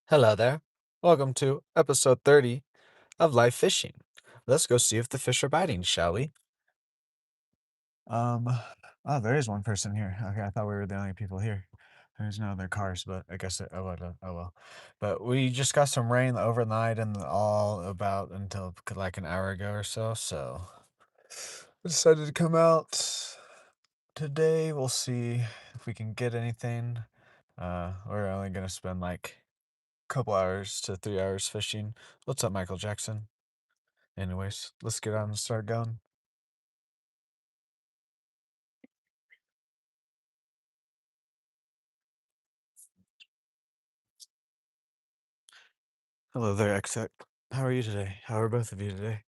Hello there. Welcome to episode 30 of Live Fishing. Let's go see if the fish are biting, shall we? Um, oh, there is one person here. Okay, I thought we were the only people here. There's no other cars, but I guess oh well. But we just got some rain overnight and all about until like an hour ago or so. So I decided to come out today. We'll see if we can get anything. We're only gonna spend like couple hours to 3 hours fishing. What's up, Michael Jackson? Anyways, let's get on and start going. Hello there, Exec. How are you today? How are both of you today?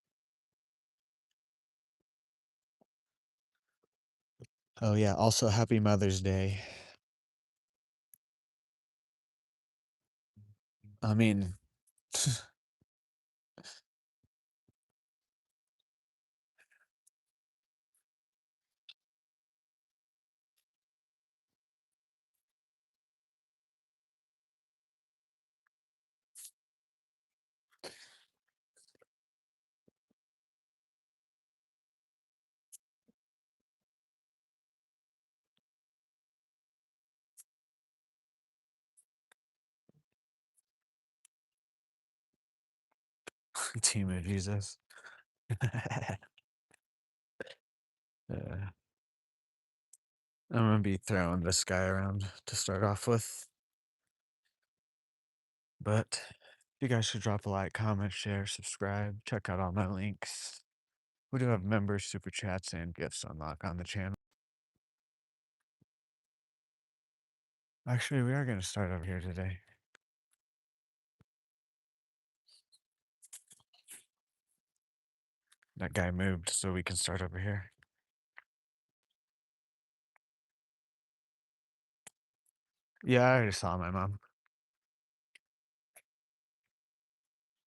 Oh yeah, also happy Mother's Day. I mean, Team of Jesus. I'm gonna be throwing this guy around to start off with, but you guys should drop a like, comment, share, subscribe, check out all my links. We do have members, super chats, and gifts unlock on the channel. Actually, we are gonna start over here today. That guy moved, so we can start over here. Yeah, I already saw my mom.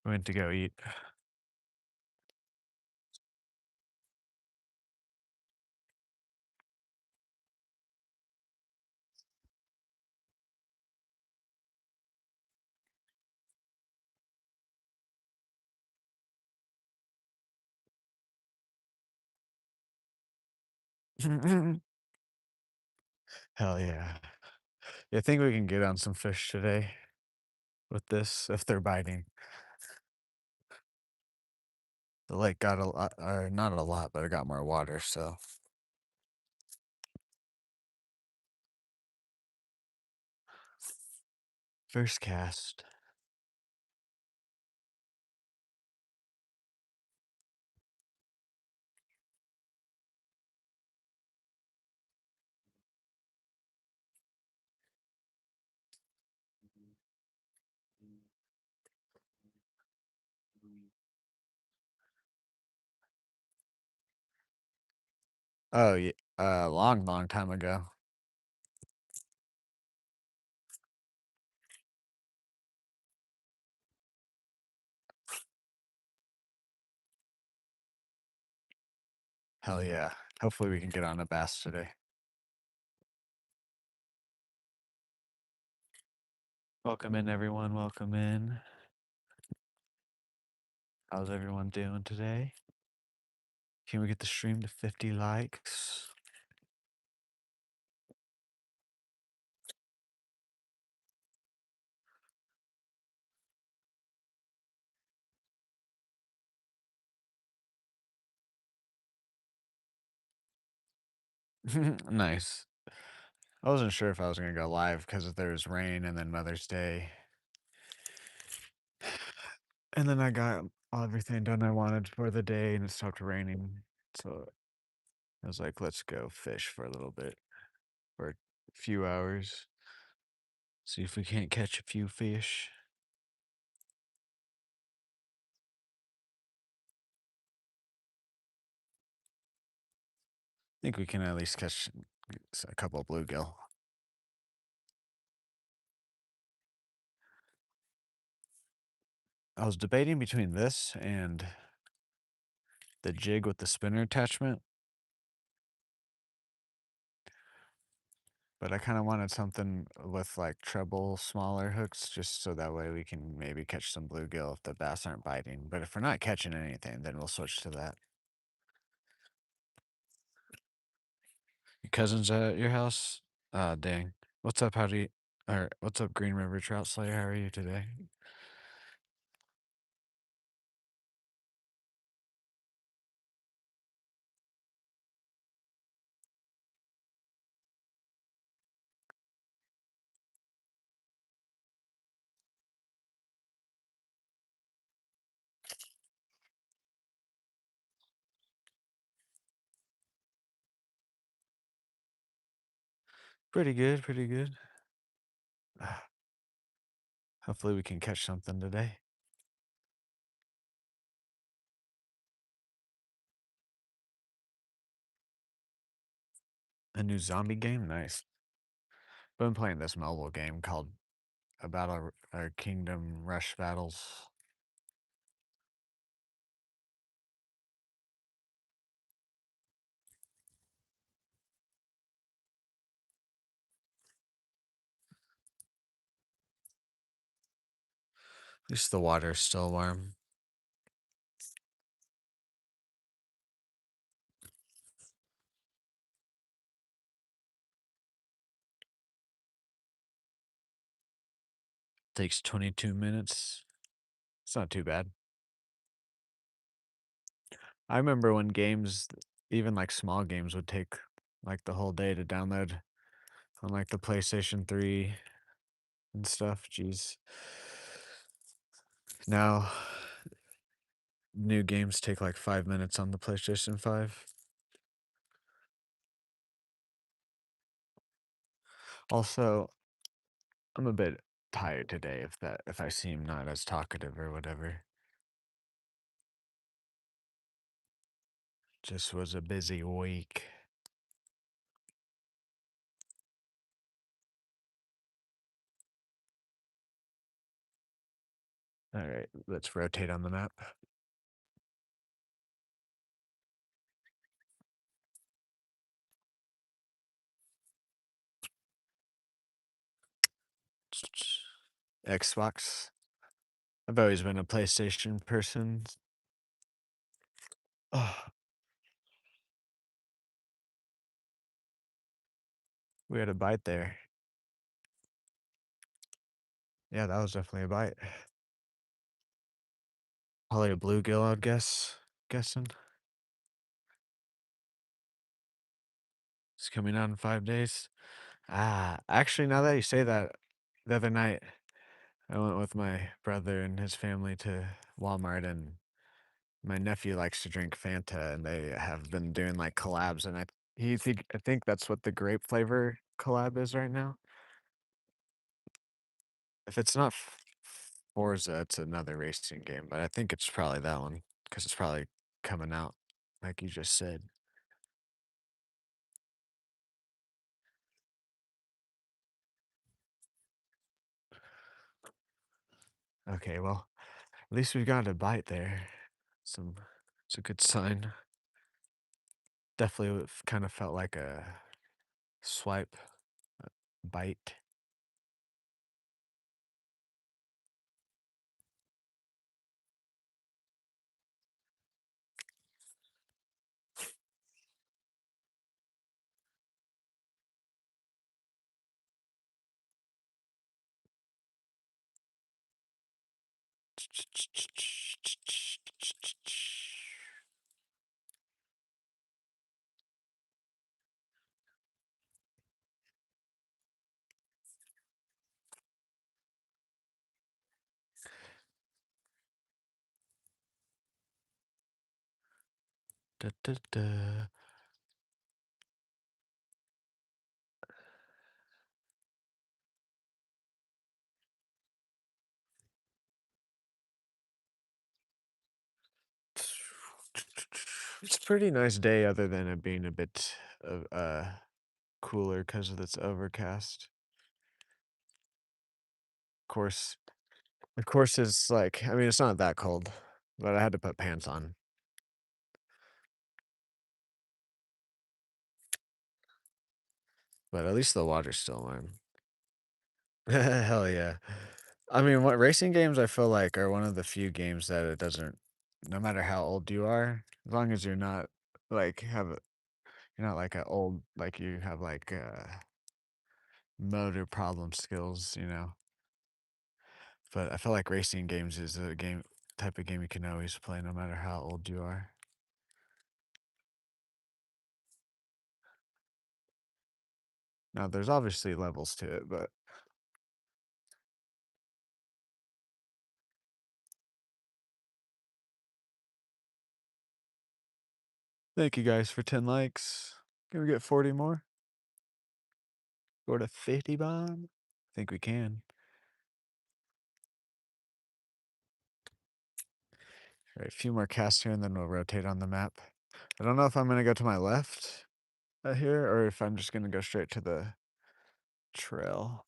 We went to go eat. Hell yeah. Yeah, I think we can get on some fish today with this if they're biting. The lake got a lot, or not a lot, but it got more water, so. First cast. Oh, yeah, long, long time ago. Hell yeah. Hopefully we can get on a bass today. Welcome in, everyone. Welcome in. How's everyone doing today? Can we get the stream to 50 likes? Nice. I wasn't sure if I was gonna go live because there was rain and then Mother's Day. And then I got everything done I wanted for the day and it stopped raining. So I was like, let's go fish for a little bit, for a few hours. See if we can't catch a few fish. I think we can at least catch a couple bluegill. I was debating between this and the jig with the spinner attachment. But I kinda wanted something with, like, treble, smaller hooks just so that way we can maybe catch some bluegill if the bass aren't biting, but if we're not catching anything, then we'll switch to that. Your cousin's at your house? Ah, dang. What's up, howdy or what's up, Green River Trout Slayer, how are you today? Pretty good, pretty good. Ah, hopefully we can catch something today. A new zombie game? Nice. Been playing this mobile game called About Our Kingdom Rush Battles. At least the water's still warm. Takes 22 minutes. It's not too bad. I remember when games, even like small games, would take like the whole day to download on like the PlayStation 3 and stuff. Jeez. Now, new games take like 5 minutes on the PlayStation 5. Also, I'm a bit tired today if I seem not as talkative or whatever. Just was a busy week. All right, let's rotate on the map. Xbox. I've always been a PlayStation person. Oh, we had a bite there. Yeah, that was definitely a bite. Probably a bluegill, I'd guess. Guessing. It's coming out in 5 days. Ah, actually, now that you say that, the other night I went with my brother and his family to Walmart, and my nephew likes to drink Fanta, and they have been doing like collabs, and I think that's what the grape flavor collab is right now. If it's not Forza, it's another racing game, but I think it's probably that one because it's probably coming out, like you just said. Okay, well, at least we got a bite there. Some, it's a good sign. Definitely kind of felt like a swipe bite. Da, da, da. It's a pretty nice day, other than it being a bit of cooler because it's overcast. Course, the course is like, I mean, it's not that cold, but I had to put pants on. but at least the water's still warm. Hell yeah. I mean, what racing games I feel like are one of the few games that it doesn't, no matter how old you are, as long as you're not like you're not like a old, like you have like motor problem skills, you know. But I feel like racing games is a game type of game you can always play no matter how old you are. Now, there's obviously levels to it, but thank you guys for 10 likes. Can we get 40 more? Go to 50 bomb? Think we can. All right, a few more casts here and then we'll rotate on the map. I don't know if I'm going to go to my left here or if I'm just going to go straight to the trail.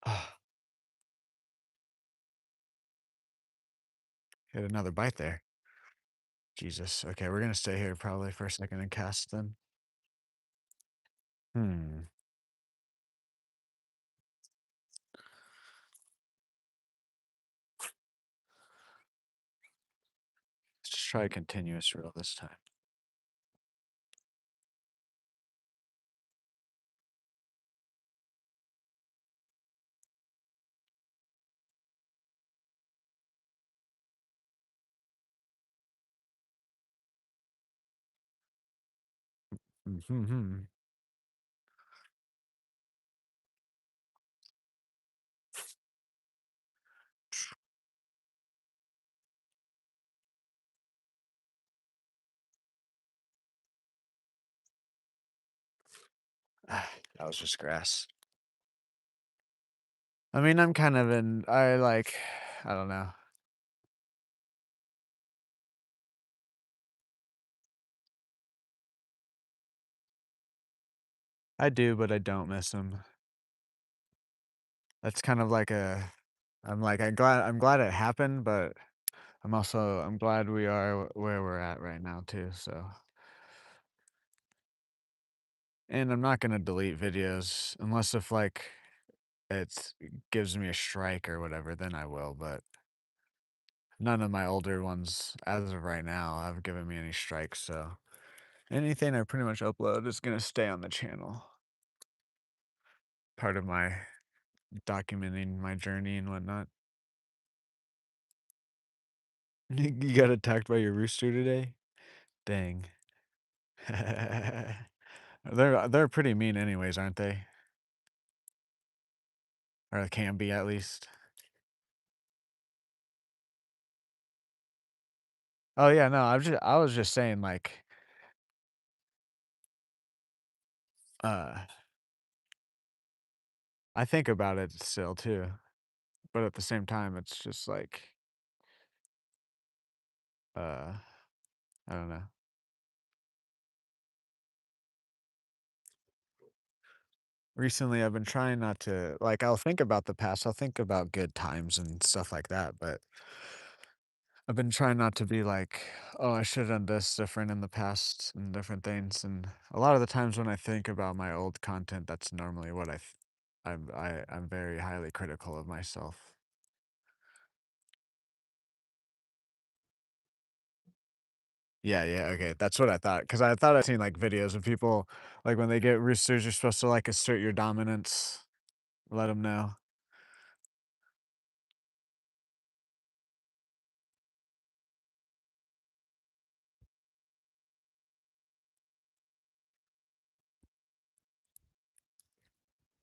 Ah, hit another bite there. Jesus. Okay, we're going to stay here probably for a second and cast then. Hmm. Let's just try a continuous reel this time. Mm-hmm. Ah, that was just grass. I mean, I'm kind of in, I don't know. I do, but I don't miss him. That's kind of like I'm glad it happened, but I'm glad we are where we're at right now too, so. And I'm not gonna delete videos unless if like it gives me a strike or whatever, then I will, but none of my older ones as of right now have given me any strikes, so anything I pretty much upload is gonna stay on the channel. Part of my documenting my journey and whatnot. You got attacked by your rooster today? Dang. They're pretty mean anyways, aren't they? Or they can be at least. Oh yeah, no, I was just saying like uh I think about it still too. But at the same time it's just like uh I don't know. Recently I've been trying not to like I'll think about the past, I'll think about good times and stuff like that, but I've been trying not to be like, "Oh, I should have done this different in the past and different things." And a lot of the times when I think about my old content, that's normally what I'm very highly critical of myself. Yeah, yeah, okay, that's what I thought. Because I thought I'd seen like videos of people like when they get roosters, you're supposed to like assert your dominance, let them know.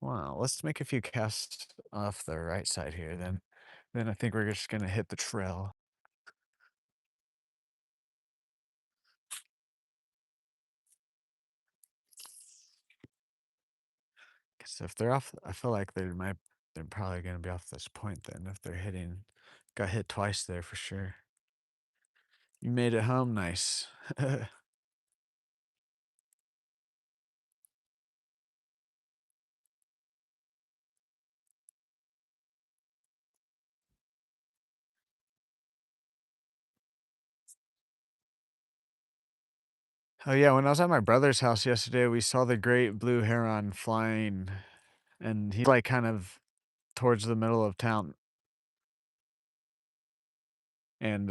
Wow, let's make a few casts off the right side here then. Then I think we're just gonna hit the trail. 'Cause if they're off, I feel like they're probably gonna be off this point then if they're hitting. Got hit twice there for sure. You made it home nice. Oh yeah, when I was at my brother's house yesterday, we saw the great blue heron flying, and he's like kind of towards the middle of town. And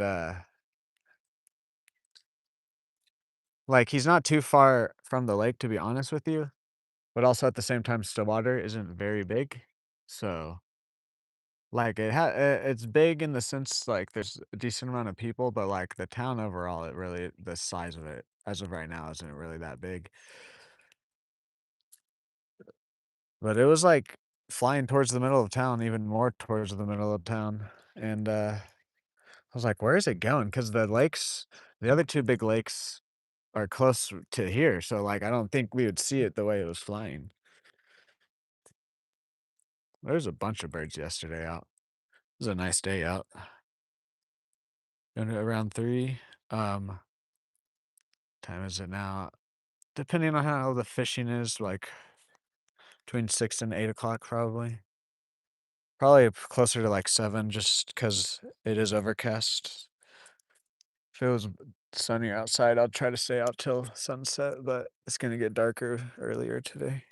like he's not too far from the lake to be honest with you, but also at the same time Stillwater isn't very big. So like it's big in the sense like there's a decent amount of people, but like the town overall, it really the size of it as of right now isn't really that big. But it was like flying towards the middle of town, even more towards the middle of town. And I was like, where is it going? Because the other two big lakes are close to here. So like I don't think we would see it the way it was flying. There's a bunch of birds yesterday out. It was a nice day out. And around 3. Um, time is it now? Depending on how the fishing is, like between 6 and 8 o'clock, probably. Probably closer to like 7, just because it is overcast. If it was sunny outside, I'll try to stay out till sunset, but it's gonna get darker earlier today.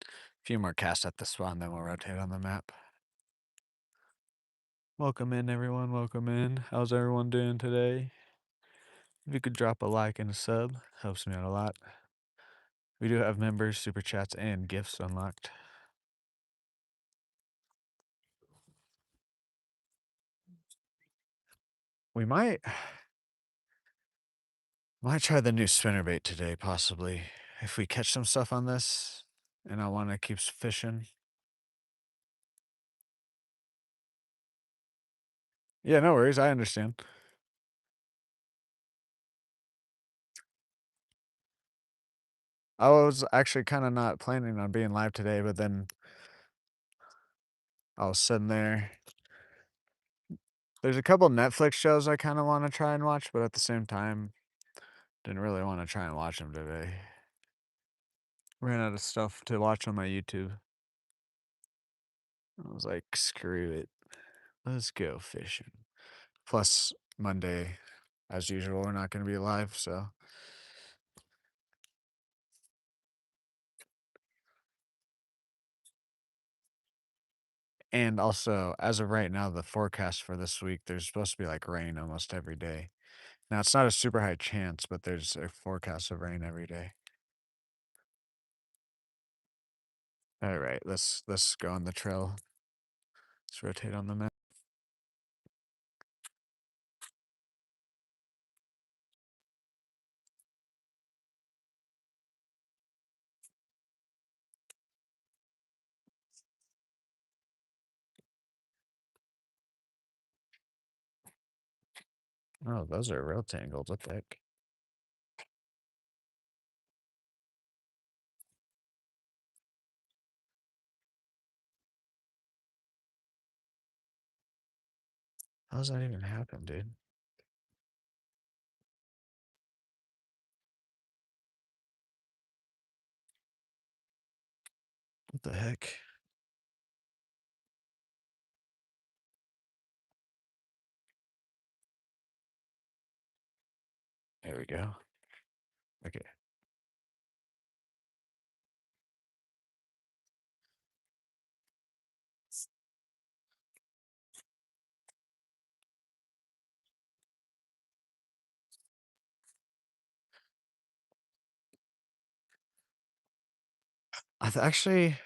A few more casts at the spot, and then we'll rotate on the map. Welcome in, everyone. Welcome in. How's everyone doing today? If you could drop a like and a sub, helps me out a lot. We do have members, super chats, and gifts unlocked. We might try the new spinnerbait today, possibly. If we catch some stuff on this, and I want to keep fishing. Yeah, no worries. I understand. I was actually kind of not planning on being live today, but then I was sitting there. There's a couple Netflix shows I kind of want to try and watch, but at the same time, didn't really want to try and watch them today. Ran out of stuff to watch on my YouTube. I was like, screw it. Let's go fishing. Plus, Monday, as usual, we're not going to be live, so. And also, as of right now, the forecast for this week, there's supposed to be like rain almost every day. Now, it's not a super high chance, but there's a forecast of rain every day. All right, let's go on the trail. Let's rotate on the map. Oh, those are real tangles. What the heck? How does that even happen, dude? What the heck? There we go. Okay. Actually,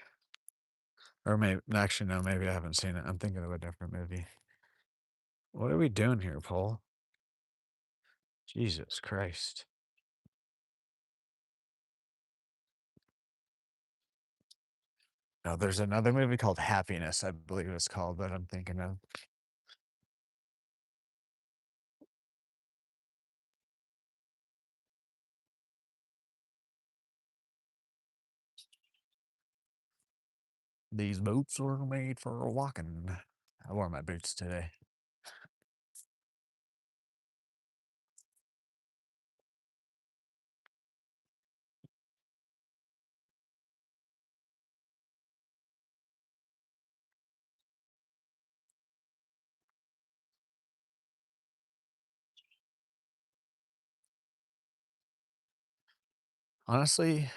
or maybe actually no, maybe I haven't seen it. I'm thinking of a different movie. What are we doing here, Paul? Jesus Christ. No, there's another movie called Happiness, I believe it's called, that I'm thinking of. These boots were made for walking. I wore my boots today. Honestly,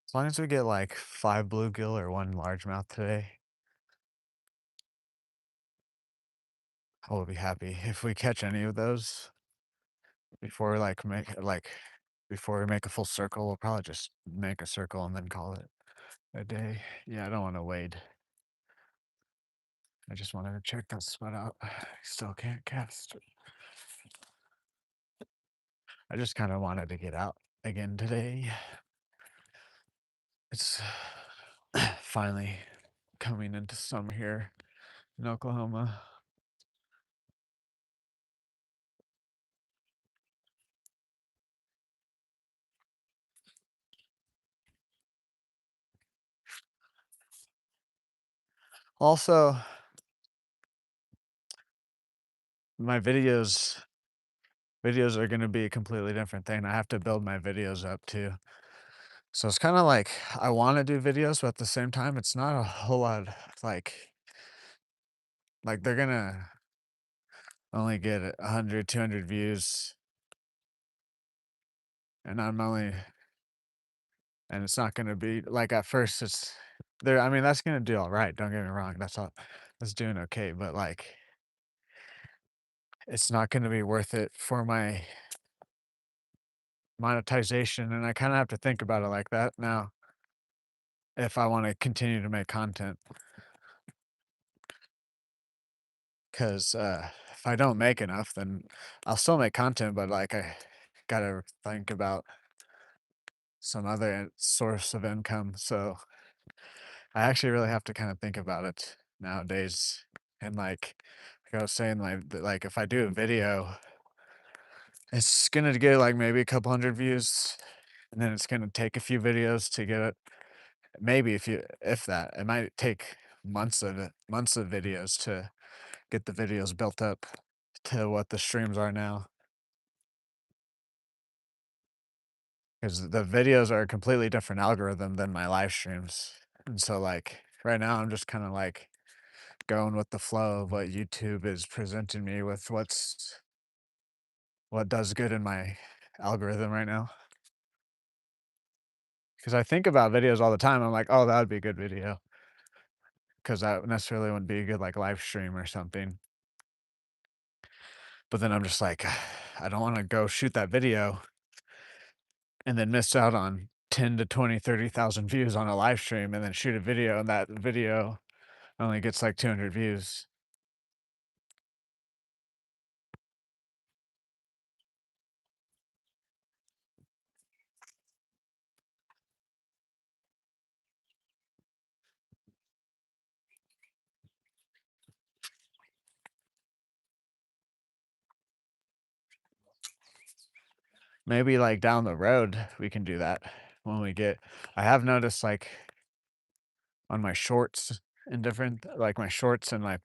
as long as we get like 5 bluegill or 1 largemouth today, I will be happy. If we catch any of those before before we make a full circle, we'll probably just make a circle and then call it a day. Yeah, I don't wanna wade. I just wanted to check that spot out. I still can't cast. I just kinda wanted to get out again today. It's finally coming into summer here in Oklahoma. Also, my videos are gonna be a completely different thing. I have to build my videos up too. So it's kinda like I wanna do videos, but at the same time, it's not a whole lot like they're gonna only get 100, 200 views, and I'm only and it's not gonna be like, at first, it's there I mean, that's gonna do alright, don't get me wrong, that's doing okay, but, like, it's not gonna be worth it for my monetization, and I kinda have to think about it like that now if I wanna continue to make content, 'cause, if I don't make enough, then I'll still make content, but, like, I gotta think about some other source of income, so I actually really have to kinda think about it nowadays, and, like I was saying, like, if I do a video, it's gonna get, like, maybe a couple 100 views, and then it's gonna take a few videos to get it maybe if that. It might take months of videos to get the videos built up to what the streams are now, 'cause the videos are a completely different algorithm than my live streams, and so, like, right now, I'm just kinda, like, going with the flow of what YouTube is presenting me with what does good in my algorithm right now. Because I think about videos all the time, I'm like, "Oh, that would be a good video," because that necessarily wouldn't be a good, like, live stream or something, but then I'm just like, I don't wanna go shoot that video and then miss out on 10 to 20, 30,000 views on a live stream and then shoot a video and that video only gets, like, 200 views. Maybe, like, down the road, we can do that when we get I have noticed, like, on my shorts and different like, my shorts and my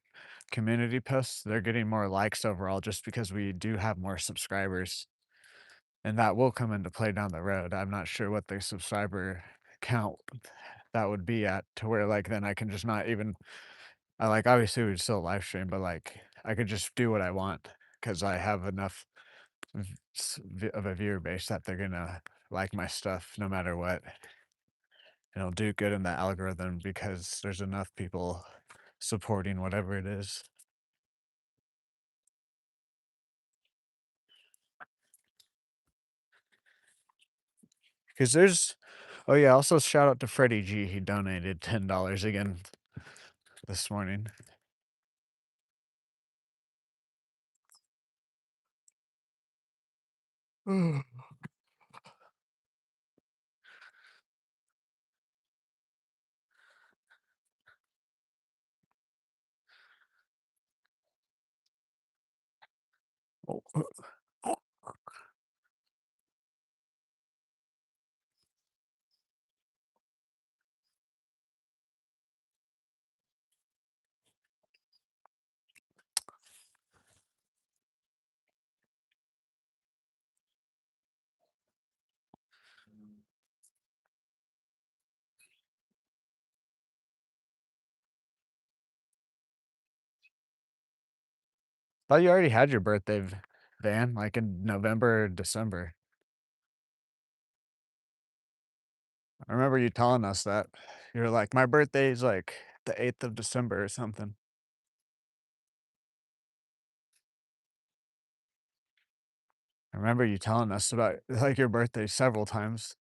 community posts, they're getting more likes overall just because we do have more subscribers, and that will come into play down the road. I'm not sure what the subscriber count that would be at to where, like, then I can just not even obviously, we'd still live stream, but, like, I could just do what I want because I have enough of a viewer base that they're gonna like my stuff no matter what. It'll do good in the algorithm because there's enough people supporting whatever it is. 'Cause there's oh, yeah, also shout out to Freddie G, he donated $10 again this morning. Thought you already had your birthday Van, like, in November or December. I remember you telling us that. You're like, "My birthday's, like, the 8th of December or something." I remember you telling us about, like, your birthday several times.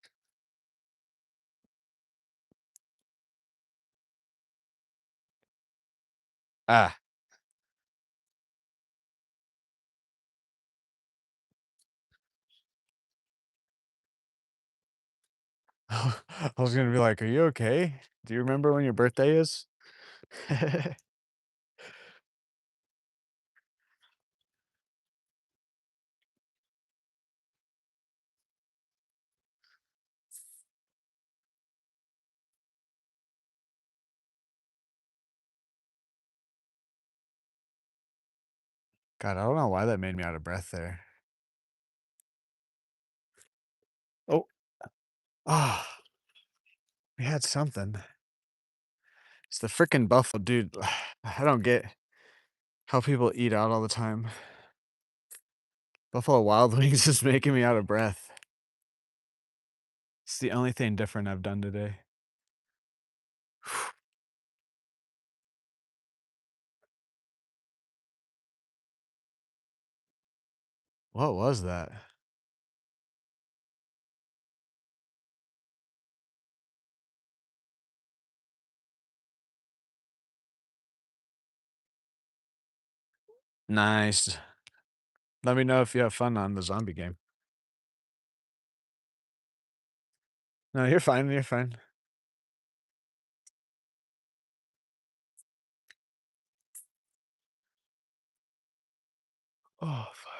Ah. I was gonna be like, "Are you okay? Do you remember when your birthday is?" God, I don't know why that made me out of breath there. Oh, ah, we had something. It's the frickin' buffalo dude. I don't get how people eat out all the time. Buffalo Wild Wings is making me out of breath. It's the only thing different I've done today. What was that? Nice. Let me know if you have fun on the zombie game. No, you're fine, you're fine. Oh, fuck.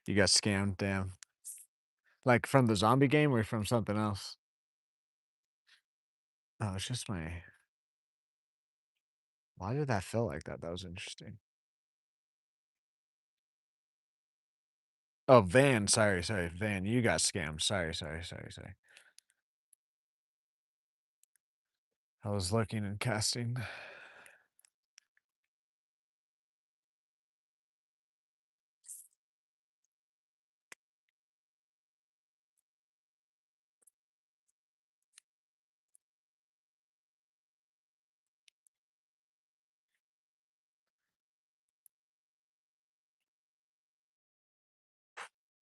You got scammed, damn. Like, from the zombie game or from something else? Oh, it's just my why did that feel like that? That was interesting. Oh, Van, sorry, Van, you got scammed. Sorry. I was looking and casting.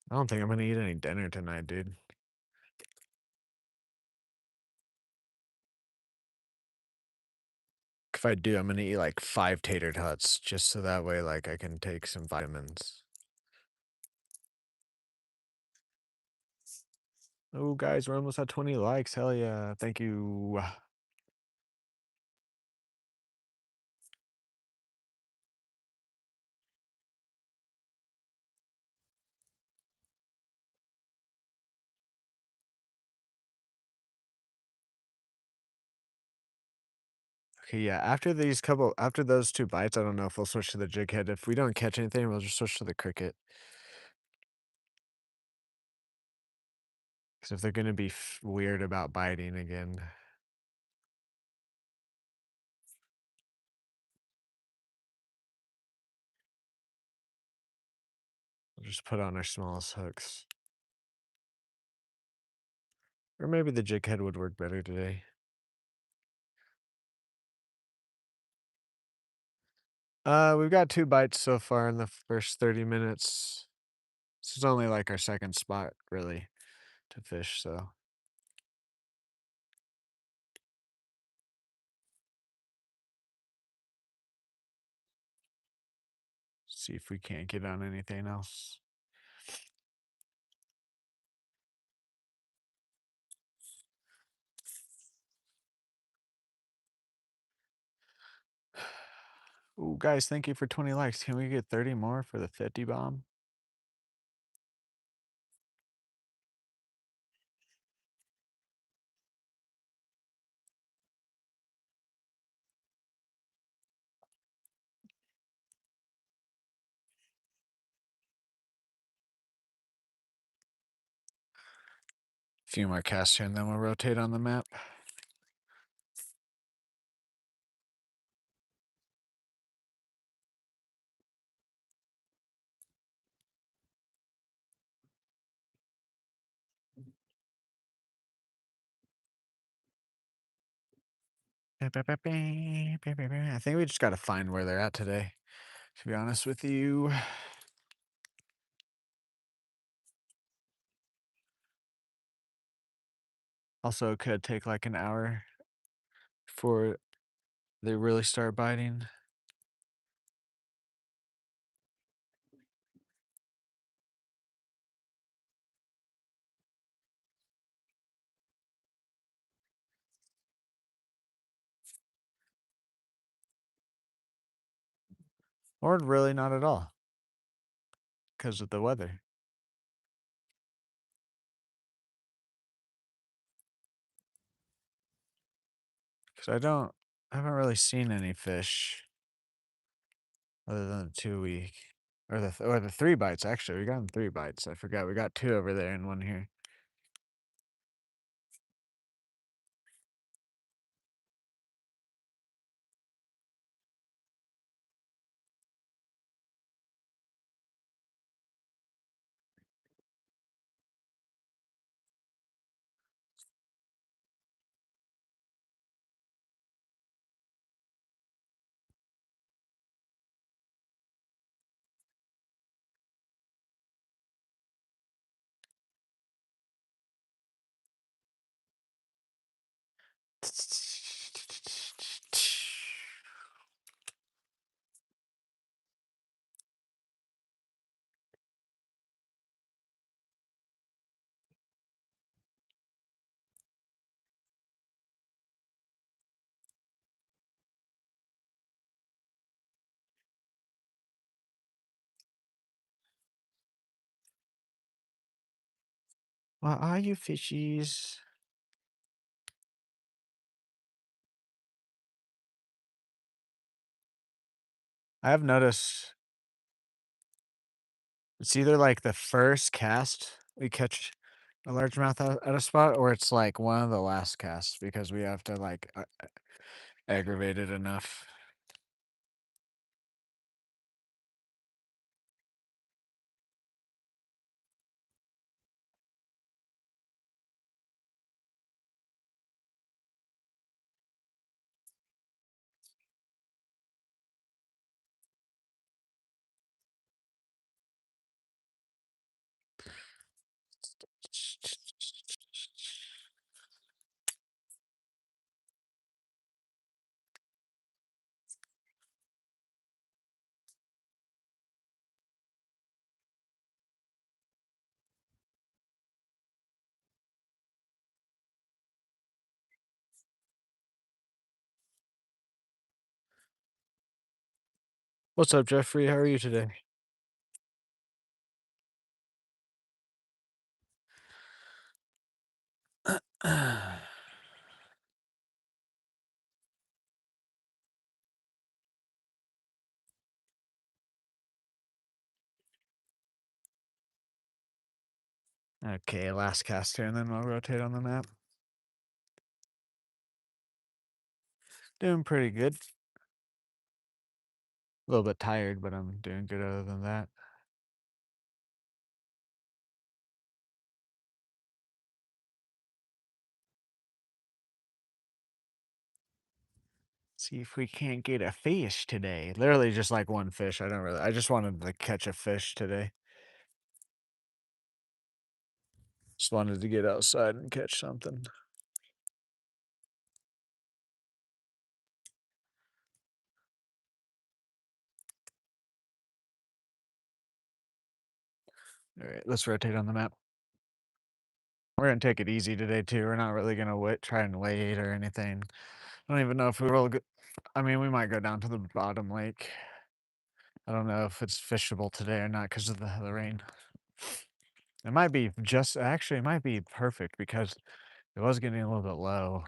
I don't think I'm gonna eat any dinner tonight, dude. If I do, I'm gonna eat like 5 tater tots just so that way, like, I can take some vitamins. Oh, guys, we're almost at 20 likes. Hell yeah. Thank you. Okay, yeah, after those 2 bites, I don't know if we'll switch to the jig head. If we don't catch anything, we'll just switch to the cricket. Because if they're gonna be weird about biting again, we'll just put on our smallest hooks. Or maybe the jig head would work better today. We've got 2 bites so far in the first 30 minutes. This is only like our second spot really to fish, so see if we can't get on anything else. Ooh, guys, thank you for 20 likes. Can we get 30 more for the 50 bomb? few more casts here, and then we'll rotate on the map. I think we just gotta find where they're at today, to be honest with you. Also, it could take like an hour before they really start biting. Or really not at all, because of the weather. Because I haven't really seen any fish other than the 2 week. Or the 3 bites, actually. We got 'em 3 bites. I forgot. We got 2 over there and 1 here. Well, are you fishies? I have noticed it's either like the first cast we catch a largemouth at a spot, or it's like one of the last casts because we have to like aggravate it enough. What's up, Jeffrey? How are you today? Okay, last cast here, and then we'll rotate on the map. Doing pretty good. A little bit tired, but I'm doing good other than that. See if we can't get a fish today. Literally just like one fish. I just wanted to catch a fish today. Just wanted to get outside and catch something. All right, let's rotate on the map. We're gonna take it easy today too. We're not really gonna try and wait or anything. I don't even know if we will. I mean, we might go down to the bottom lake. I don't know if it's fishable today or not because of the rain. It might be actually, it might be perfect because it was getting a little bit low.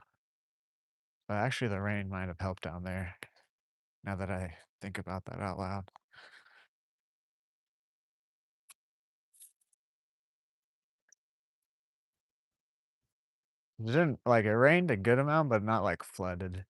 But actually, the rain might have helped down there. Now that I think about that out loud. It didn't like, it rained a good amount, but not, like, flooded.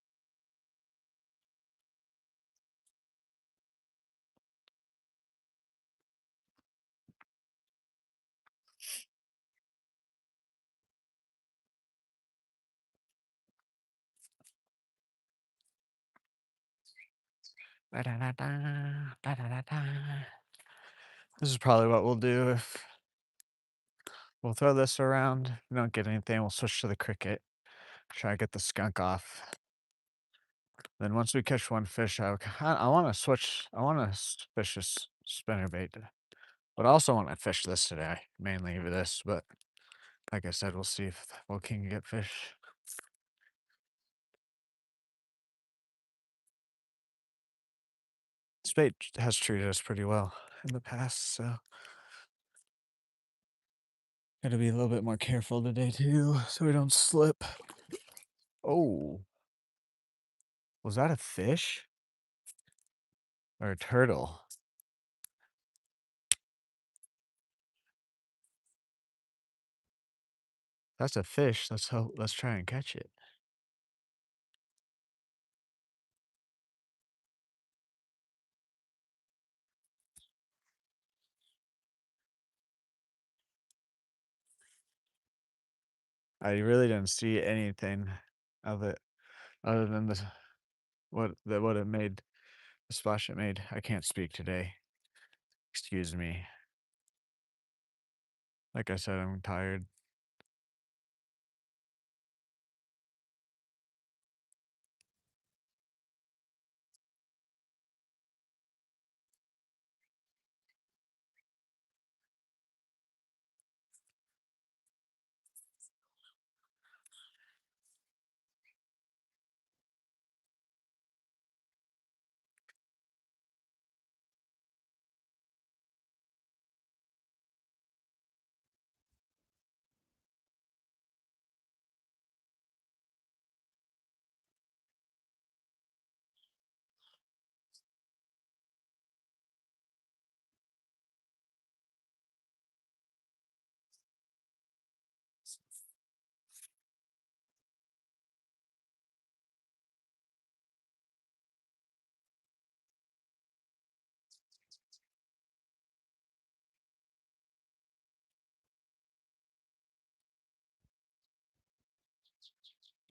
Ba-da-da-da, ba-da-da-da. This is probably what we'll do if we'll throw this around. If we don't get anything, we'll switch to the cricket. Try to get the skunk off. Then once we catch one fish, I wanna switch I wanna fish this spinnerbait, but I also wanna fish this today, mainly for this, but like I said, we'll see if we can get fish. This bait has treated us pretty well in the past, so gotta be a little bit more careful today too, so we don't slip. Oh, was that a fish or a turtle? That's a fish. Let's try and catch it. I really didn't see anything of it other than what it made, the splash it made. I can't speak today. Excuse me. Like I said, I'm tired.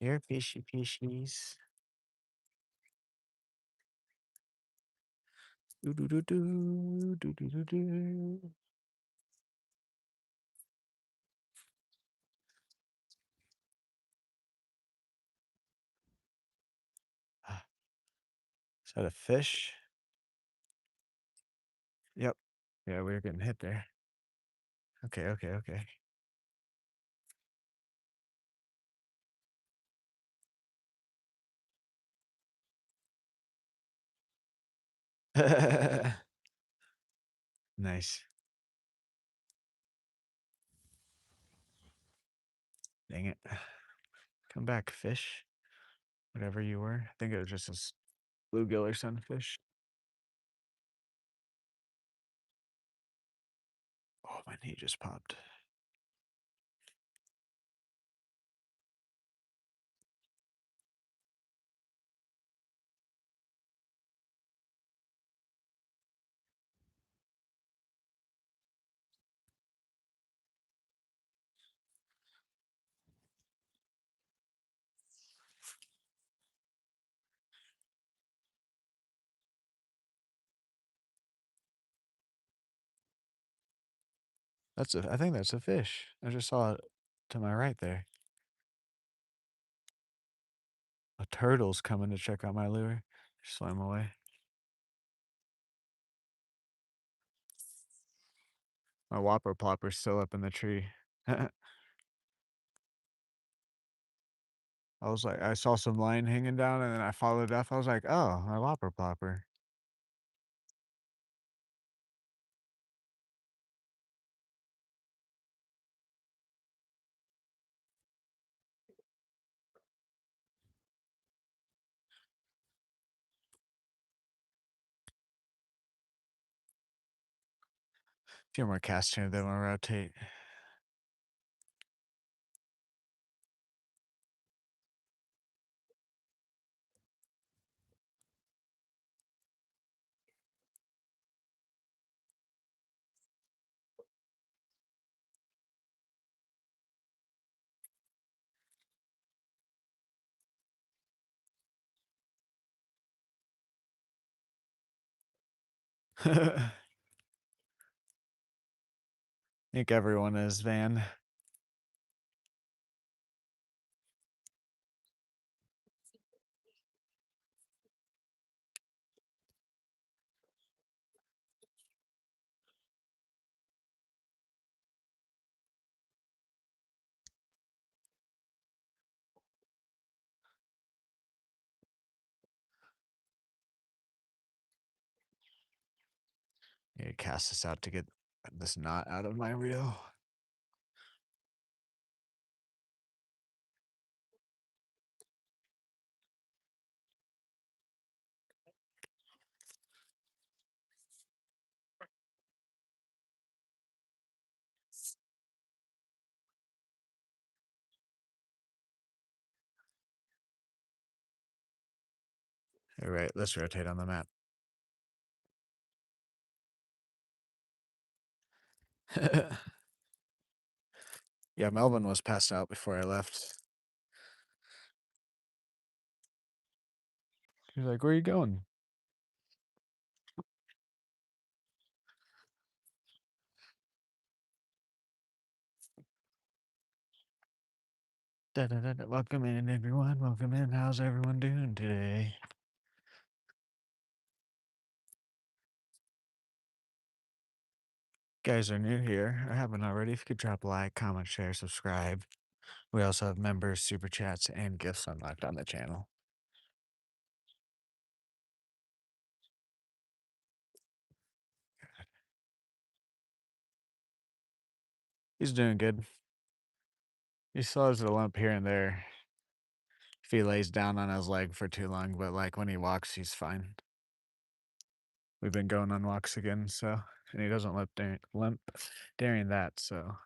Here, fishy fishies. Do do do do do do do do. Ah, is that a fish? Yep. Yeah, we were getting hit there. Okay, okay, okay. Nice. Dang it. Come back, fish. Whatever you were. I think it was just a bluegill or sunfish. Oh, my knee just popped. I think that's a fish. I just saw it to my right there. A turtle's coming to check out my lure. Swam away. My whopper plopper's still up in the tree. I was like, I saw some line hanging down and then I followed up. I was like, oh, my whopper plopper. A few more casts here, then we'll rotate. I think everyone is, Van. Need to cast this out to get this knot out of my reel. All right, let's rotate on the map. Yeah, Melvin was passed out before I left. He's like, "Where are you going?" Da, da, da, da. Welcome in, everyone. Welcome in. How's everyone doing today? Guys are new here or haven't already, if you could drop a like, comment, share, subscribe. We also have members, super chats, and gifts unlocked on the channel. He's doing good. He still has a lump here and there if he lays down on his leg for too long, but like when he walks, he's fine. We've been going on walks again, so and he doesn't limp during that, so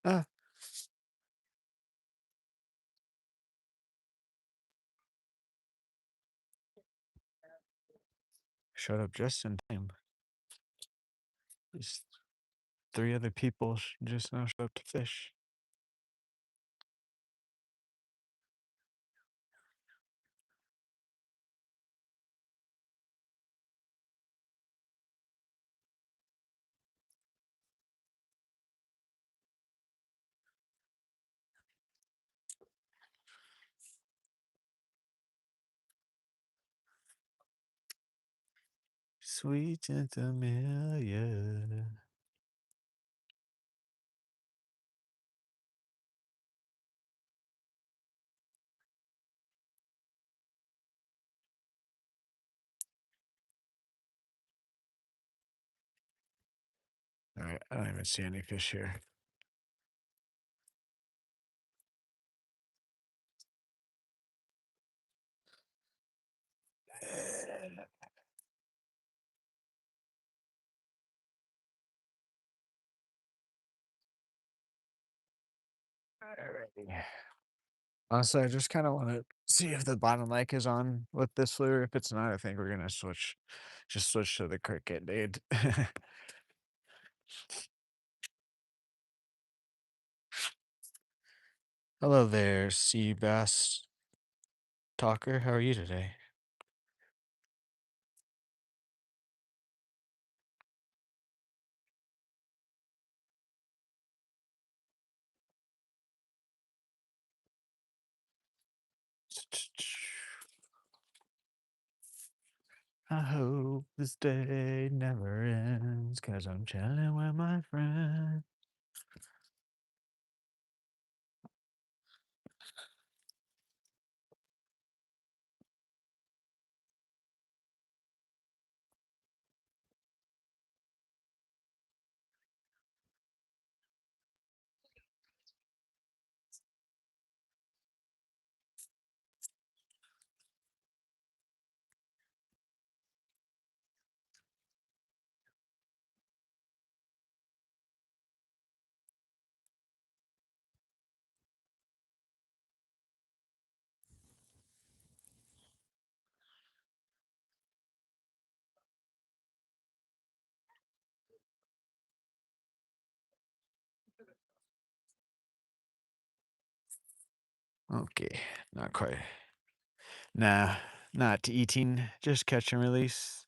ah, showed up just in time. These three other people just now showed up to fish. Sweet and familiar. All right, I don't even see any fish here. Alrighty. Honestly, I just kind of want to see if the bottom mic is on with this lure. If it's not, I think we're gonna just switch to the cricket, dude. Hello there, sea bass talker. How are you today? I hope this day never ends, cause I'm chilling with my friend. Okay, not quite. Nah, not eating, just catch and release.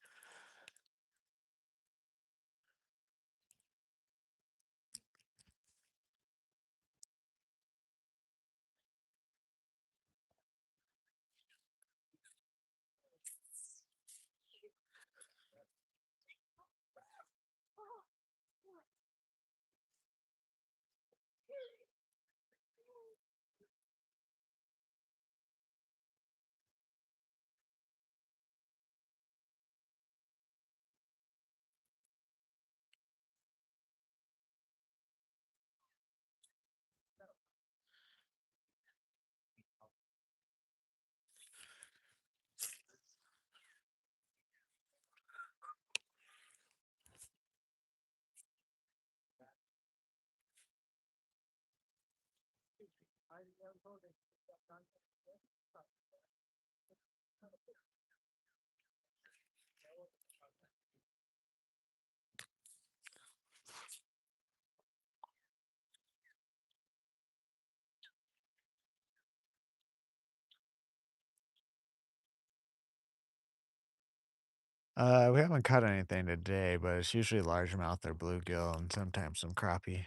We haven't caught anything today, but it's usually largemouth or bluegill and sometimes some crappie.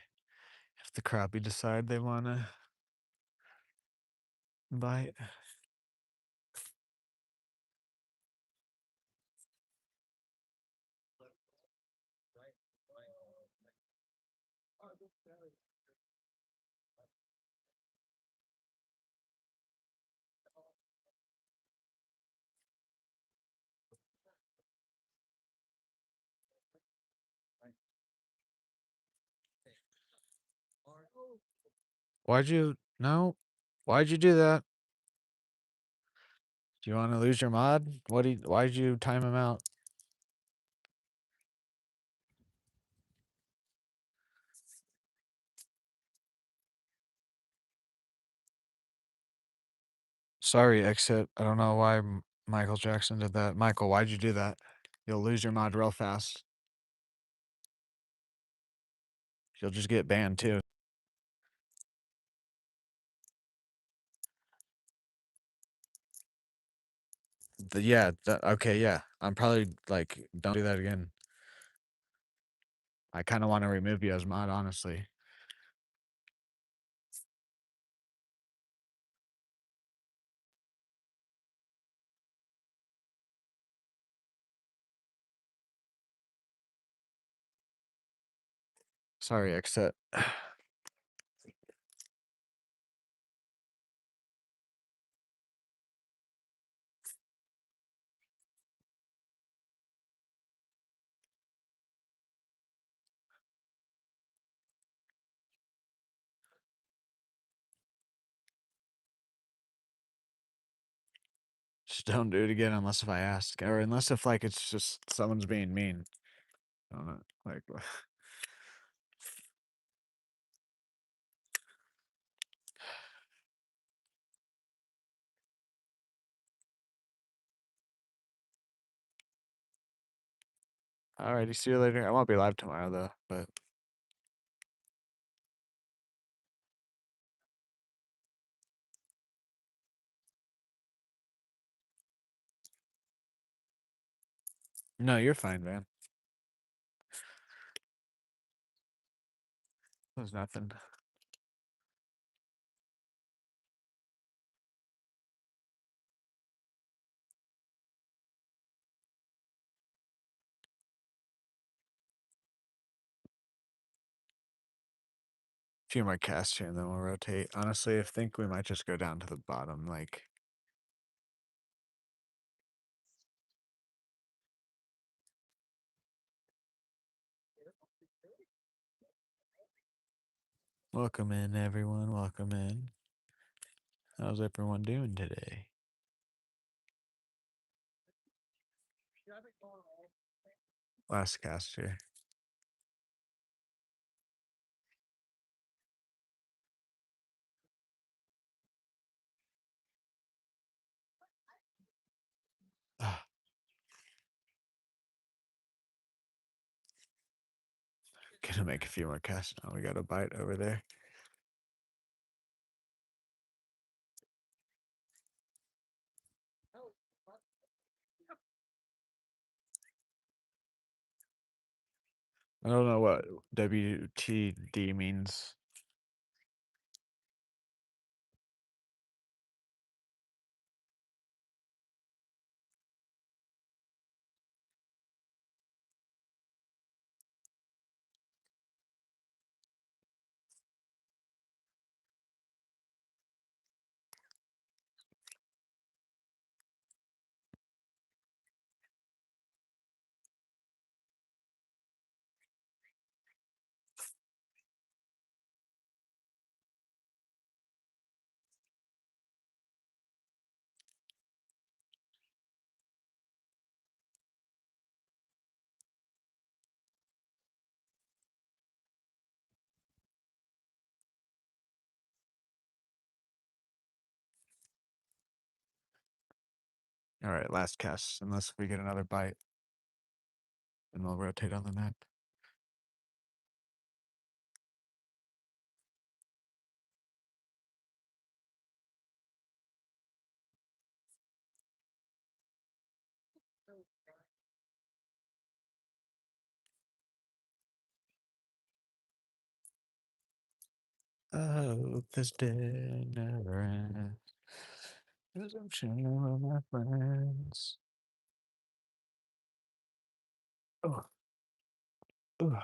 If the crappie decide they wanna bite. Why'd you no? Why'd you do that? Do you wanna lose your mod? Why'd you time him out? Sorry, exit. I don't know why Michael Jackson did that. Michael, why'd you do that? You'll lose your mod real fast. You'll just get banned too. Okay, yeah. I'm probably like, don't do that again. I kind of want to remove you as mod, honestly. Sorry, exit. Just don't do it again unless if I ask, or unless if like it's just someone's being mean. I don't know, like. Alrighty, see you later. I won't be live tomorrow though, but no, you're fine, man. There's nothing. Few more casts here and then we'll rotate. Honestly, I think we might just go down to the bottom, like. Welcome in, everyone. Welcome in. How's everyone doing today? Last cast here. Ah, gonna make a few more casts now. We got a bite over there. I don't know what WTD means. All right, last cast, unless we get another bite, and we'll rotate on the map. Oh, this day never ends. 'Cause I'm sharing with my friends. Oh, ugh.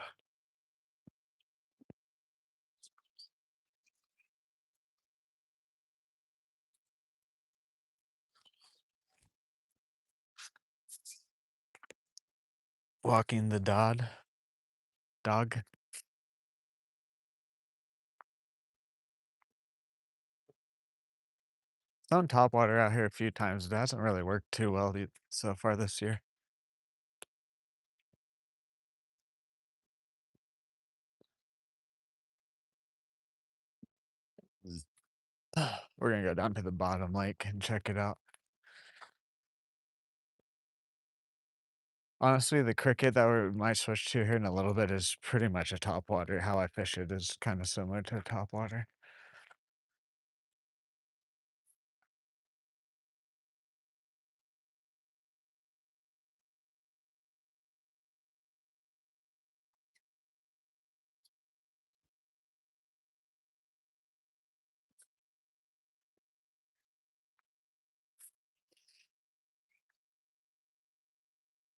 Walking the dog. Done top water out here a few times. It hasn't really worked too well so far this year. We're gonna go down to the bottom lake and check it out. Honestly, the cricket that we might switch to here in a little bit is pretty much a top water. How I fish it is kind of similar to a top water.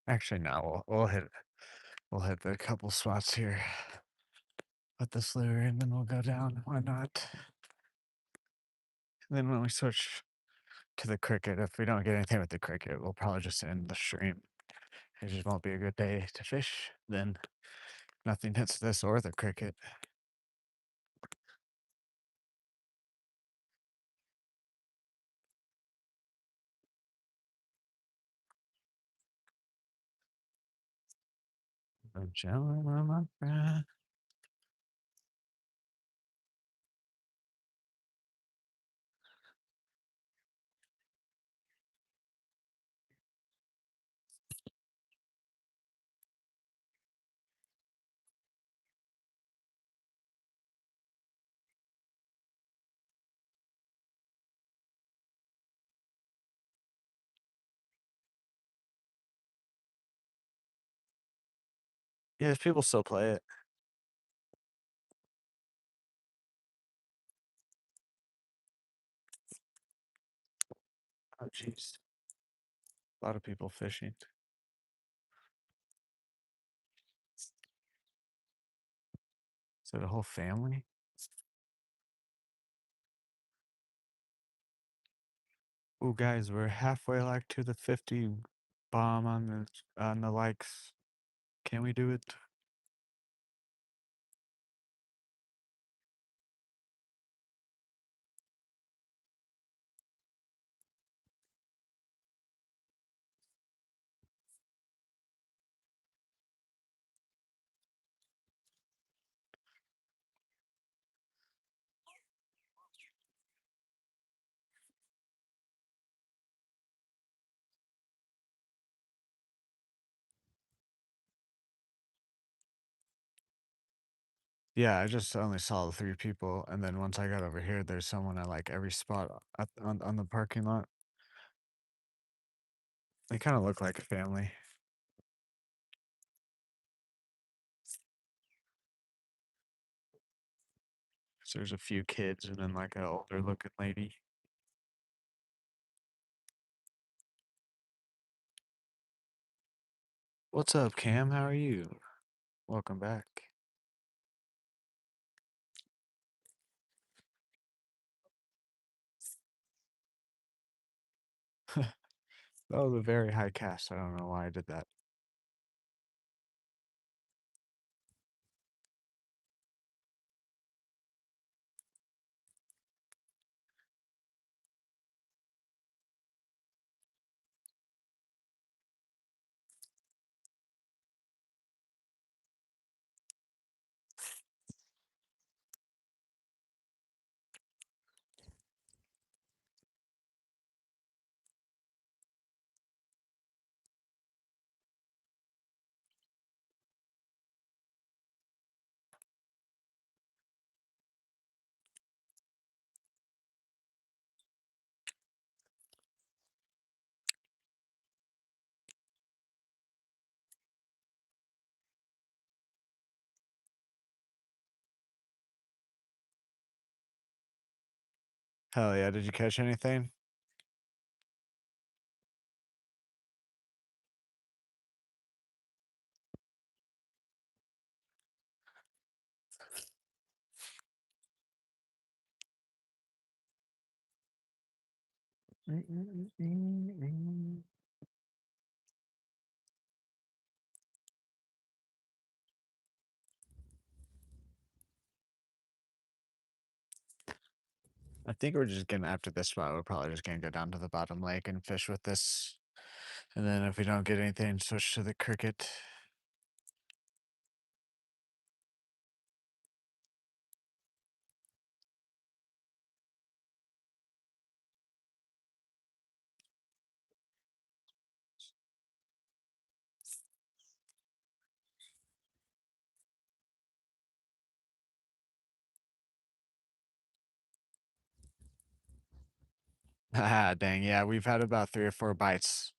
Actually, no, we'll hit the couple spots here. Put this lure in, then we'll go down. Why not? And then when we switch to the cricket, if we don't get anything with the cricket, we'll probably just end the stream. It just won't be a good day to fish. Then nothing hits this or the cricket. I'm chilling with my friend. Yeah, if people still play it. Oh, jeez. A lot of people fishing. Is it a whole family? Oh, guys, we're halfway like to the 50 bomb on the likes. Can we do it? Yeah, I just only saw the 3 people, and then once I got over here, there's someone at, like, every spot on the parking lot. They kinda look like a family. So there's a few kids and then like an older looking lady. What's up, Cam? How are you? Welcome back. That was a very high cast. I don't know why I did that. Hell yeah! Did you catch anything? I think we're just gonna after this spot. We're probably just gonna go down to the bottom lake and fish with this, and then if we don't get anything, switch to the cricket. Ah, dang, yeah, we've had about 3 or 4 bites.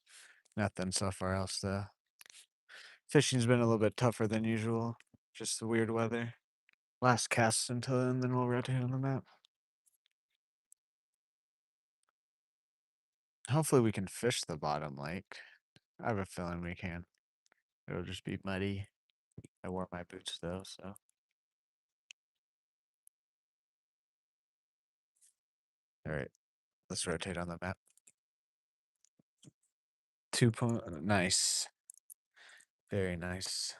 Nothing so far else though. Fishing's been a little bit tougher than usual. Just the weird weather. Last cast until then, then we'll rotate on the map. Hopefully we can fish the bottom lake. I have a feeling we can. It'll just be muddy. I wore my boots though, so. Alright, let's rotate on the map. 2 point, nice. Very nice.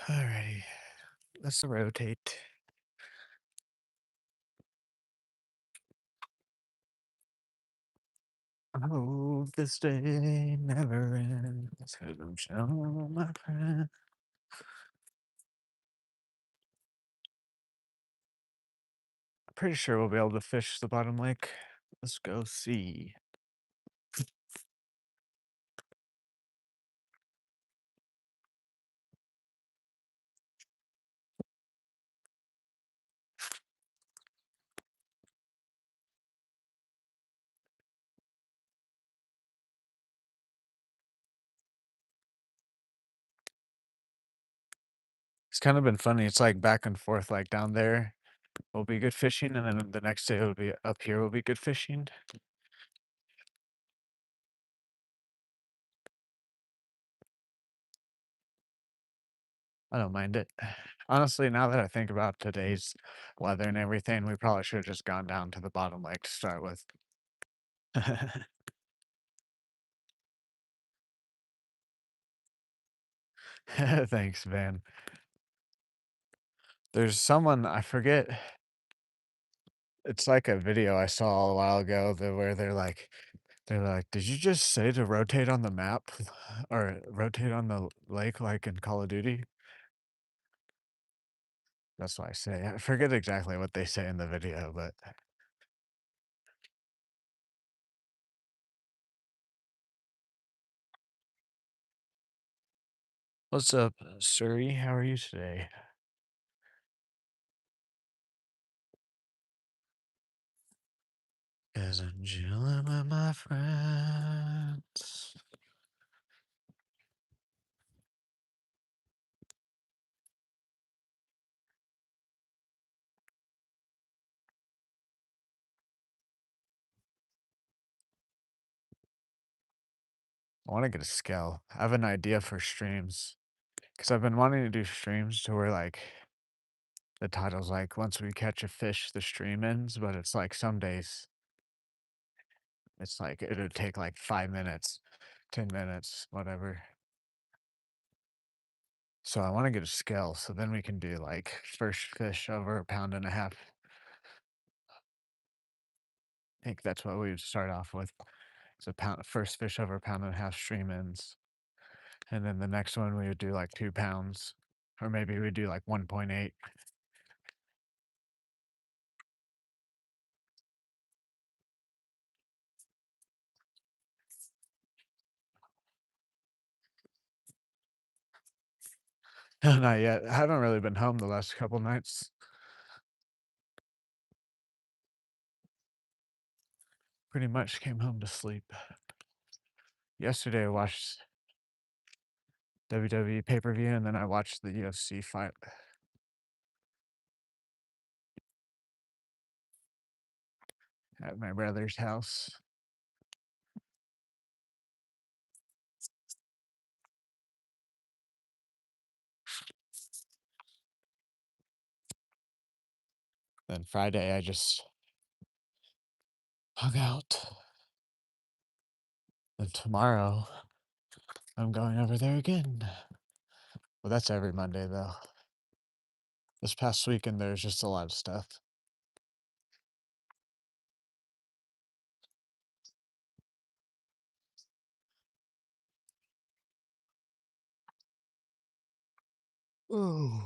Alrighty, let's rotate. I hope this day never ends. 'Cause I'm sure my friend. Pretty sure we'll be able to fish the bottom lake. Let's go see. It's kind of been funny. It's like back and forth, like down there will be good fishing, and then the next day will be up here will be good fishing. I don't mind it. Honestly, now that I think about today's weather and everything, we probably should have just gone down to the bottom lake to start with. Thanks, man. There's someone, I forget, it's like a video I saw a while ago that where they're like, "Did you just say to rotate on the map or rotate on the lake like in Call of Duty?" That's what I say. I forget exactly what they say in the video, but what's up, Suri? How are you today? 'Cause I'm chilling with my friends. I want to get a scale. I have an idea for streams because I've been wanting to do streams to where like the title's like once we catch a fish, the stream ends, but it's like some days it's like it'll take like 5 minutes, 10 minutes, whatever. So I want to get a scale so then we can do like first fish over a pound and a half. I think that's what we would start off with. It's a pound first fish over a pound and a half stream ends. And then the next one we would do like 2 pounds. Or maybe we do like 1.8. Not yet. I haven't really been home the last couple nights. Pretty much came home to sleep. Yesterday I watched WWE pay-per-view and then I watched the UFC fight at my brother's house. Then Friday I just hung out. And tomorrow I'm going over there again. Well, that's every Monday though. This past weekend there's just a lot of stuff. Ooh.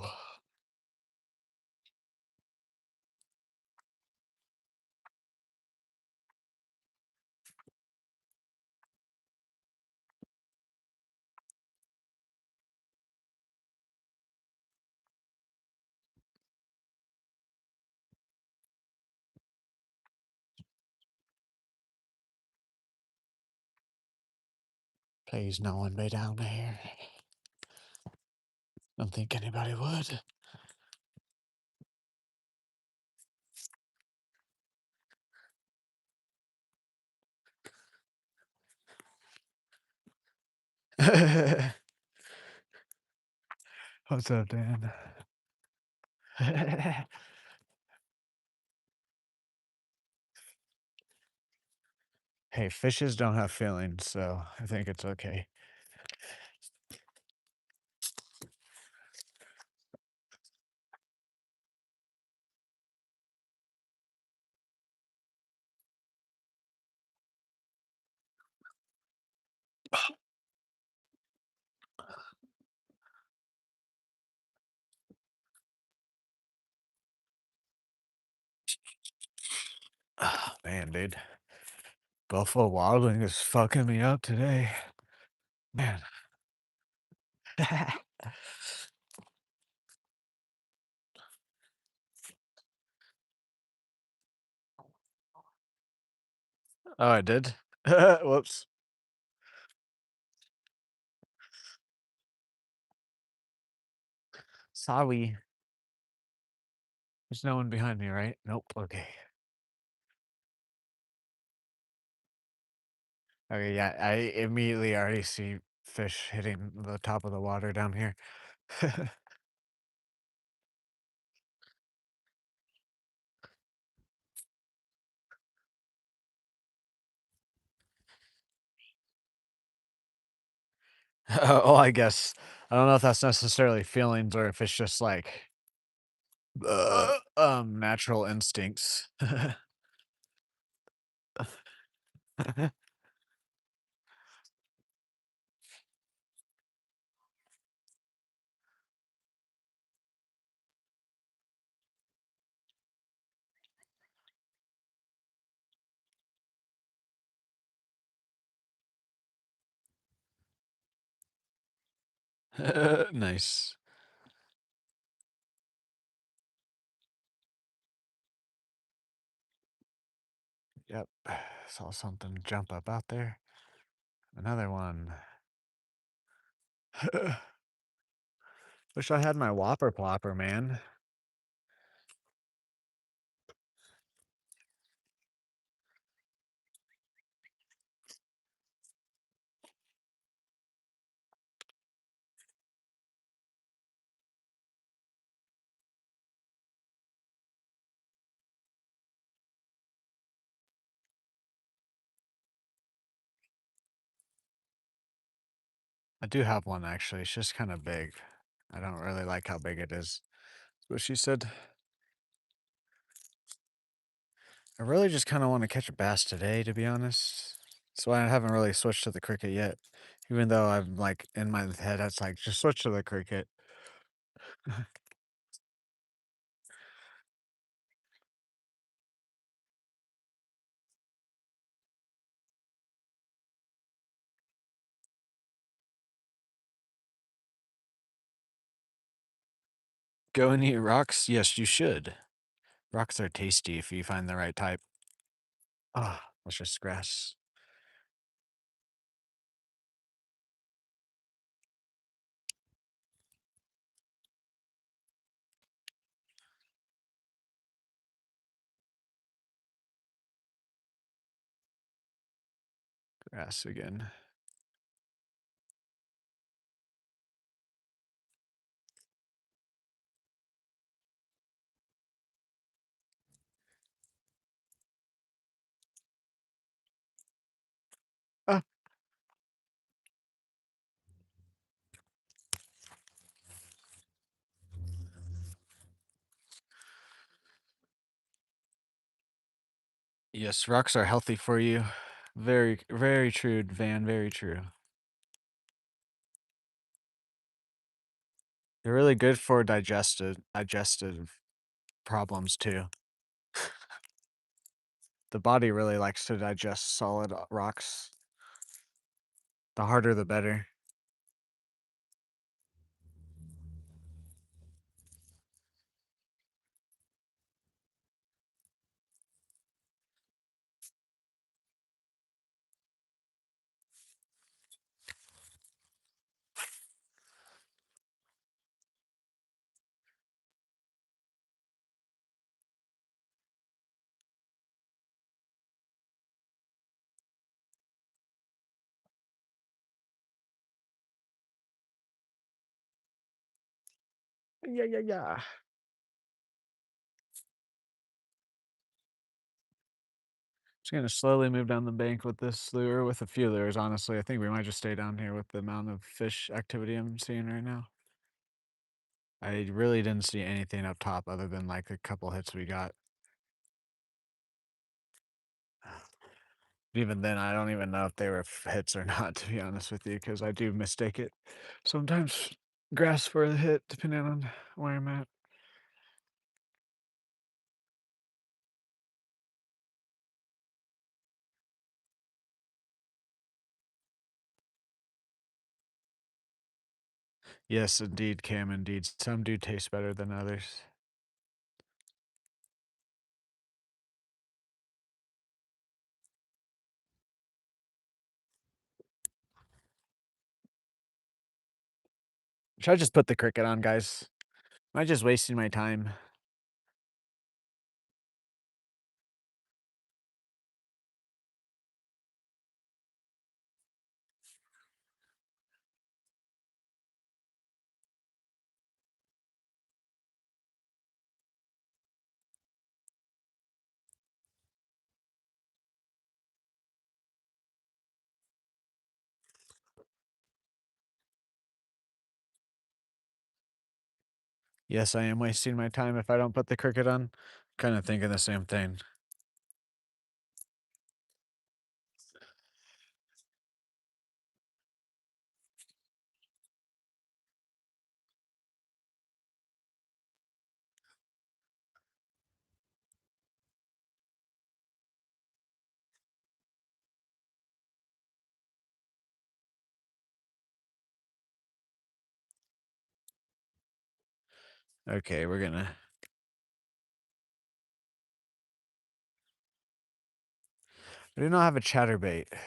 Please no one be down there. Don't think anybody would. What's up, Dan? Hey, fishes don't have feelings, so I think it's okay. Ah, man, dude. Buffalo Wild Wing is fucking me up today. Man. Oh, I did? Whoops. Sorry. There's no one behind me, right? Nope. Okay. Okay, yeah, I immediately already see fish hitting the top of the water down here. Oh, I guess. I don't know if that's necessarily feelings or if it's just like natural instincts. Nice. Yep. Saw something jump up out there. Another one. Wish I had my Whopper Plopper, man. I do have one actually. It's just kind of big. I don't really like how big it is. That's what she said. I really just kind of want to catch a bass today, to be honest. That's why I haven't really switched to the cricket yet. Even though I'm like in my head, it's like just switch to the cricket. Go and eat rocks? Yes, you should. Rocks are tasty if you find the right type. Ah, that's just grass. Grass again. Ah, yes, rocks are healthy for you. Very, very true, Van. Very true. They're really good for digestive problems too. The body really likes to digest solid rocks. The harder, the better. Yeah, yeah, yeah. Just gonna slowly move down the bank with this lure, with a few lures, honestly. I think we might just stay down here with the amount of fish activity I'm seeing right now. I really didn't see anything up top other than like a couple hits we got. Even then, I don't even know if they were hits or not, to be honest with you, because I do mistake it sometimes grass for the hit, depending on where I'm at. Yes, indeed, Cam, indeed. Some do taste better than others. Should I just put the cricket on, guys? Am I just wasting my time? Yes, I am wasting my time if I don't put the cricket on. Kind of thinking the same thing. Okay, we're gonna. I do not have a chatterbait. I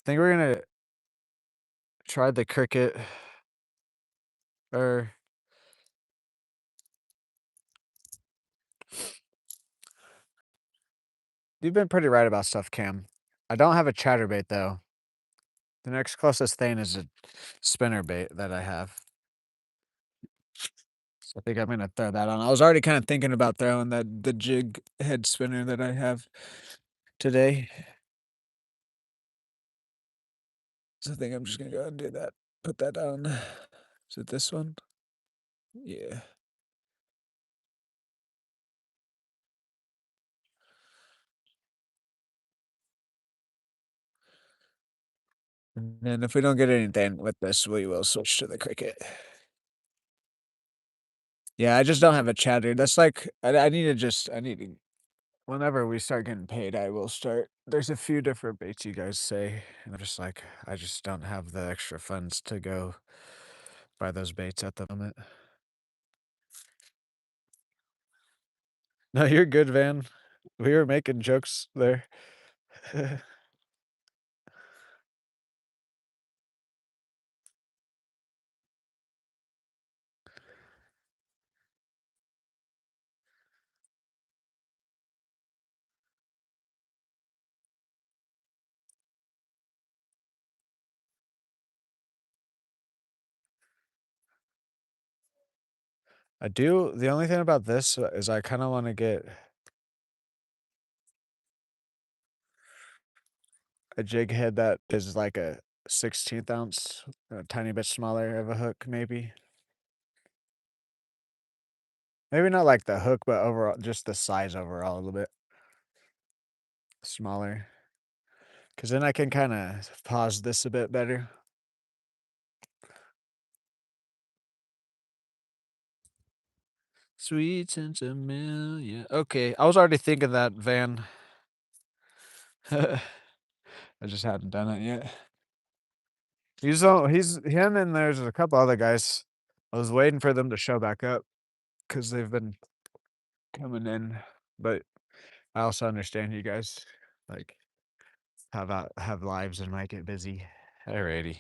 think we're gonna try the cricket. Or you've been pretty right about stuff, Cam. I don't have a chatterbait though. The next closest thing is a spinner bait that I have. So I think I'm gonna throw that on. I was already kind of thinking about throwing the jig head spinner that I have today. So I think I'm just gonna go ahead and do that. Put that down. Is it this one? Yeah. And then if we don't get anything with this, we will switch to the cricket. Yeah, I just don't have a chatter. That's like I need to just I need to whenever we start getting paid, I will start. There's a few different baits you guys say, and I'm just like I just don't have the extra funds to go buy those baits at the moment. No, you're good, Van. We were making jokes there. I do. The only thing about this is I kind of want to get a jig head that is like a 16th ounce, a tiny bit smaller of a hook, maybe. Maybe not like the hook, but overall, just the size overall a little bit smaller. Because then I can kind of pause this a bit better. Sweet sense of million. Okay, I was already thinking that, Van. I just hadn't done it yet. He's him and there's a couple other guys. I was waiting for them to show back up because they've been coming in, but I also understand you guys like have lives and might get busy. Alrighty.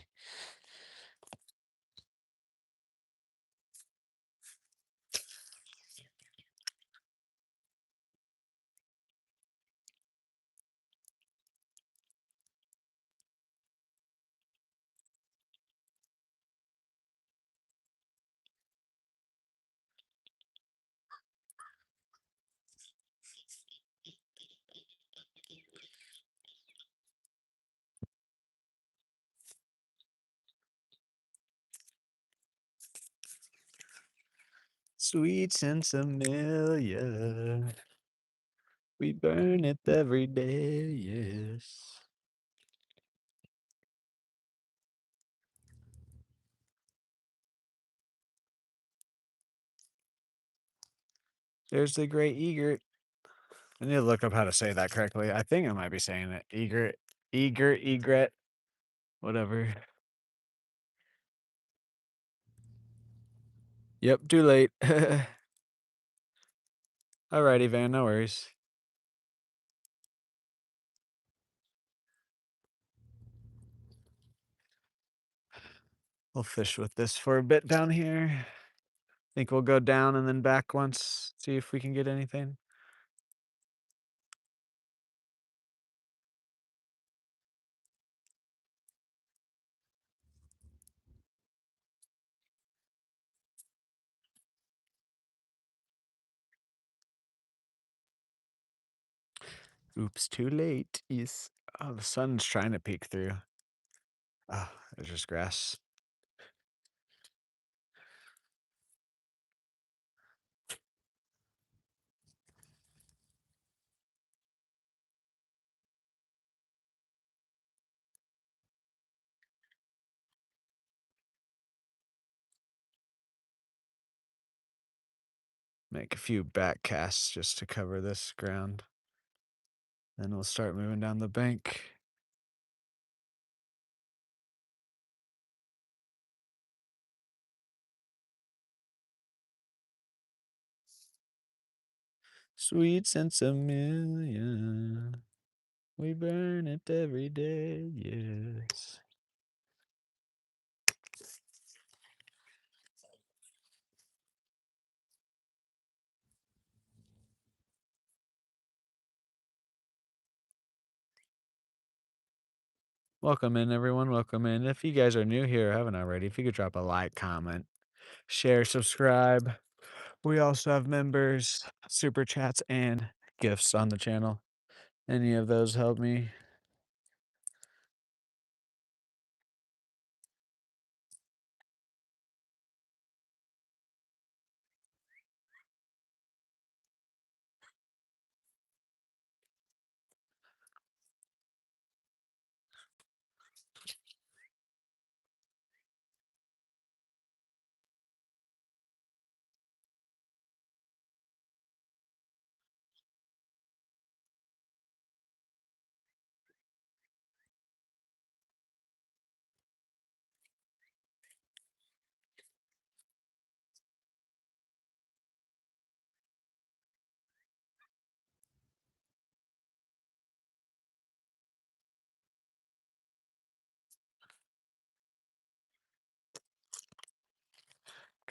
Sweet sense-a-million. We burn it every day, yes. There's the great egret. I need to look up how to say that correctly. I think I might be saying it. Egret, whatever. Yep, too late. Alrighty, Van, no worries. We'll fish with this for a bit down here. Think we'll go down and then back once, see if we can get anything. Oops, too late. Yes. Oh, the sun's trying to peek through. Oh, there's just grass. Make a few back casts just to cover this ground. Then we'll start moving down the bank. Sweet sense of million. We burn it every day, yes. Welcome in, everyone. Welcome in. If you guys are new here, haven't already, if you could drop a like, comment, share, subscribe. We also have members, super chats, and gifts on the channel. Any of those help me.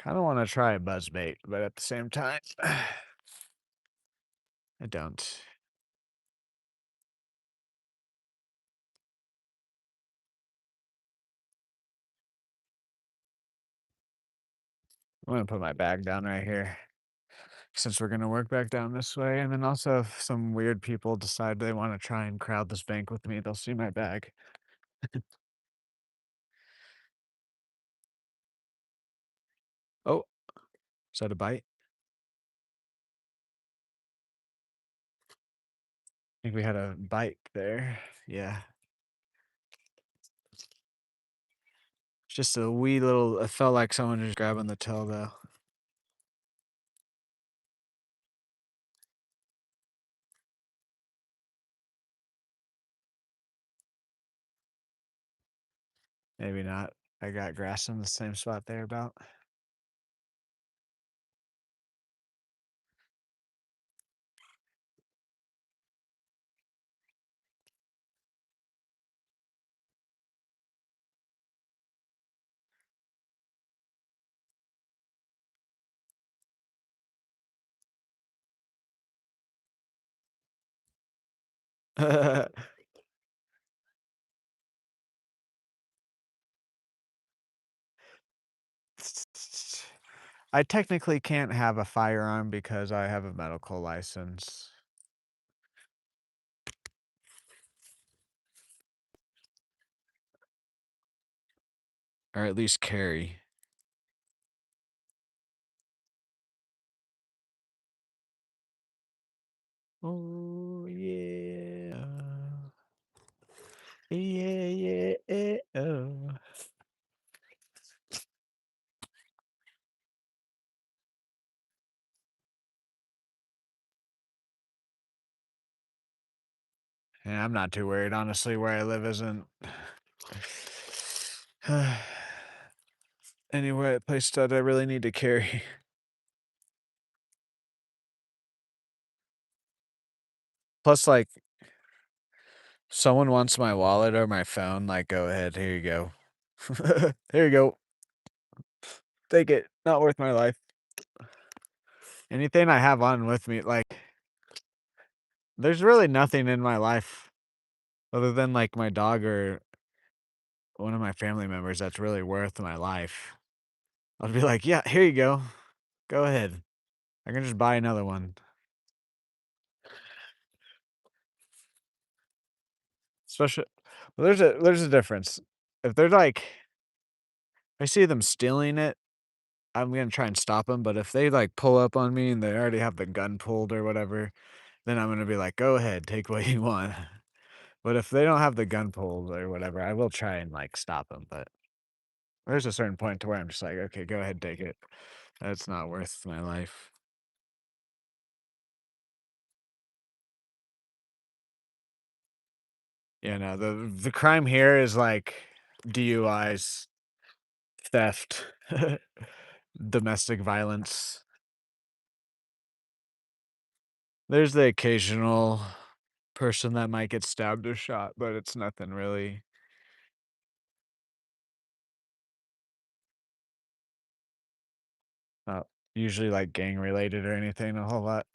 Kinda wanna try a buzzbait, but at the same time, I don't. I'm gonna put my bag down right here since we're gonna work back down this way, and then also if some weird people decide they wanna try and crowd this bank with me, they'll see my bag. Oh, is that a bite? I think we had a bite there. Yeah. Just a wee little it felt like someone just grabbing the toe, though. Maybe not. I got grass in the same spot there about. I technically can't have a firearm because I have a medical license, or at least carry. Oh, yeah. Yeah, yeah, oh. Yeah, I'm not too worried, honestly, where I live isn't anywhere place that I really need to carry. Plus, like, someone wants my wallet or my phone, like, go ahead, here you go. Here you go. Take it. Not worth my life. Anything I have on with me, like, there's really nothing in my life other than like my dog or one of my family members that's really worth my life. I'll be like, yeah, here you go. Go ahead. I can just buy another one. Especially, well, there's a difference. If they're like, I see them stealing it, I'm gonna try and stop them. But if they like pull up on me and they already have the gun pulled or whatever, then I'm gonna be like, go ahead, take what you want. But if they don't have the gun pulled or whatever, I will try and like stop them. But there's a certain point to where I'm just like, okay, go ahead, take it. That's not worth my life. Yeah, no, the crime here is like DUIs, theft, domestic violence. There's the occasional person that might get stabbed or shot, but it's nothing really not usually like gang related or anything a whole lot.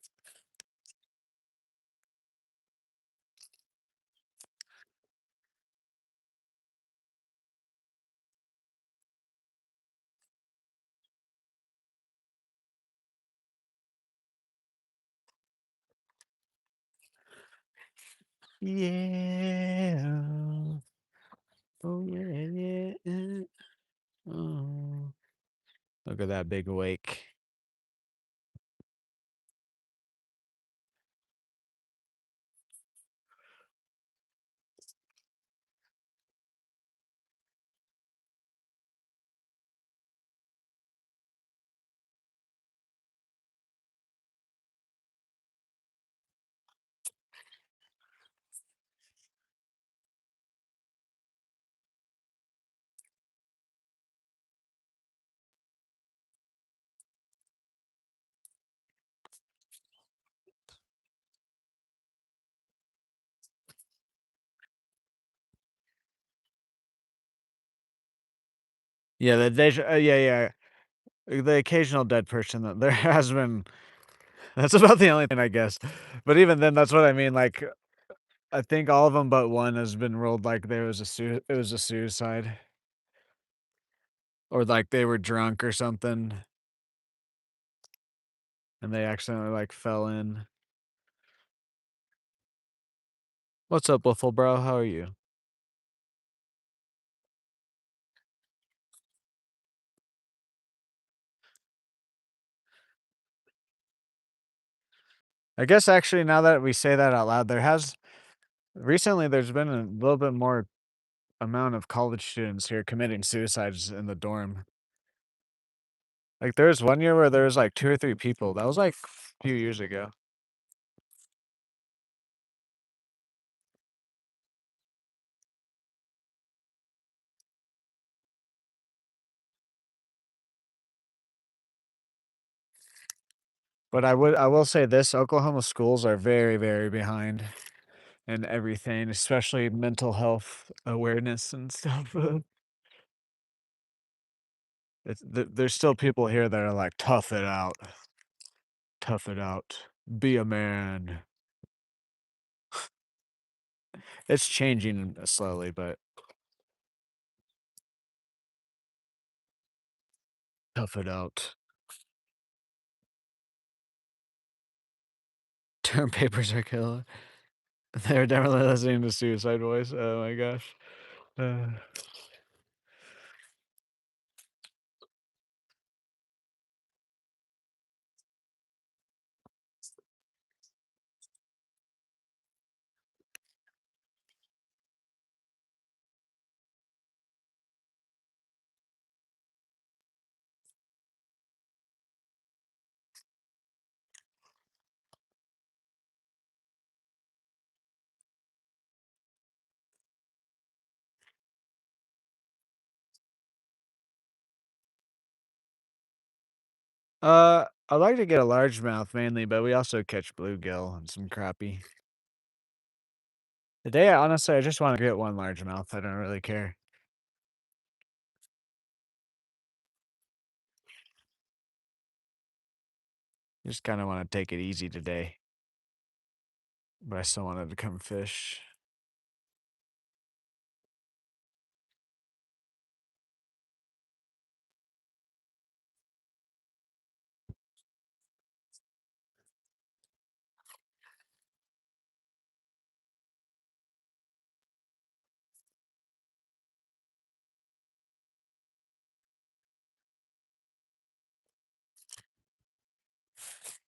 Yeah. Oh yeah, yeah. Oh. Look at that big wake. Yeah, yeah, yeah. The occasional dead person that there has been that's about the only thing, I guess. But even then, that's what I mean, like, I think all of them but one has been ruled like there was it was a suicide, or like they were drunk or something, and they accidentally, like, fell in. "What's up, Wiffle Bro? How are you?" I guess actually now that we say that out loud, recently there's been a little bit more amount of college students here committing suicides in the dorm. Like, there was one year where there was, like, 2 or 3 people. That was, like, a few years ago. But I will say this, Oklahoma schools are very, very behind in everything, especially mental health awareness and stuff. There's still people here that are like, tough it out, be a man." It's changing slowly, but tough it out. Term papers are killer. They're definitely listening to Suicide Boys. Oh my gosh. Uh, I like to get a largemouth mainly, but we also catch bluegill and some crappie. Today, honestly, I just want to get one largemouth. I don't really care. Just kind of want to take it easy today, but I still wanted to come fish.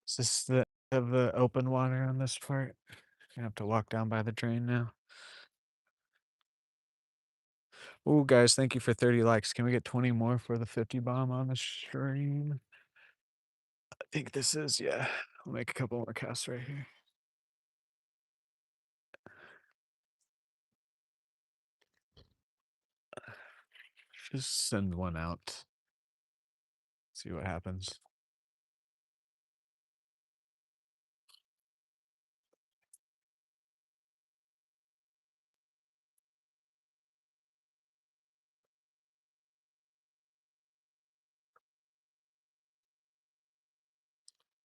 Is this the of the open water on this part? I have to walk down by the drain now. Oh, guys, thank you for 30 likes. Can we get 20 more for the 50 bomb on the stream? I think this is, yeah. I'll make a couple more casts right here. Just send one out. See what happens.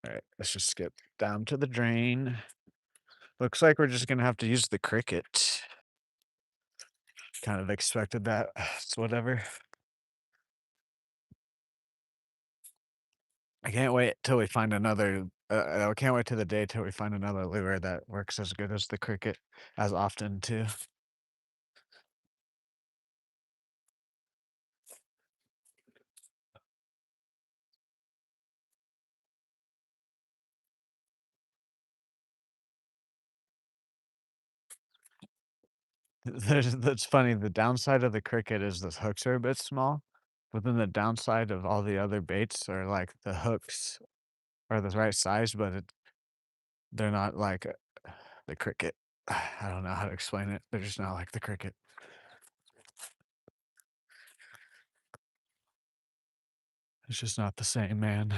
All right, let's just skip down to the drain. Looks like we're just gonna have to use the cricket. Kind of expected that. It's whatever. I can't wait till we find another. I can't wait till the day till we find another lure that works as good as the cricket as often too. That's funny. The downside of the cricket is the hooks are a bit small, but then the downside of all the other baits are like the hooks are the right size, but they're not like the cricket. I don't know how to explain it. They're just not like the cricket. It's just not the same, man.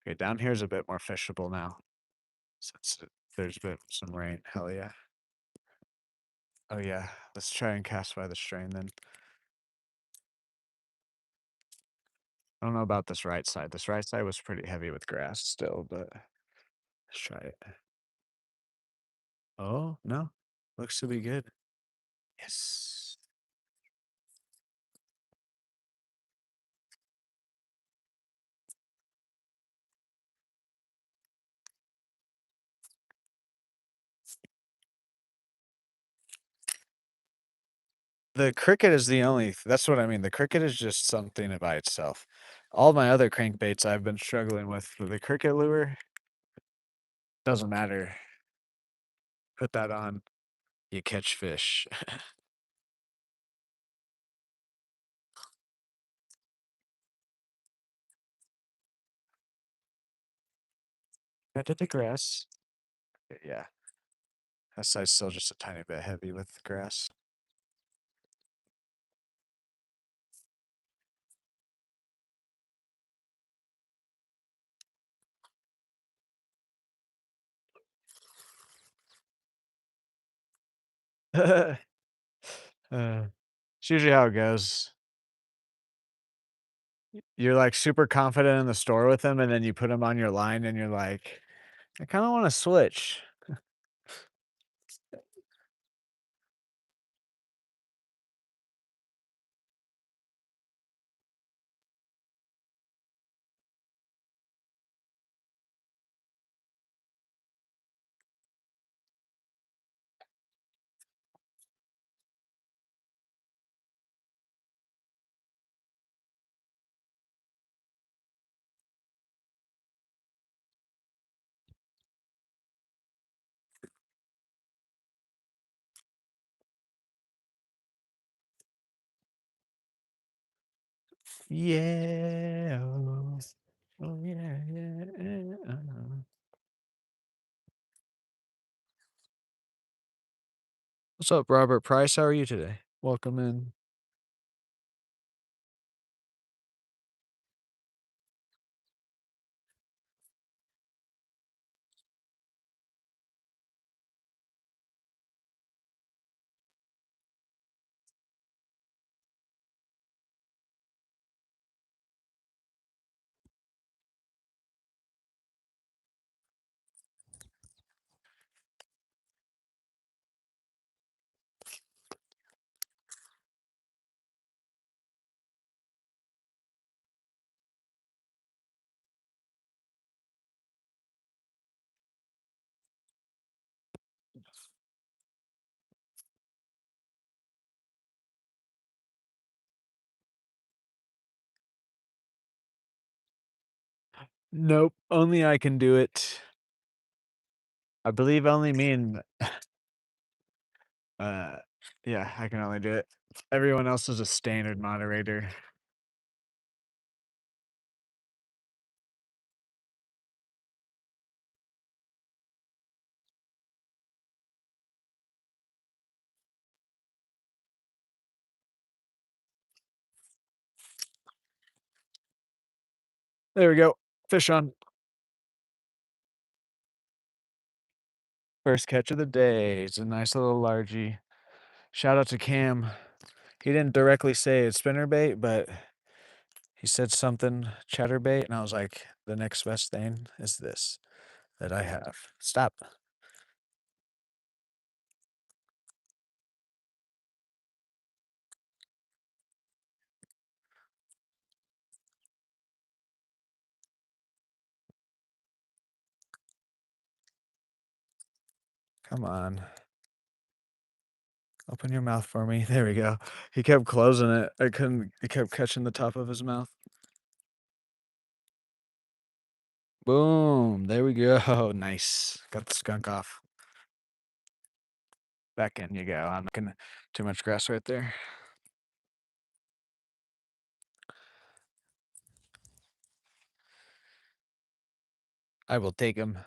Okay, down here is a bit more fishable now since there's been some rain. Hell yeah. Oh yeah, let's try and cast by the strain then. I don't know about this right side. This right side was pretty heavy with grass still, but let's try it. Oh, no. Looks to be good. Yes. The cricket is the only that's what I mean. The cricket is just something by itself. All my other crankbaits I've been struggling with. The cricket lure doesn't matter. Put that on, you catch fish. I did the grass. Yeah, that side's still just a tiny bit heavy with the grass. Uh, it's usually how it goes. You're like super confident in the store with them, and then you put them on your line, and you're like, I kind of want to switch. Yeah. Oh yeah, yeah. What's up, Robert Price? How are you today? Welcome in. Nope, only I can do it. I believe only me and uh yeah, I can only do it. Everyone else is a standard moderator. There we go. Fish on. First catch of the day. It's a nice little largie. Shout out to Cam. He didn't directly say it's spinnerbait, but he said something chatterbait, and I was like, the next best thing is this that I have. Stop. Come on. Open your mouth for me. There we go. He kept closing it. I couldn't, he kept catching the top of his mouth. Boom. There we go. Nice. Got the skunk off. Back in you go. I'm making too much grass right there. I will take him.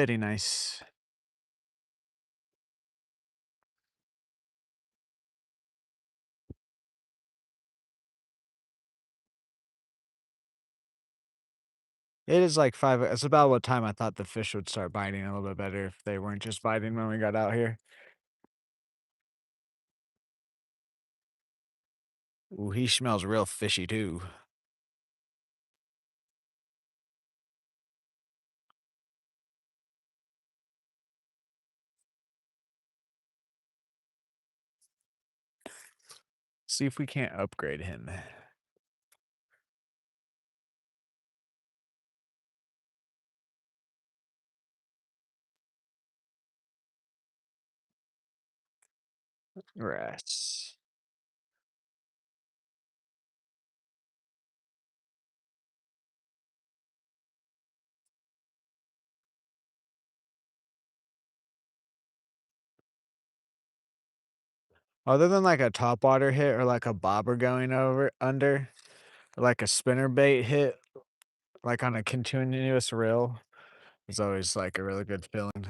very nice. It is like 5 it's about what time I thought the fish would start biting a little bit better if they weren't just biting when we got out here. Ooh, he smells real fishy too. See if we can't upgrade him. Rest. Other than like a top water hit or like a bobber going over under, or like a spinner bait hit, like on a continuous reel, is always like a really good feeling.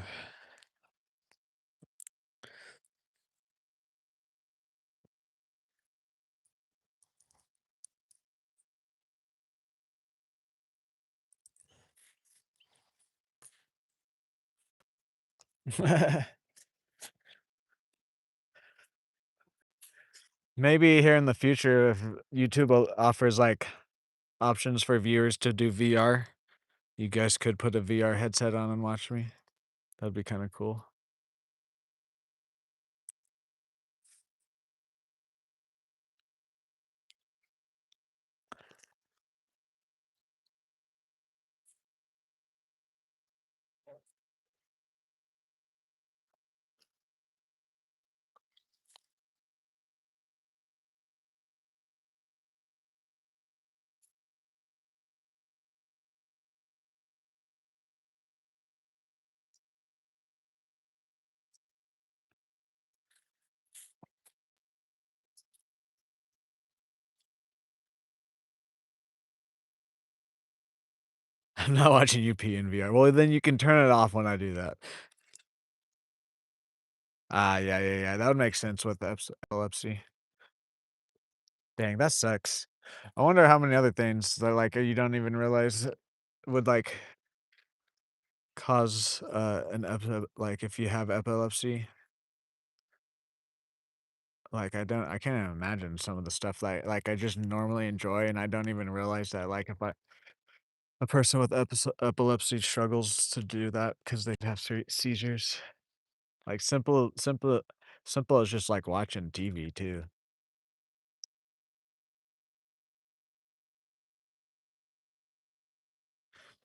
Maybe here in the future, if YouTube offers like options for viewers to do VR, you guys could put a VR headset on and watch me. That'd be kind of cool. I'm not watching you pee in VR. Well, then you can turn it off when I do that. Ah, yeah, yeah, yeah. That would make sense with epilepsy. Dang, that sucks. I wonder how many other things that like you don't even realize would like cause like if you have epilepsy. Like I can't even imagine some of the stuff that like I just normally enjoy and I don't even realize that like if a person with epilepsy struggles to do that because they have seizures. Like simple as just like watching TV too.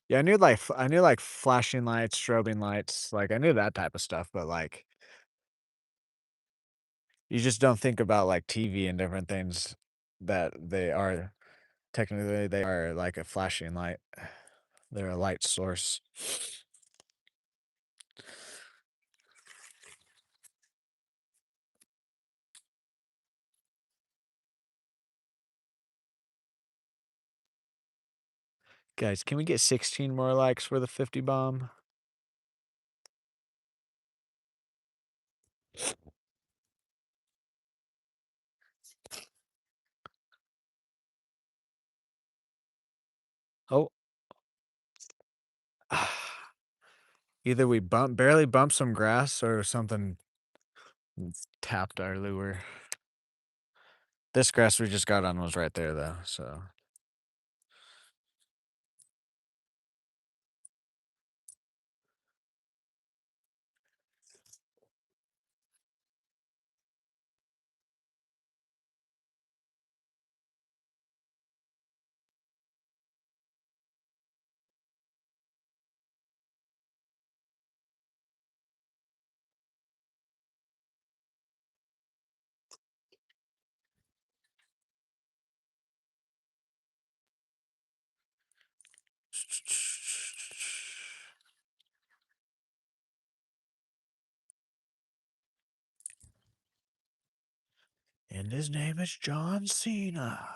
Yeah, I knew like flashing lights, strobing lights, like I knew that type of stuff, but like you just don't think about like TV and different things that they are technically they are like a flashing light. They're a light source. Guys, can we get 16 more likes for the 50 bomb? Oh, either we barely bumped some grass or something tapped our lure. This grass we just got on was right there though, so and his name is John Cena.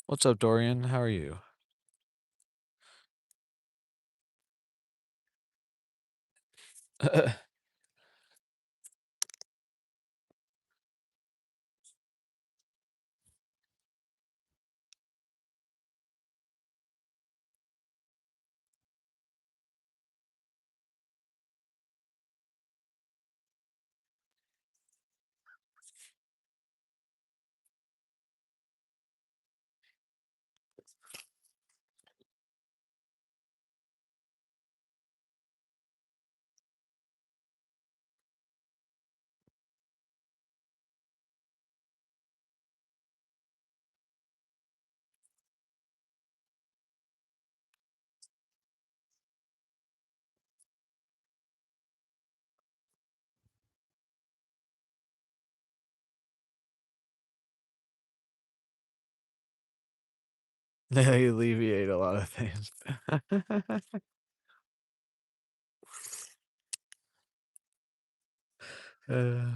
What's up, Dorian? How are you? They alleviate a lot of things. Uh,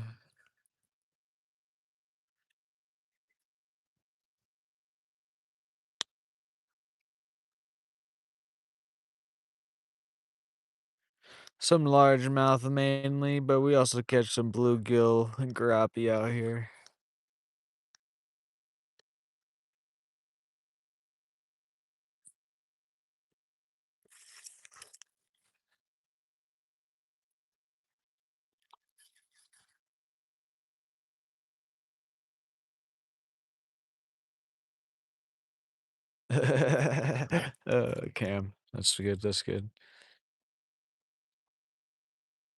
some largemouth mainly, but we also catch some bluegill and crappie out here. Cam, that's good. That's good.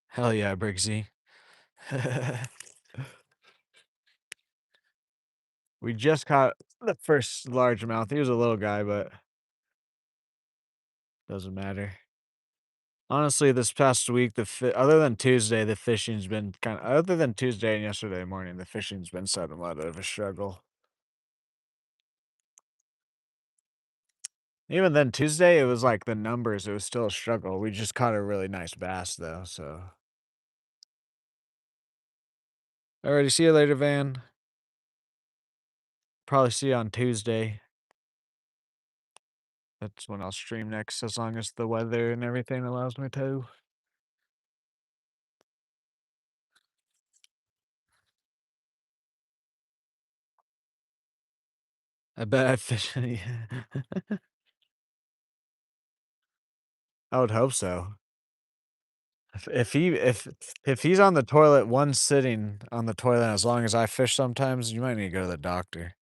Hell yeah, Briggsy. We just caught the first largemouth. He was a little guy, but doesn't matter. Honestly, this past week, other than Tuesday, the fishing's been other than Tuesday and yesterday morning, the fishing's been somewhat of a struggle. Even then, Tuesday, it was like the numbers, it was still a struggle. We just caught a really nice bass though, so. Alrighty, see you later, Van. Probably see you on Tuesday. That's when I'll stream next, as long as the weather and everything allows me to. I bet I fish. Yeah. I would hope so. If he's on the toilet, one sitting on the toilet as long as I fish sometimes, you might need to go to the doctor.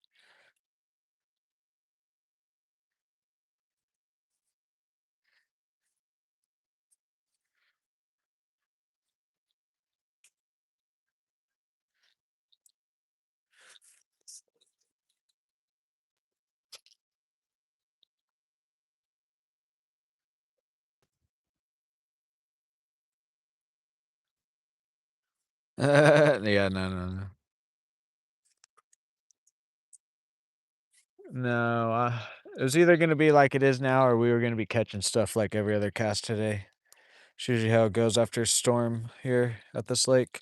Yeah, no. No, it was either gonna be like it is now, or we were gonna be catching stuff like every other cast today. It's usually how it goes after a storm here at this lake.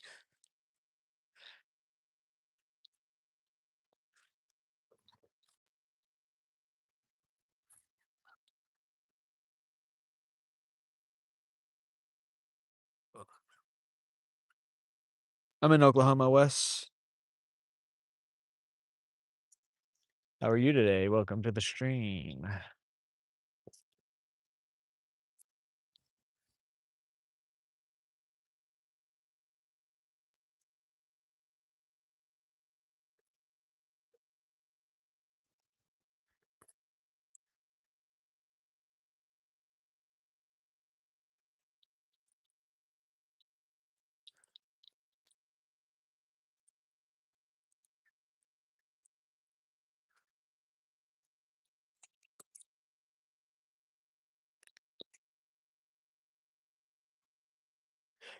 I'm in Oklahoma, Wes. How are you today? Welcome to the stream.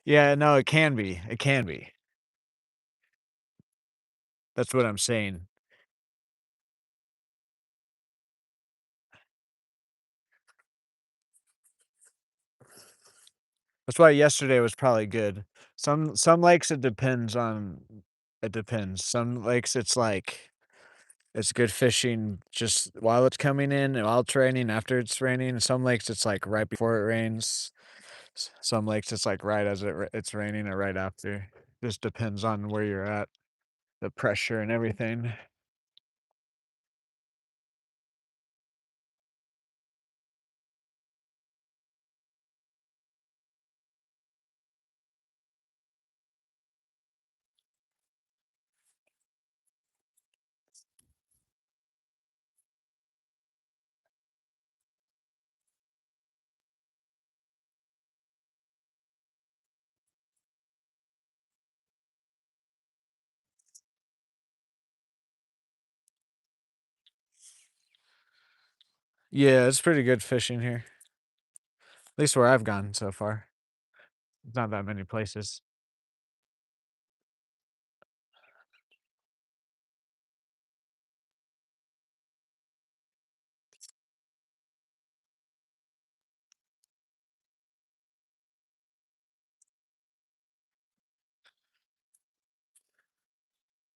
Yeah, no, it can be. It can be. That's what I'm saying. That's why yesterday was probably good. Some lakes it depends on, it depends. Some lakes it's like It's good fishing just while it's coming in and while it's raining, after it's raining. Some lakes, it's, like, right before it rains. Some lakes, it's, like, right as it's raining or right after. Just depends on where you're at, the pressure and everything. Yeah, it's pretty good fishing here, at least where I've gone so far. Not that many places.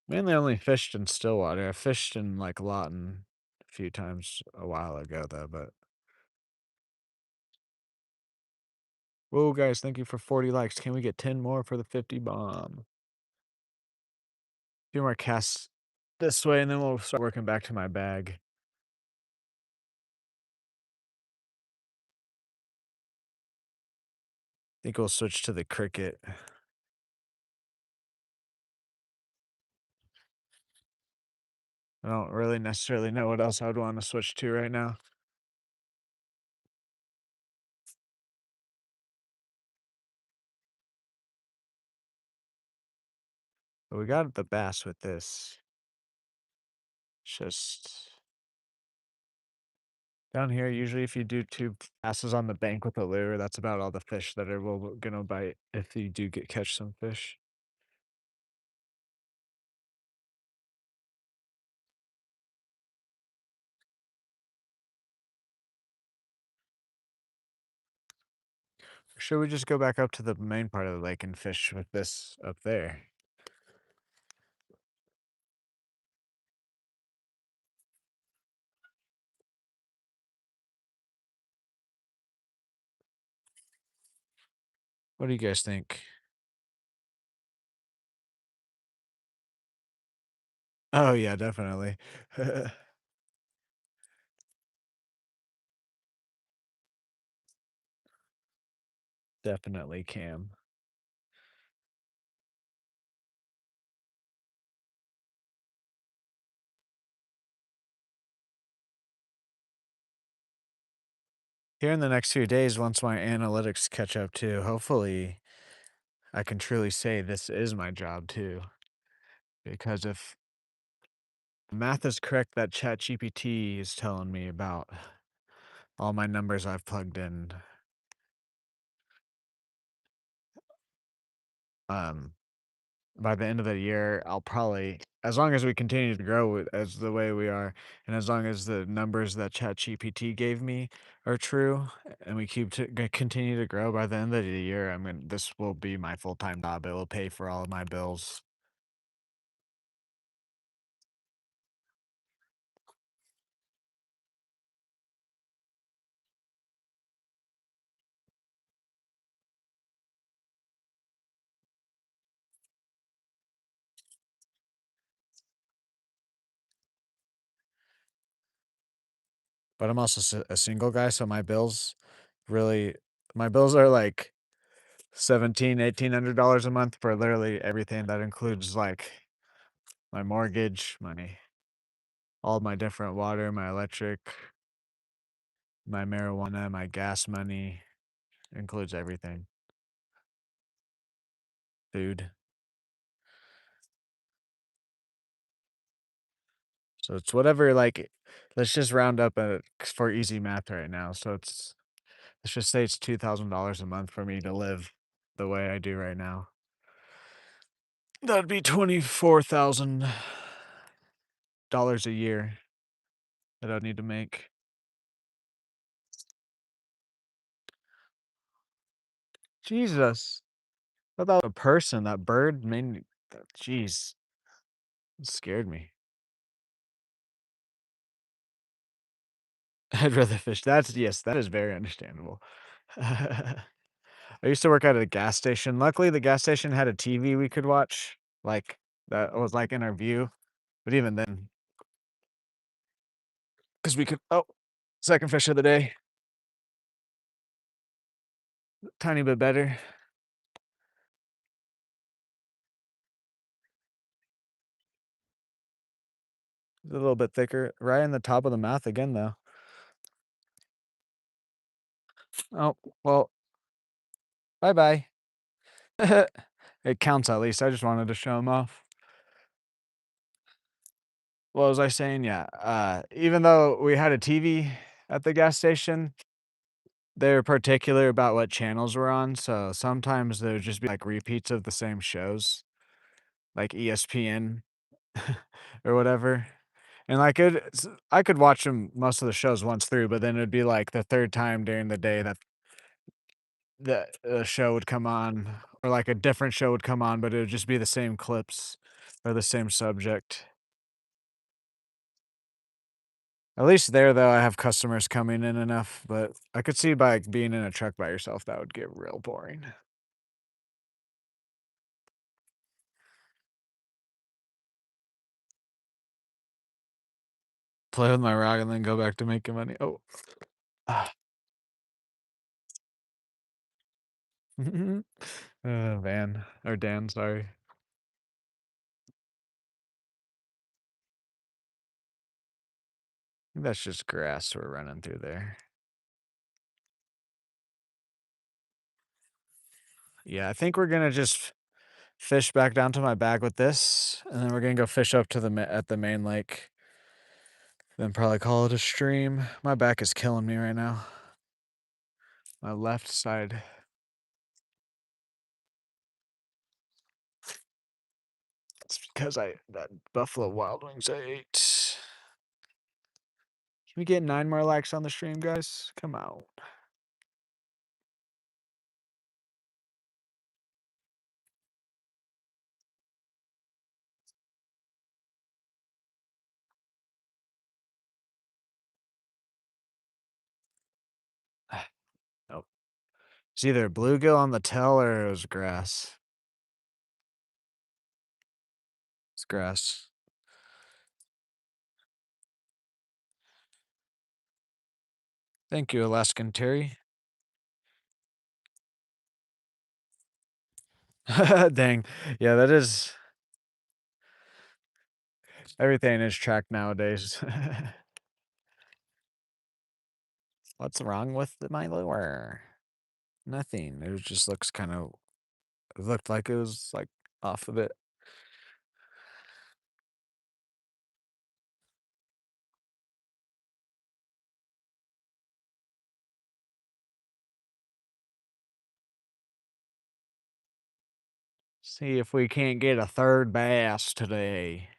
Mainly only fished in Stillwater. I fished in, like, Lawton a few times a while ago, though, but whoa, guys, thank you for 40 likes. Can we get 10 more for the 50 bomb? Few more casts this way, and then we'll start working back to my bag. Think we'll switch to the cricket. I don't really necessarily know what else I would wanna switch to right now. But we got the bass with this. It's just down here, usually if you do 2 passes on the bank with a lure, that's about all the fish that are gonna bite if you do get catch some fish. Or should we just go back up to the main part of the lake and fish with this up there? What do you guys think? Oh, yeah, definitely. Definitely Cam. Here in the next few days, once my analytics catch up too, hopefully I can truly say this is my job too. Because if the math is correct that ChatGPT is telling me about all my numbers I've plugged in, um, by the end of the year, I'll probably, as long as we continue to grow as the way we are, and as long as the numbers that ChatGPT gave me are true, and we continue to grow by the end of the year, I mean, this will be my full time job. It will pay for all of my bills. But I'm also a single guy, so really, my bills are like 1800 dollars a month for literally everything. That includes like my mortgage, my all my different water, my electric, my marijuana, my gas money, includes everything. Food. So it's whatever, like, let's just round up for easy math right now. So let's just say it's $2,000 a month for me to live the way I do right now. That'd be $24,000 a year that I'd need to make. Jesus. I thought that was a person, that bird made me, jeez, it scared me. I'd rather fish. That's yes, that is very understandable. I used to work at a gas station. Luckily, the gas station had a TV we could watch, like, that was, like, in our view, but even then, because we could second fish of the day, tiny bit better, a little bit thicker, right in the top of the mouth again, though. Oh, well, bye-bye. It counts at least, I just wanted to show him off. What was I saying? Yeah, even though we had a TV at the gas station, they were particular about what channels we're on, so sometimes there would just be, like, repeats of the same shows, like ESPN or whatever, and, like, I could watch them most of the shows once through, but then it'd be, like, the 3rd time during the day that the show would come on, or, like, a different show would come on, but it would just be the same clips or the same subject. At least there, though, I have customers coming in enough, but I could see by being in a truck by yourself, that would get real boring. Play with my rock and then go back to making money. Oh. Ah. Van or Dan, sorry. That's just grass we're running through there. Yeah, I think we're gonna just fish back down to my bag with this, and then we're gonna go fish up to the at the main lake, then probably call it a stream. My back is killing me right now. My left side. It's because I that Buffalo Wild Wings I ate. Can we get 9 more likes on the stream, guys? Come on. Nope. It's either bluegill on the tail or it was grass. It's grass. Thank you, Alaskan Terry. Dang. Yeah, that is everything is tracked nowadays. What's wrong with my lure? Nothing. It just looks kind of it looked like it was like off of it. See if we can't get a third bass today.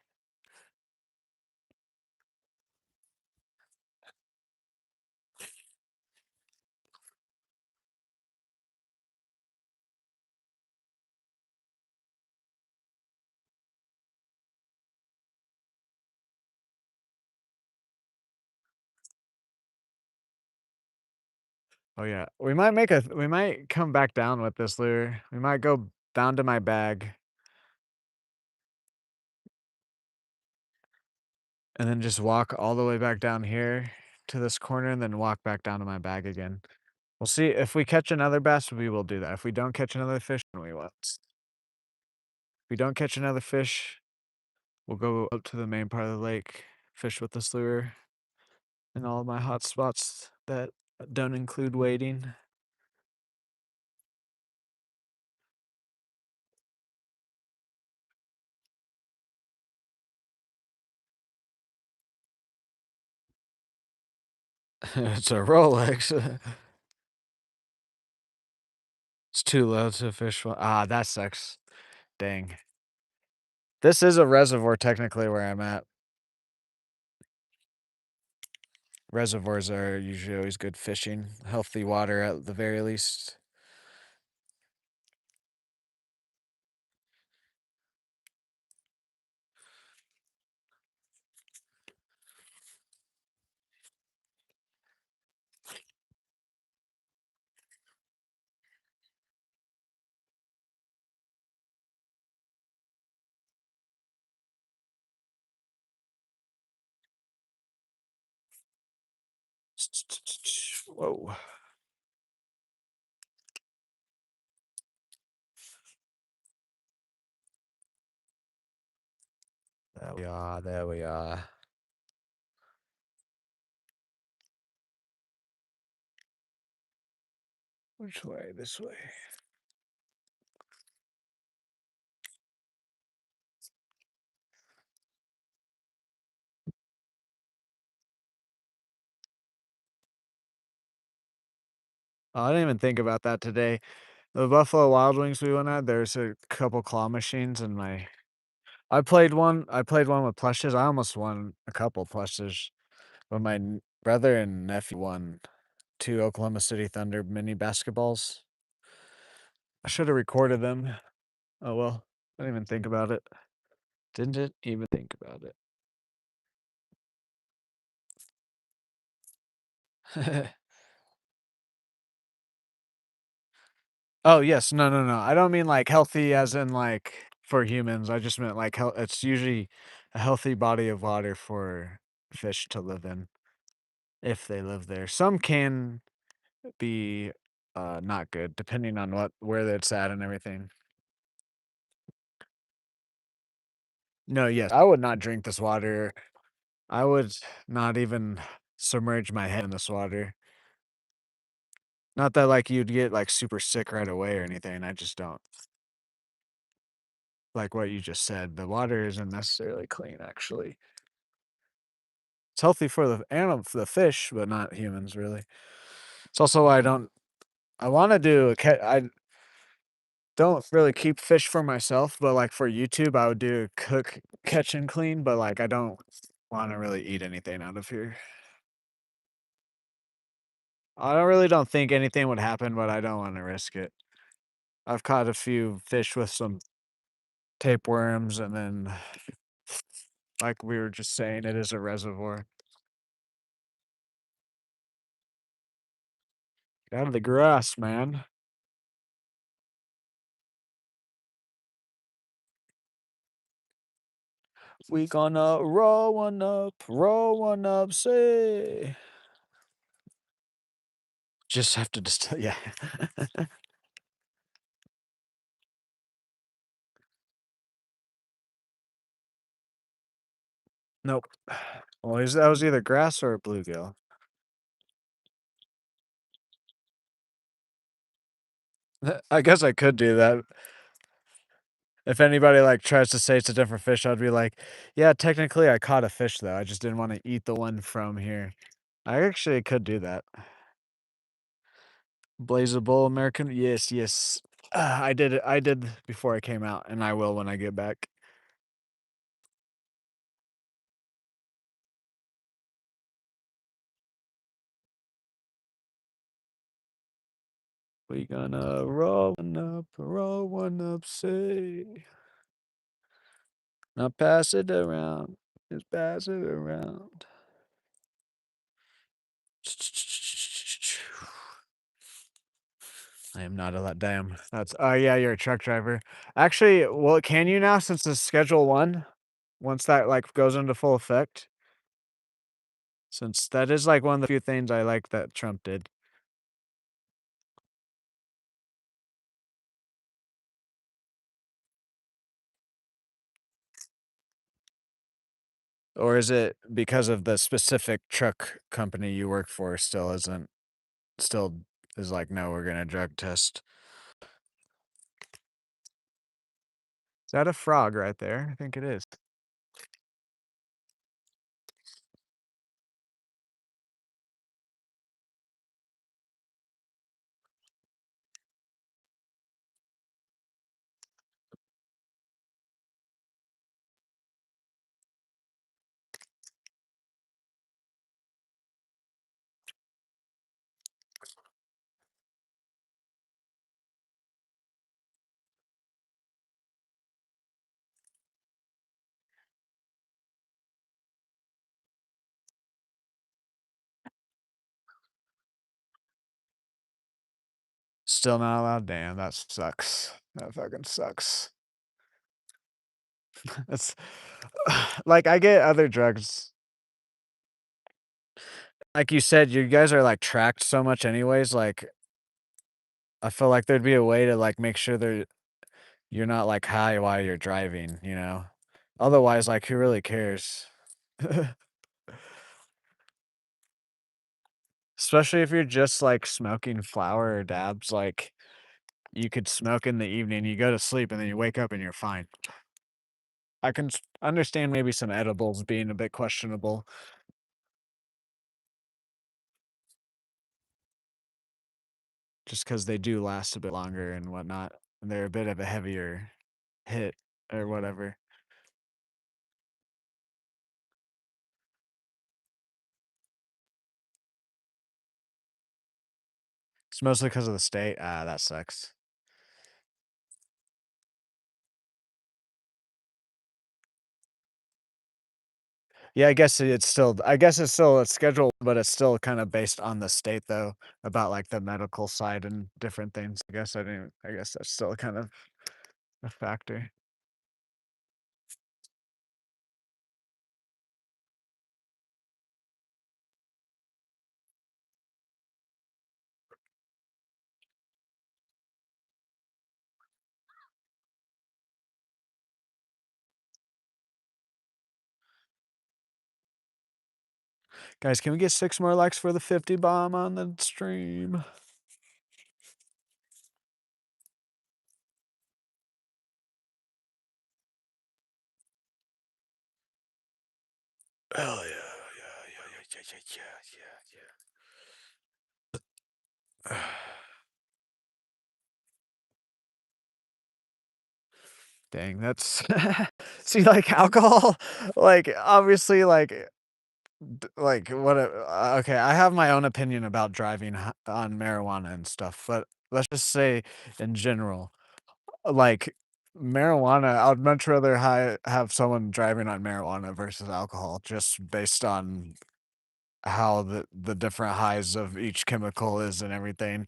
Oh yeah. We might come back down with this lure. We might go down to my bag and then just walk all the way back down here to this corner and then walk back down to my bag again. We'll see if we catch another bass, we will do that. If we don't catch another fish, then we won't. If we don't catch another fish, we'll go up to the main part of the lake, fish with this lure in all of my hot spots that don't include wading. It's a Rolex. It's too low to fish. Ah, that sucks. Dang. This is a reservoir technically where I'm at. Reservoirs are usually always good fishing, healthy water at the very least. Whoa. There we are. There we are. Which way? This way. Oh, I didn't even think about that today. The Buffalo Wild Wings we went at, there's a couple claw machines in my I played one with plushes. I almost won a couple plushes, but my brother and nephew won 2 Oklahoma City Thunder mini basketballs. I should have recorded them. Oh well, I didn't even think about it. Didn't even think about it. Oh, yes. No, no, no. I don't mean like healthy as in like for humans. I just meant like it's usually a healthy body of water for fish to live in if they live there. Some can be not good depending on where it's at and everything. No, yes. I would not drink this water. I would not even submerge my head in this water. Not that like you'd get like super sick right away or anything. I just don't. Like what you just said, the water isn't necessarily clean actually. It's healthy for the animal for the fish, but not humans really. It's also why I wanna do I don't really keep fish for myself, but, like, for YouTube, I would do cook, catch, and clean, but, like, I don't wanna really eat anything out of here. I don't think anything would happen, but I don't wanna risk it. I've caught a few fish with some tapeworms, and then, like we were just saying, it is a reservoir. Get out of the grass, man. We gonna roll one up, say. Just have to just yeah. Nope. Well, is that was either grass or a bluegill. I guess I could do that. If anybody, like, tries to say it's a different fish, I'd be like, "Yeah, technically, I caught a fish, though. I just didn't wanna eat the one from here." I actually could do that. Blaze a Bull American yes, yes. I did before I came out, and I will when I get back. We gonna roll one up, say. Now pass it around, just pass it around. I am not a lot damn. That's oh, yeah, you're a truck driver. Actually, well, can you now since it's Schedule 1? Once that, like, goes into full effect? Since that is, like, one of the few things I like that Trump did. Or is it because of the specific truck company you work for still is like, "No, we're gonna drug test." Is that a frog right there? I think it is. Still not allowed? Damn, that sucks. That fucking sucks. That's like, I get other drugs like you said, you guys are, like, tracked so much anyways, like, I feel like there'd be a way to, like, make sure you're not, like, high while you're driving, you know? Otherwise, like, who really cares? Especially if you're just, like, smoking flower or dabs, like, you could smoke in the evening, you go to sleep, and then you wake up and you're fine. I can understand maybe some edibles being a bit questionable just because they do last a bit longer and whatnot, and they're a bit of a heavier hit or whatever. It's mostly because of the state. Ah, that sucks. Yeah, I guess it's still a schedule, but it's still kinda based on the state, though, about, like, the medical side and different things. I guess that's still kind of a factor. Guys, can we get 6 more likes for the 50 bomb on the stream? Hell yeah, yeah, yeah, yeah, yeah, yeah, yeah, yeah. Dang, that's see, like, alcohol, like, obviously, like, like, what okay, I have my own opinion about driving on marijuana and stuff, but let's just say in general, like, marijuana, I would much rather have someone driving on marijuana versus alcohol just based on how the different highs of each chemical is and everything.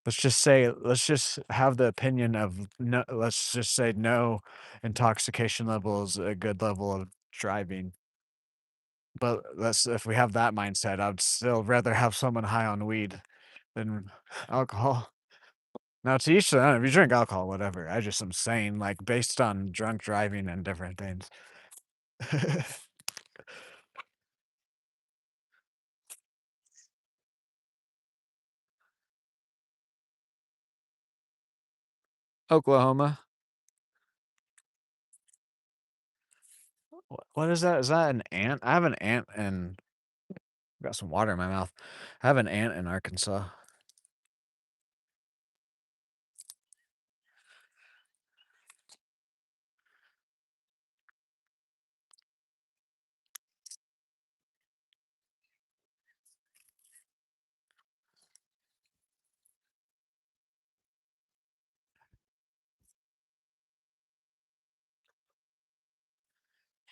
Let's just have the opinion of no, let's just say no intoxication level is a good level of driving. But let's if we have that mindset, I'd still rather have someone high on weed than alcohol. Now to each their own, if you drink alcohol, whatever. I just am saying, like, based on drunk driving and different things. Oklahoma. What is that? Is that an ant? I have an ant and got some water in my mouth. I have an ant in Arkansas.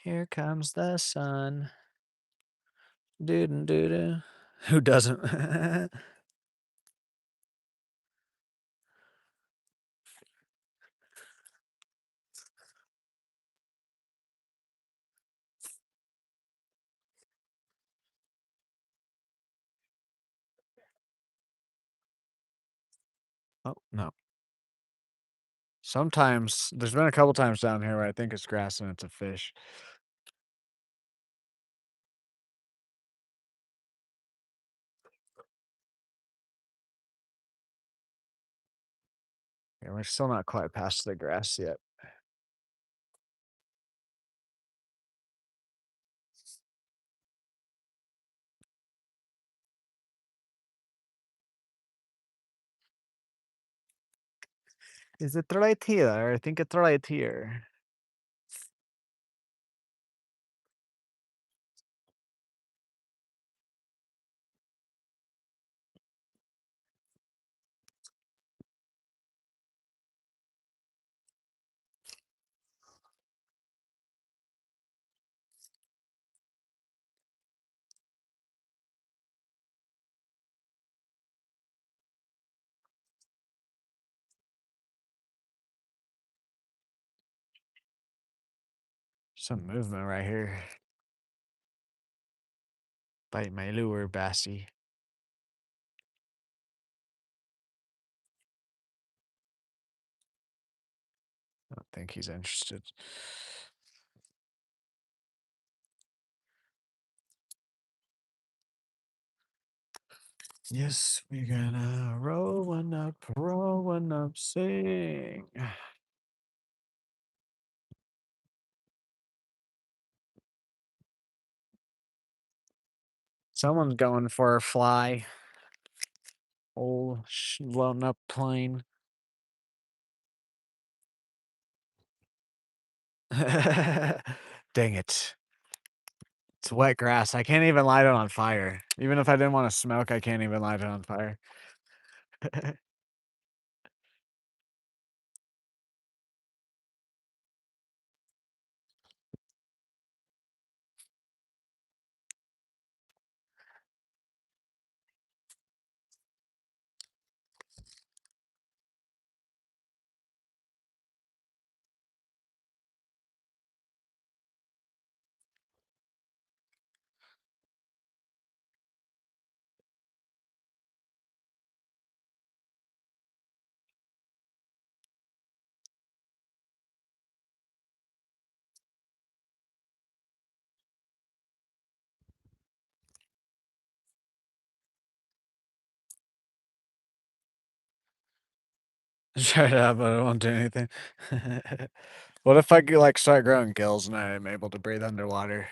Here comes the sun. Doo doo doo doo. Who doesn't? Oh, no. Sometimes there's been a couple times down here where I think it's grass and it's a fish. Yeah, we're still not quite past the grass yet. Is it right here? I think it's right here. Some movement right here. Bite my lure, Bassy. I don't think he's interested. Yes, we're gonna roll one up, sing. Someone's going for a fly. Old blown up plane. Dang it. It's wet grass. I can't even light it on fire. Even if I didn't want to smoke, I can't even light it on fire. Shut up, I don't want to do anything. What if I could like start growing gills and I'm able to breathe underwater?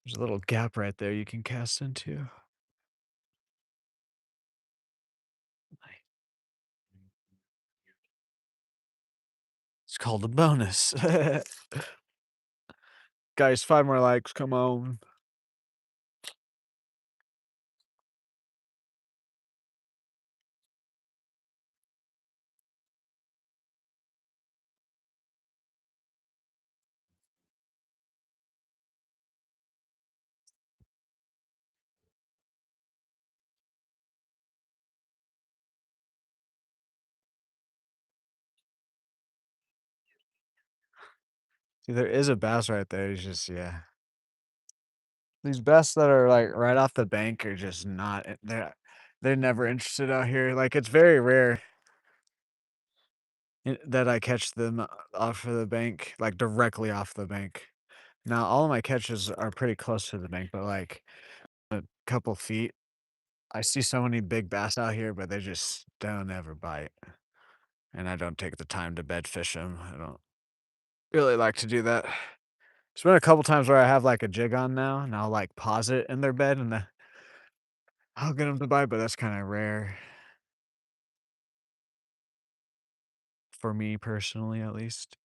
There's a little gap right there you can cast into. It's called a bonus. Guys, 5 more likes, come on. See, there is a bass right there, it's just yeah. These bass that are, like, right off the bank are just not they're never interested out here, like, it's very rare that I catch them off of the bank, like, directly off the bank. Now, all of my catches are pretty close to the bank, but, like, a couple feet. I see so many big bass out here, but they just don't ever bite, and I don't take the time to bed fish them. I don't really like to do that. There's been a couple times where I have, like, a jig on now, and I'll, like, pause it in their bed, and then I'll get them to bite, but that's kinda rare for me personally, at least.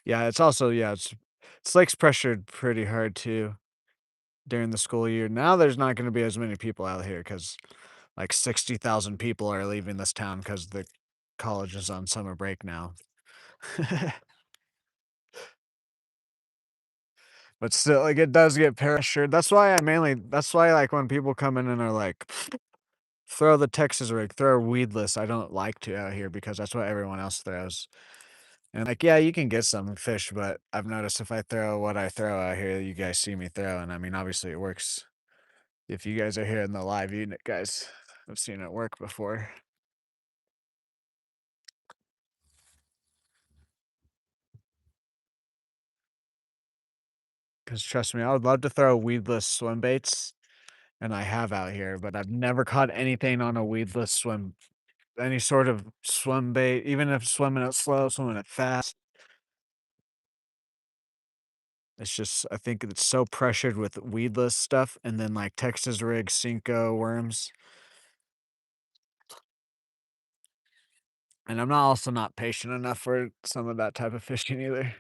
Yeah, it's also yeah, it's Lake's pressured pretty hard too during the school year. Now there's not gonna be as many people out here because like 60,000 people are leaving this town because the college is on summer break now. But still, like, it does get pressured. That's why, like, when people come in and are like, "Throw the Texas rig, throw weedless," I don't like to out here because that's what everyone else throws. And, like, yeah, you can get some fish, but I've noticed if I throw what I throw out here, you guys see me throw, and I mean, obviously, it works. If you guys are here in the live unit, guys, I've seen it work before. Because trust me, I would love to throw weedless swim baits, and I have out here, but I've never caught anything on a weedless swim any sort of swim bait, even if swimming it slow, swimming it fast. It's just I think it's so pressured with weedless stuff and then like Texas rig, Cinco worms. And I'm not also not patient enough for some of that type of fishing either.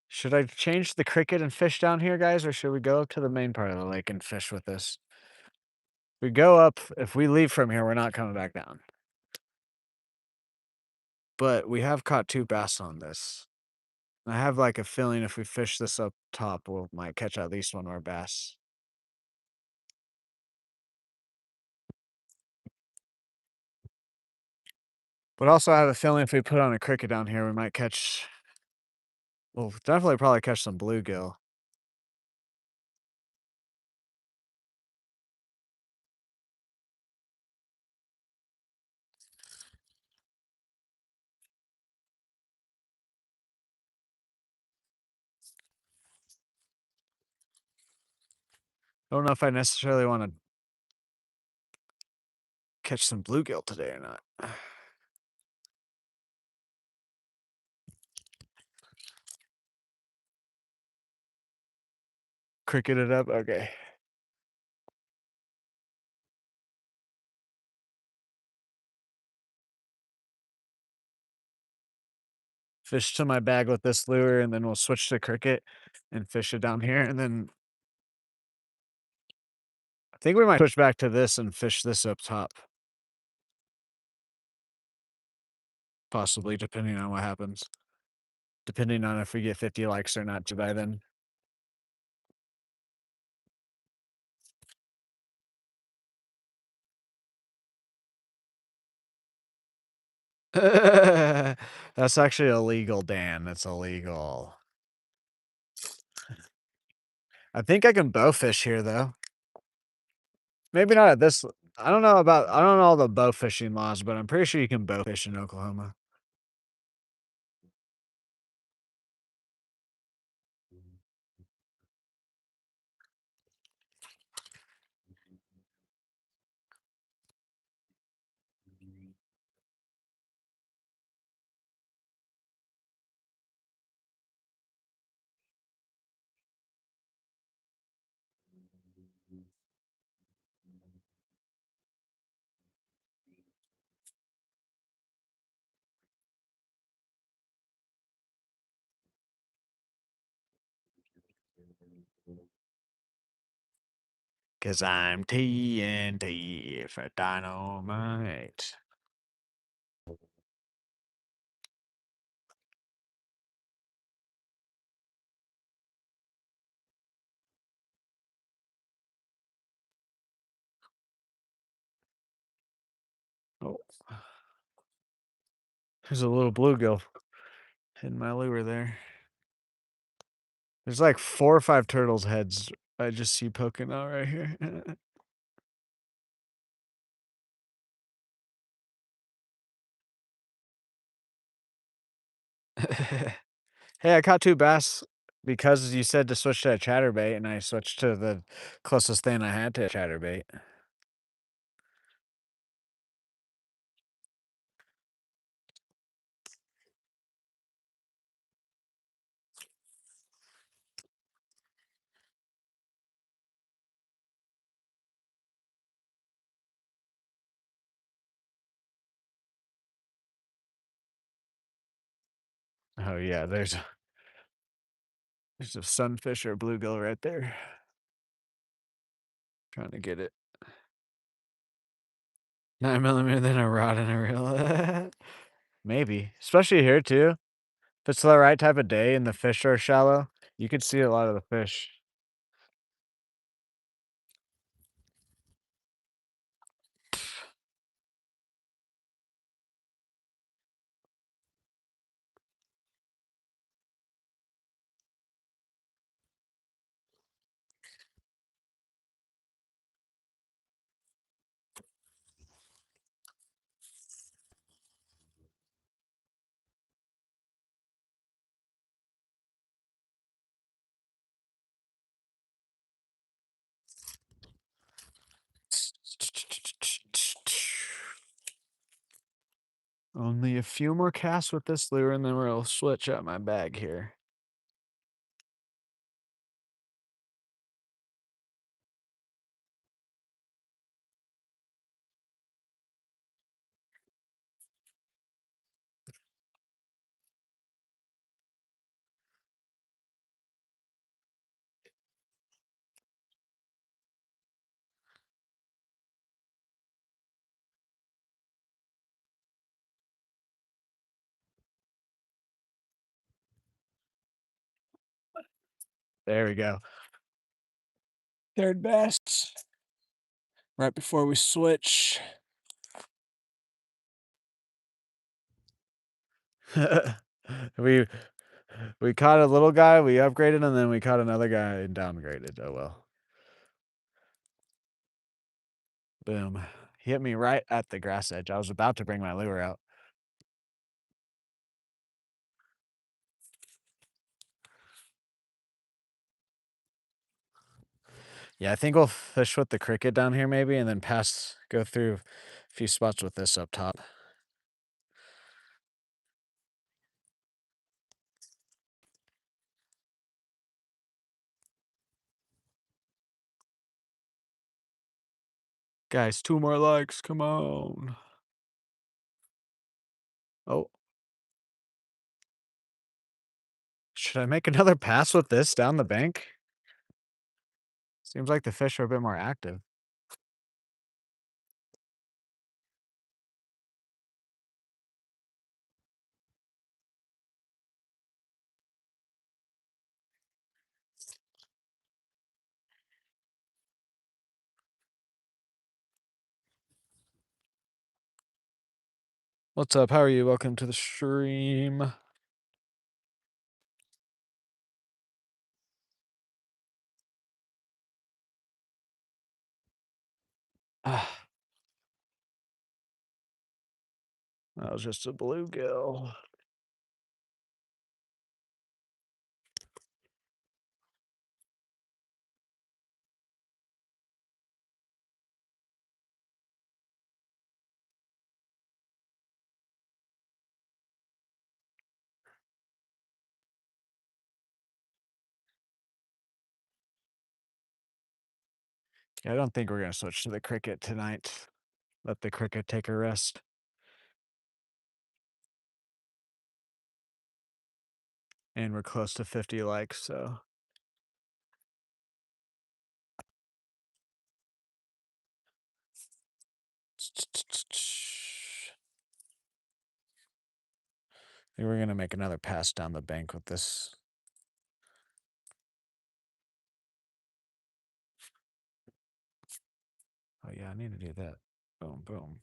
Should I change the cricket and fish down here, guys, or should we go up to the main part of the lake and fish with this? We go up, if we leave from here, we're not coming back down. But we have caught 2 bass on this. I have like a feeling if we fish this up top, we'll might catch at least 1 more bass. But also I have a feeling if we put on a cricket down here, we might catch we'll definitely probably catch some bluegill. I don't know if I necessarily wanna catch some bluegill today or not. Cricket it up? Okay. Fish to my bag with this lure, and then we'll switch to cricket and fish it down here, and then I think we might switch back to this and fish this up top, possibly, depending on what happens. Depending on if we get 50 likes or not by then. That's actually illegal, Dan, that's illegal. I think I can bow fish here, though. Maybe not at this I don't know all the bow fishing laws, but I'm pretty sure you can bow fish in Oklahoma. Cause I'm TNT for dynamite. Oh, there's a little bluegill in my lure there. There's like 4 or 5 turtles' heads I just see poking out right here. Hey, I caught 2 bass because you said to switch to a chatterbait, and I switched to the closest thing I had to a chatterbait. Oh, yeah, there's a sunfish or bluegill right there. Trying to get it. 9 millimeter, then a rod and a reel. Maybe, especially here too. If it's the right type of day and the fish are shallow, you could see a lot of the fish. Only a few more casts with this lure, and then we'll switch out my bag here. There we go. Third best. Right before we switch. we we caught a little guy, we upgraded, and then we caught another guy and downgraded. Oh well. Boom. He hit me right at the grass edge. I was about to bring my lure out. Yeah, I think we'll fish with the cricket down here maybe, and then go through a few spots with this up top. Guys, 2 more likes, come on. Oh, should I make another pass with this down the bank? Seems like the fish are a bit more active. What's up? How are you? Welcome to the stream. Ah, that was just a bluegill. Yeah, I don't think we're gonna switch to the cricket tonight. Let the cricket take a rest. And we're close to 50 likes, so I think we're gonna make another pass down the bank with this. Oh yeah, I need to do that. Boom, boom.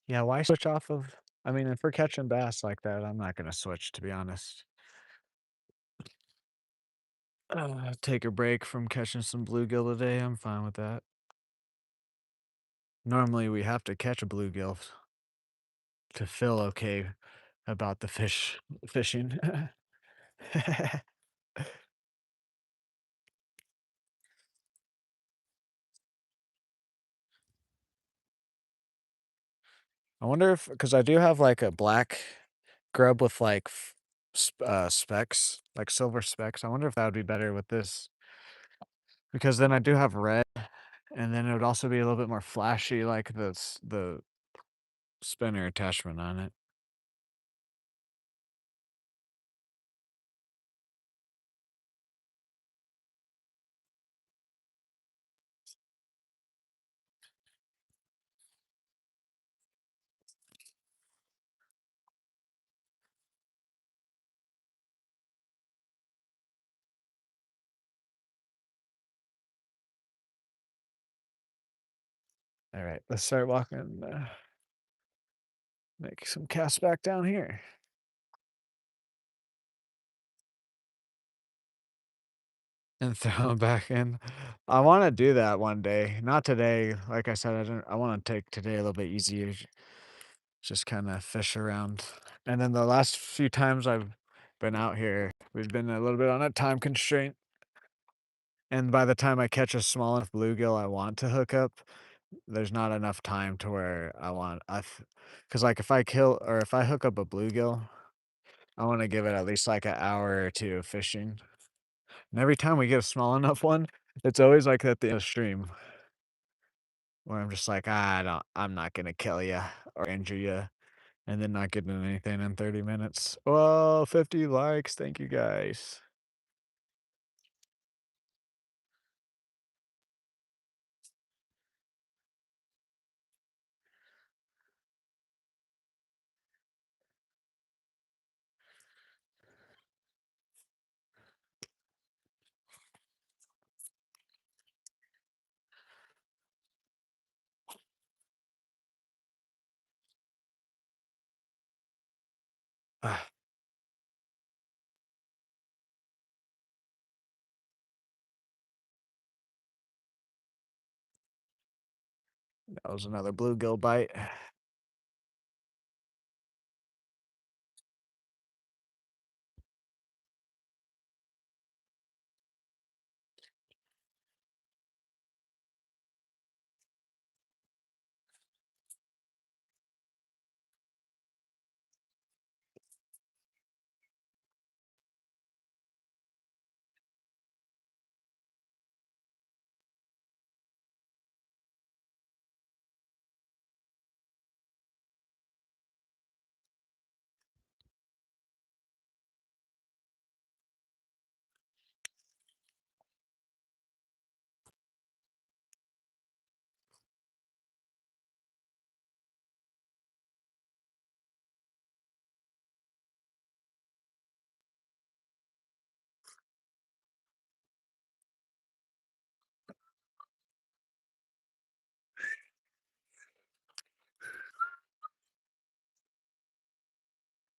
Yeah, why switch off of I mean, if we're catching bass like that, I'm not gonna switch, to be honest. Take a break from catching some bluegill today, I'm fine with that. Normally, we have to catch a bluegill to feel okay about the fishing. I wonder if because I do have, like, a black grub with, like, specks, like silver specks. I wonder if that would be better with this, because then I do have red, and then it would also be a little bit more flashy, like the spinner attachment on it. Alright, let's start walking, make some casts back down here. And throw 'em back in. I wanna do that one day, not today, like I said, I wanna take today a little bit easier, just kinda fish around. And then the last few times I've been out here, we've been a little bit on a time constraint, and by the time I catch a small enough bluegill I want to hook up, there's not enough time to where because like, if I kill or if I hook up a bluegill, I wanna give it at least, like, an hour or 2 of fishing, and every time we get a small enough one, it's always, like, at the end of the stream where I'm just like, I'm not gonna kill you or injure you," and then not getting anything in 30 minutes. Well, 50 likes, thank you guys. Ah, that was another bluegill bite.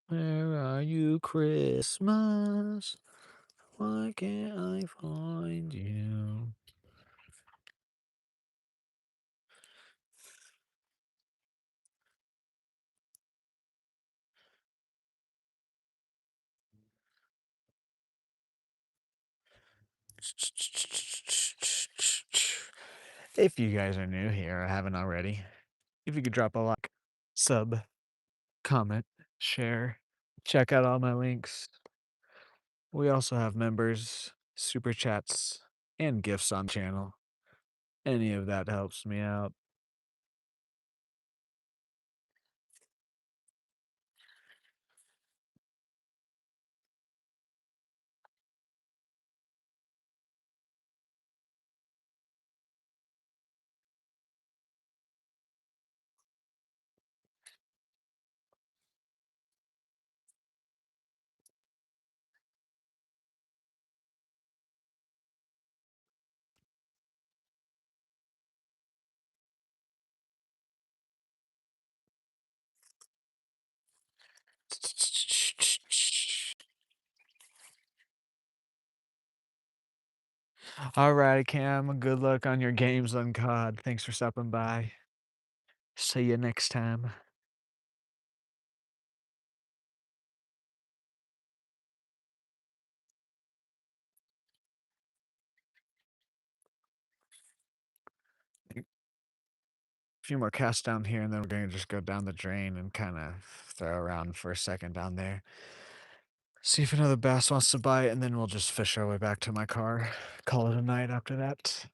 Where are you, Christmas? Why can't I find you? If you guys are new here or haven't already, if you could drop a like, sub, comment, share, check out all my links. We also have members, super chats, and gifts on the channel. Any of that helps me out. All right, Cam. Good luck on your games on COD. Thanks for stopping by. See you next time. A few more casts down here, and then we're going to just go down the drain and kind of throw around for a second down there. See if another bass wants to bite, and then we'll just fish our way back to my car. Call it a night after that.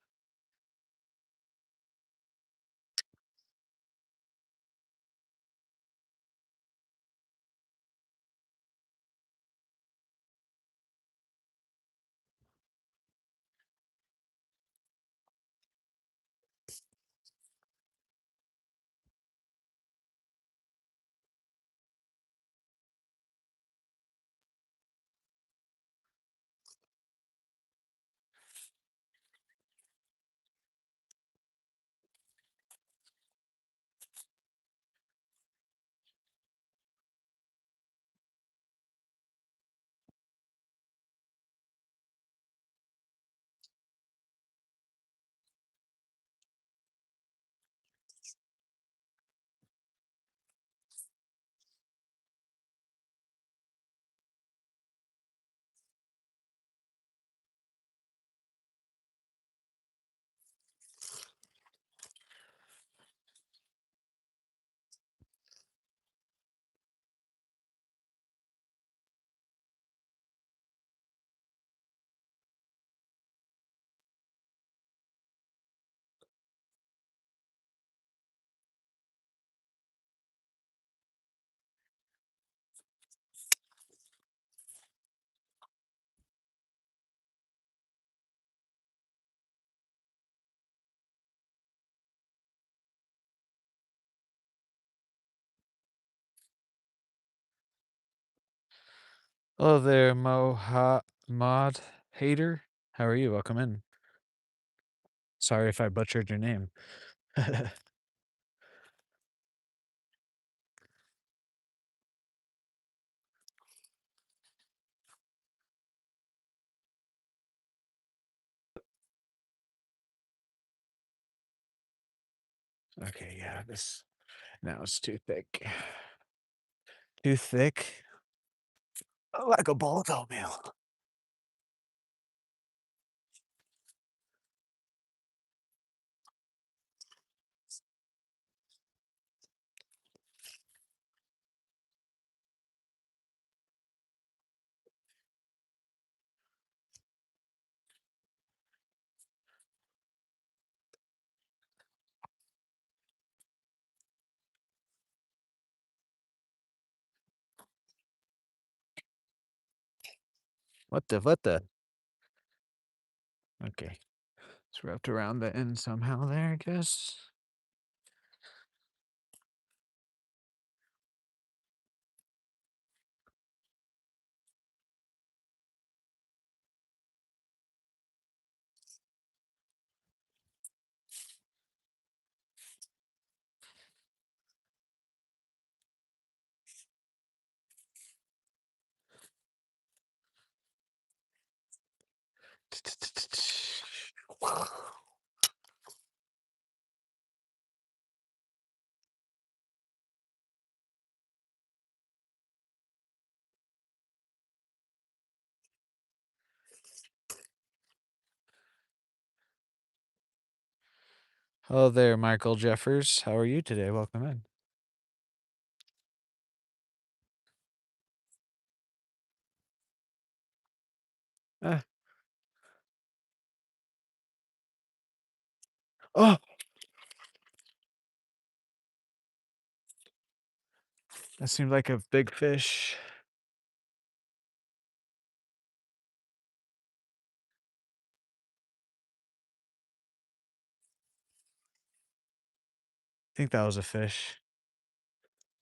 Hello there, Mod Hater. How are you? Welcome in. Sorry if I butchered your name. Okay, yeah, this now it's too thick. Too thick, like a bowl of oatmeal. What the? Okay, it's wrapped around the end somehow there, I guess. Hello there, Michael Jeffers. How are you today? Welcome in. Ah, oh, that seemed like a big fish. I think that was a fish.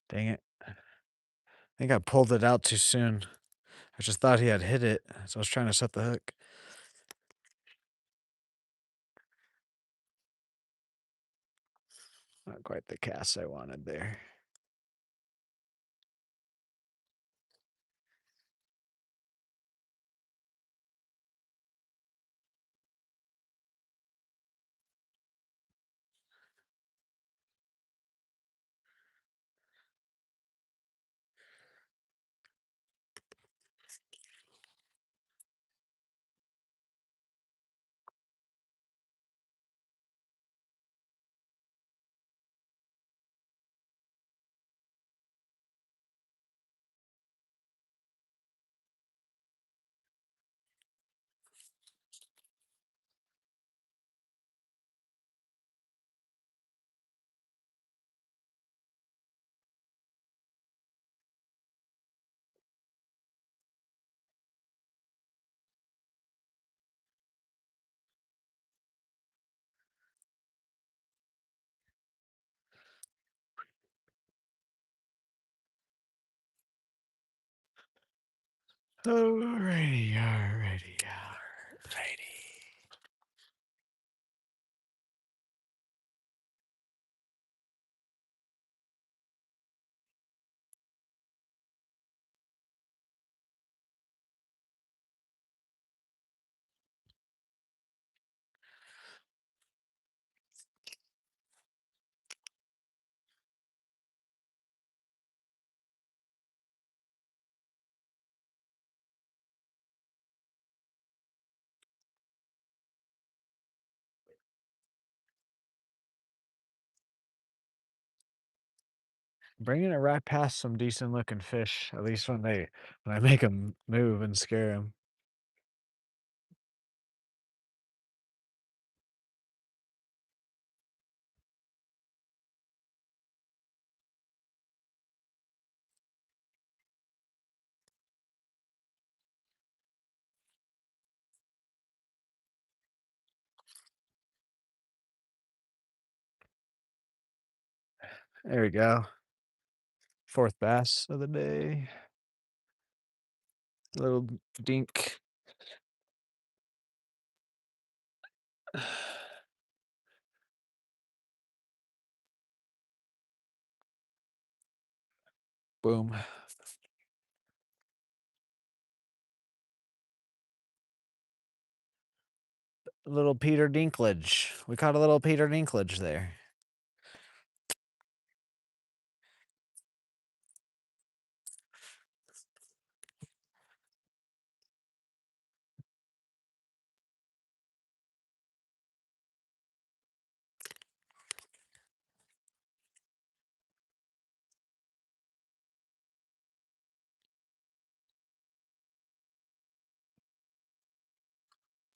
Dang it. I think I pulled it out too soon. I just thought he had hit it, so I was trying to set the hook. Not quite the cast I wanted there. Alrighty. Bringing it right past some decent looking fish, at least when I make them move and scare them. There we go. Fourth bass of the day. Little dink. Boom. Little Peter Dinklage. We caught a little Peter Dinklage there.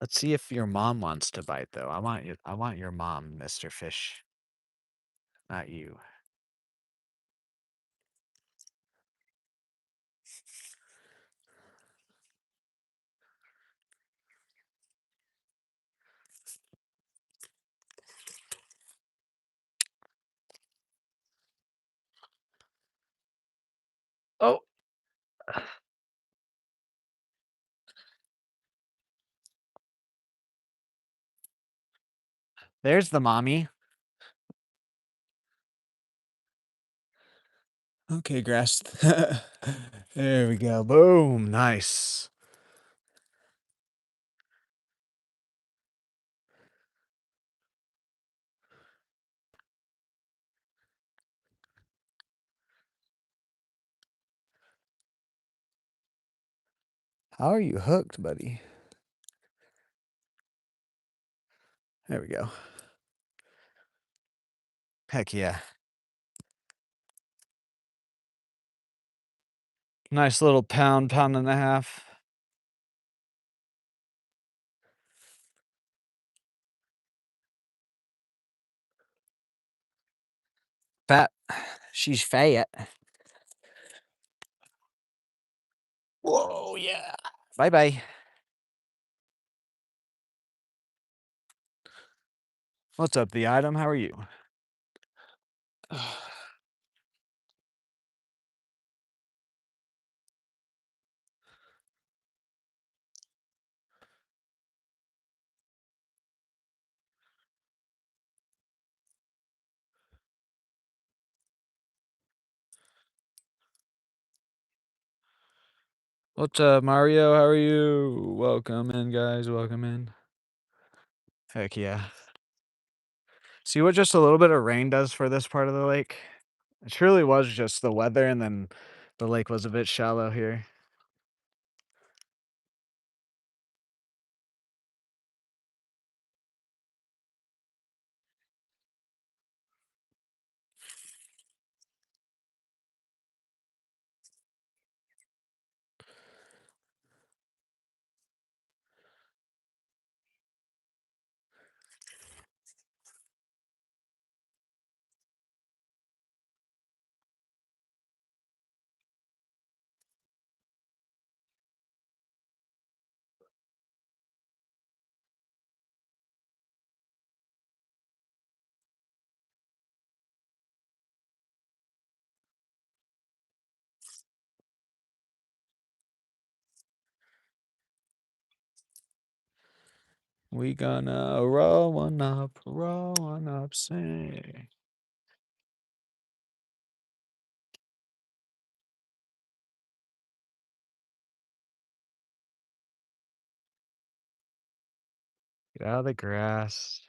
Let's see if your mom wants to bite though. I want your mom, Mr. Fish, not you. Oh, there's the mommy. Okay, grass. There we go. Boom. Nice. How are you hooked, buddy? There we go. Heck yeah. Nice little pound, pound and a half. Fat. She's fat. Whoa, yeah. Bye bye. What's up, the item? How are you? What's up, Mario? How are you? Welcome in, guys. Welcome in. Heck yeah. See what just a little bit of rain does for this part of the lake? It truly was just the weather, and then the lake was a bit shallow here. We gonna roll one up, say. Get out of the grass.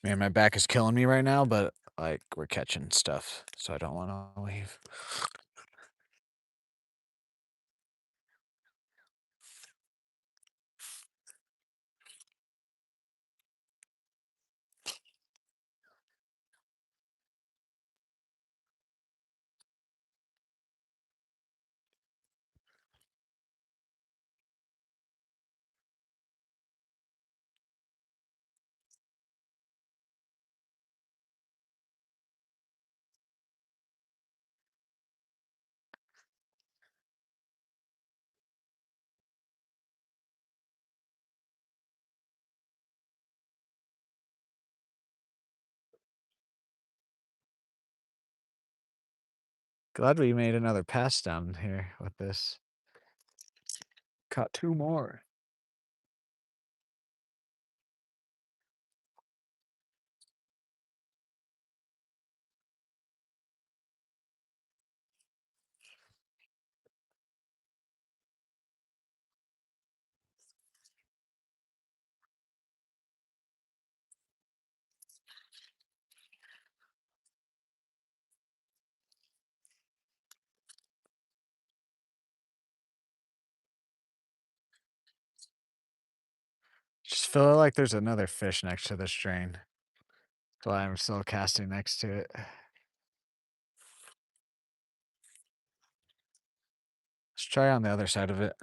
Man, my back is killing me right now, but like we're catching stuff, so I don't want to leave. Glad we made another pass down here with this. Caught 2 more. Just feel like there's another fish next to this drain. That's why I'm still casting next to it. Let's try on the other side of it.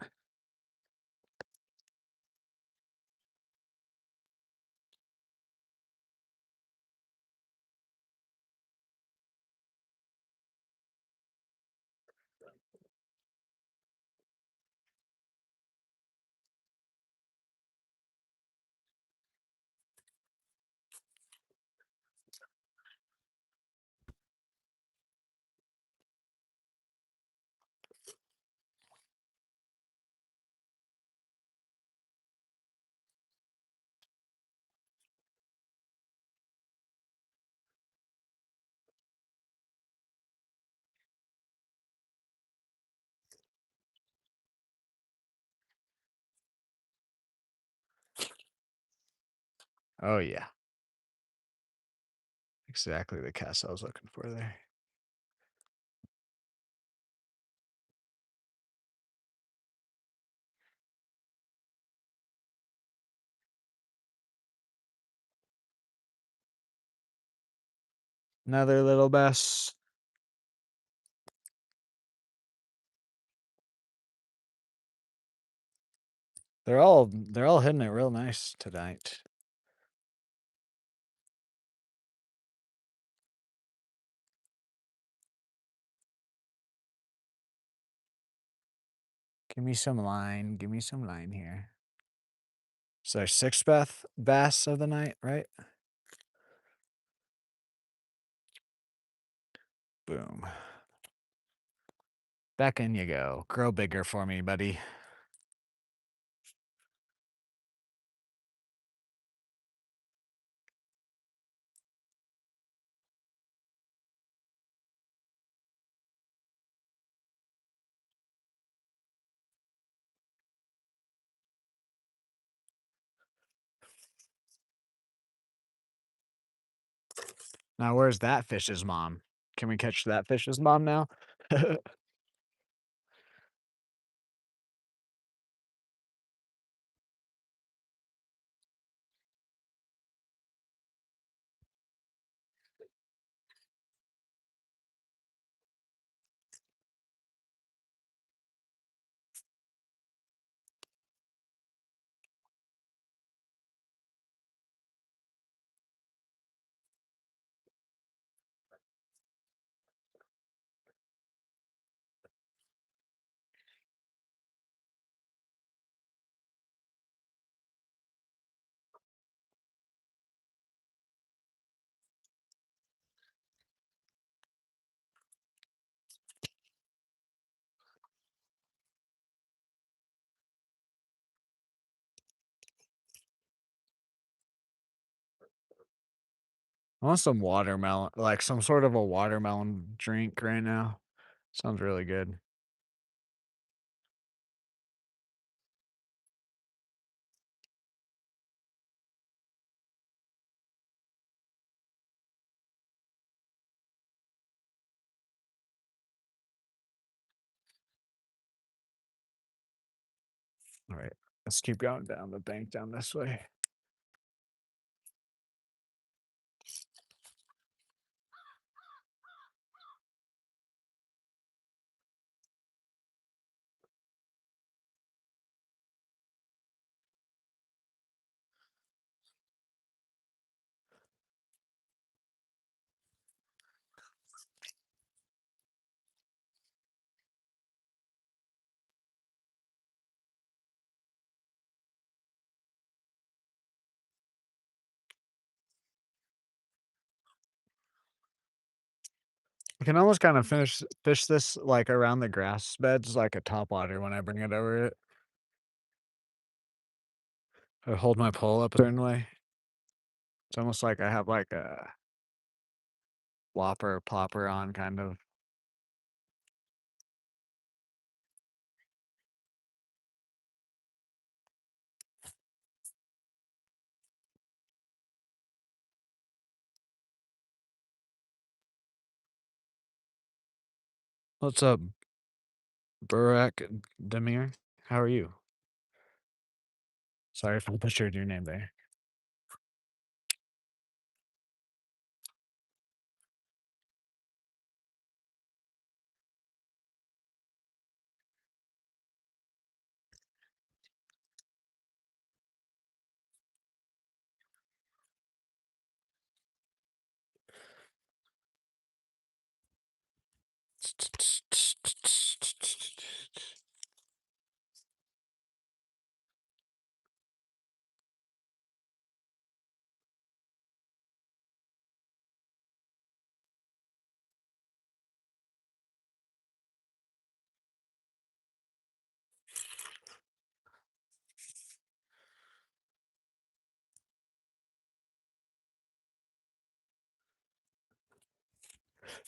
Oh, yeah. Exactly the cast I was looking for there. Another little bass. They're all hitting it real nice tonight. Give me some line. Give me some line here. So sixth bass of the night, right? Boom. Back in you go. Grow bigger for me, buddy. Now, where's that fish's mom? Can we catch that fish's mom now? I want some watermelon, like some sort of a watermelon drink right now. Sounds really good. All right, let's keep going down the bank down this way. I can almost kind of fish this, like, around the grass beds like a topwater when I bring it over it. I hold my pole up a certain way. It's almost like I have, like, a whopper plopper on kind of. What's up, Burak Demir? How are you? Sorry if I butchered your name there.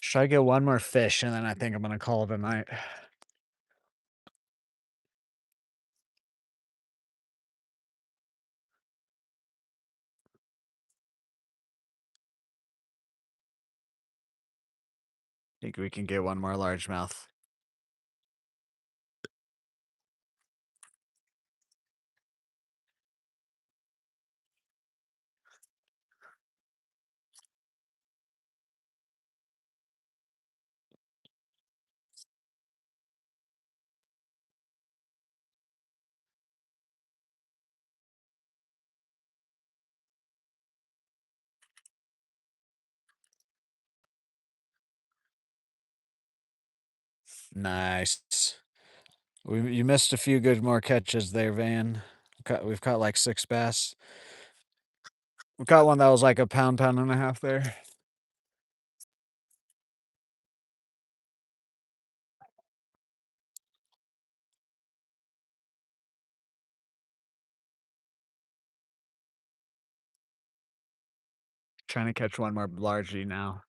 Should I get one more fish and then I think I'm gonna call it a night? Think we can get one more largemouth. Nice. You missed a few good more catches there, Van. We've caught like 6 bass. We caught one that was like a pound, pound and a half there. Trying to catch one more largie now.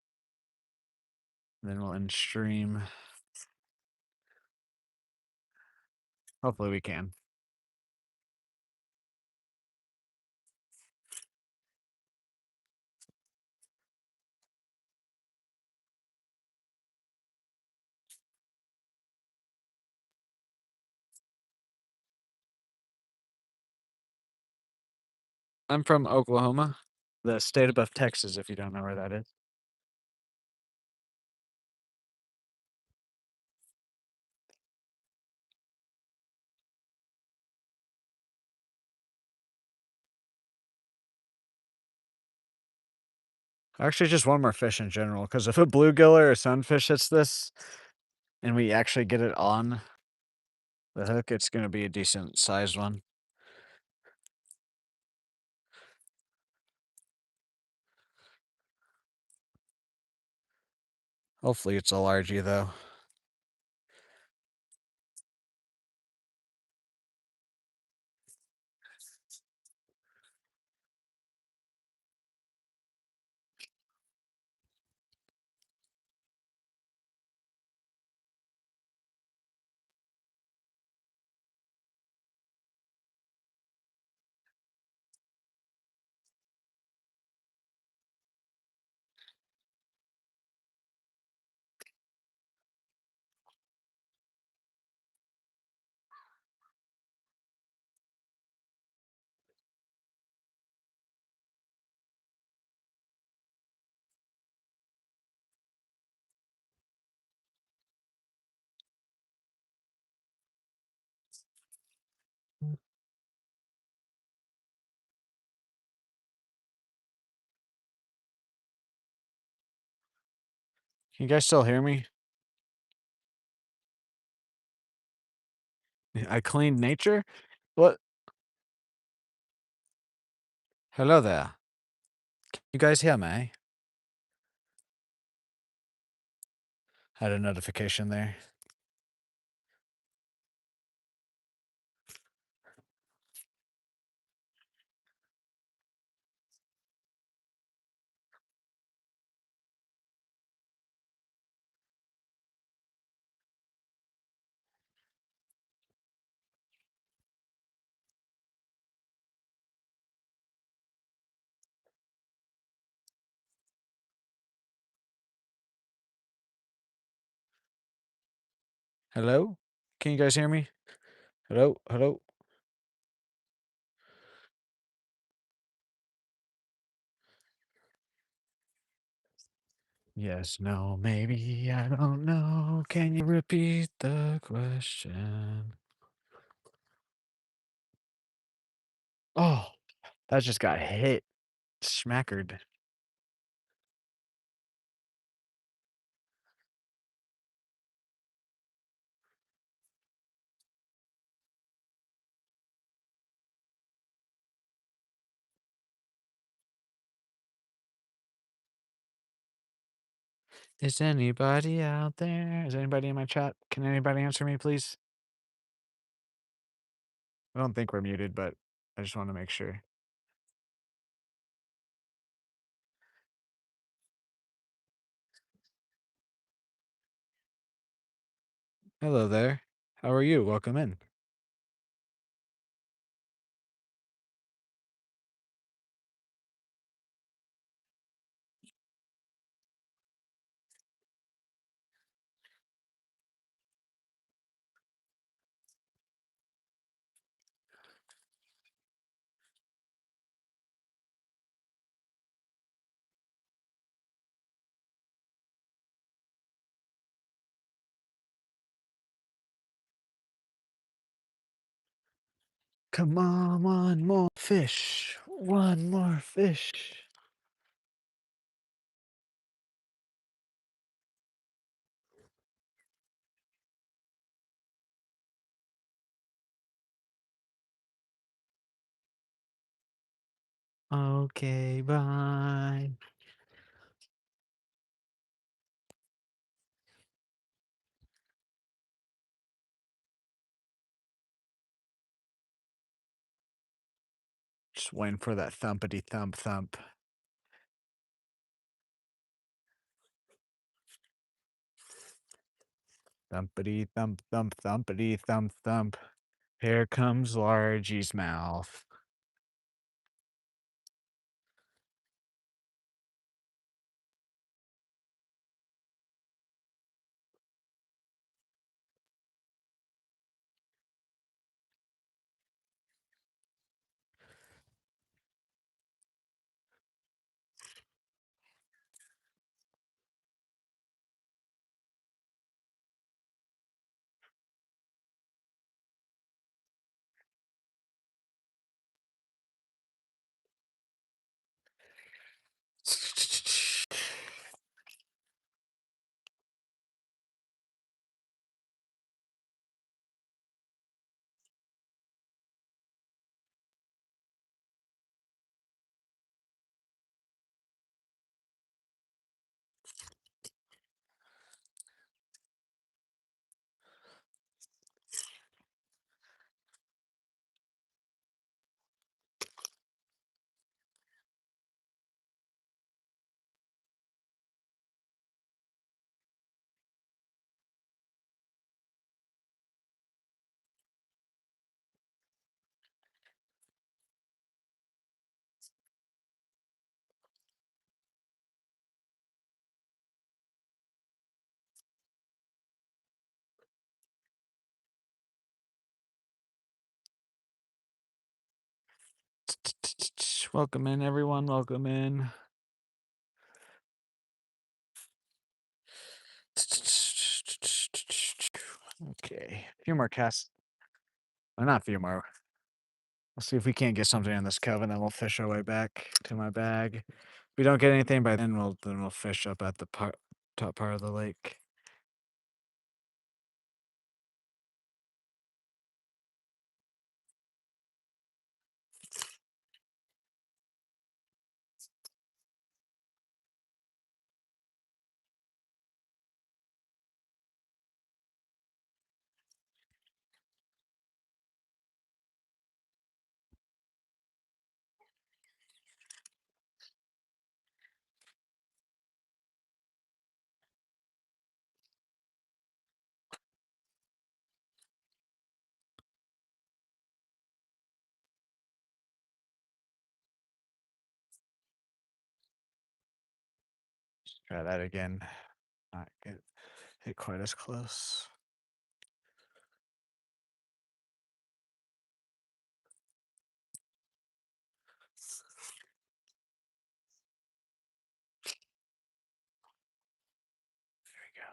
Then we'll end stream. Hopefully we can. I'm from Oklahoma, the state above Texas, if you don't know where that is. Actually, just one more fish in general, because if a bluegill or a sunfish hits this and we actually get it on the hook, it's going to be a decent sized one. Hopefully it's a largie though. Can you guys still hear me? I cleaned nature? What? Hello there. You guys hear me? Had a notification there. Hello? Can you guys hear me? Hello? Hello? Yes, no, maybe, I don't know. Can you repeat the question? Oh, that just got hit. Smackered. Is anybody out there? Is anybody in my chat? Can anybody answer me, please? I don't think we're muted, but I just want to make sure. Hello there. How are you? Welcome in. Come on, one more fish. One more fish. Okay, bye. Just waiting for that thumpity thump thump. Thumpity thump thump thumpity thump thump. Here comes Largy's mouth. Welcome in, everyone. Welcome in. Okay, a few more casts. Well, not a few more. Let's see if we can't get something on this coven, then we'll fish our way back to my bag. If we don't get anything by then, we'll fish up at the top part of the lake. Try that again. Not get hit quite as close. There we go.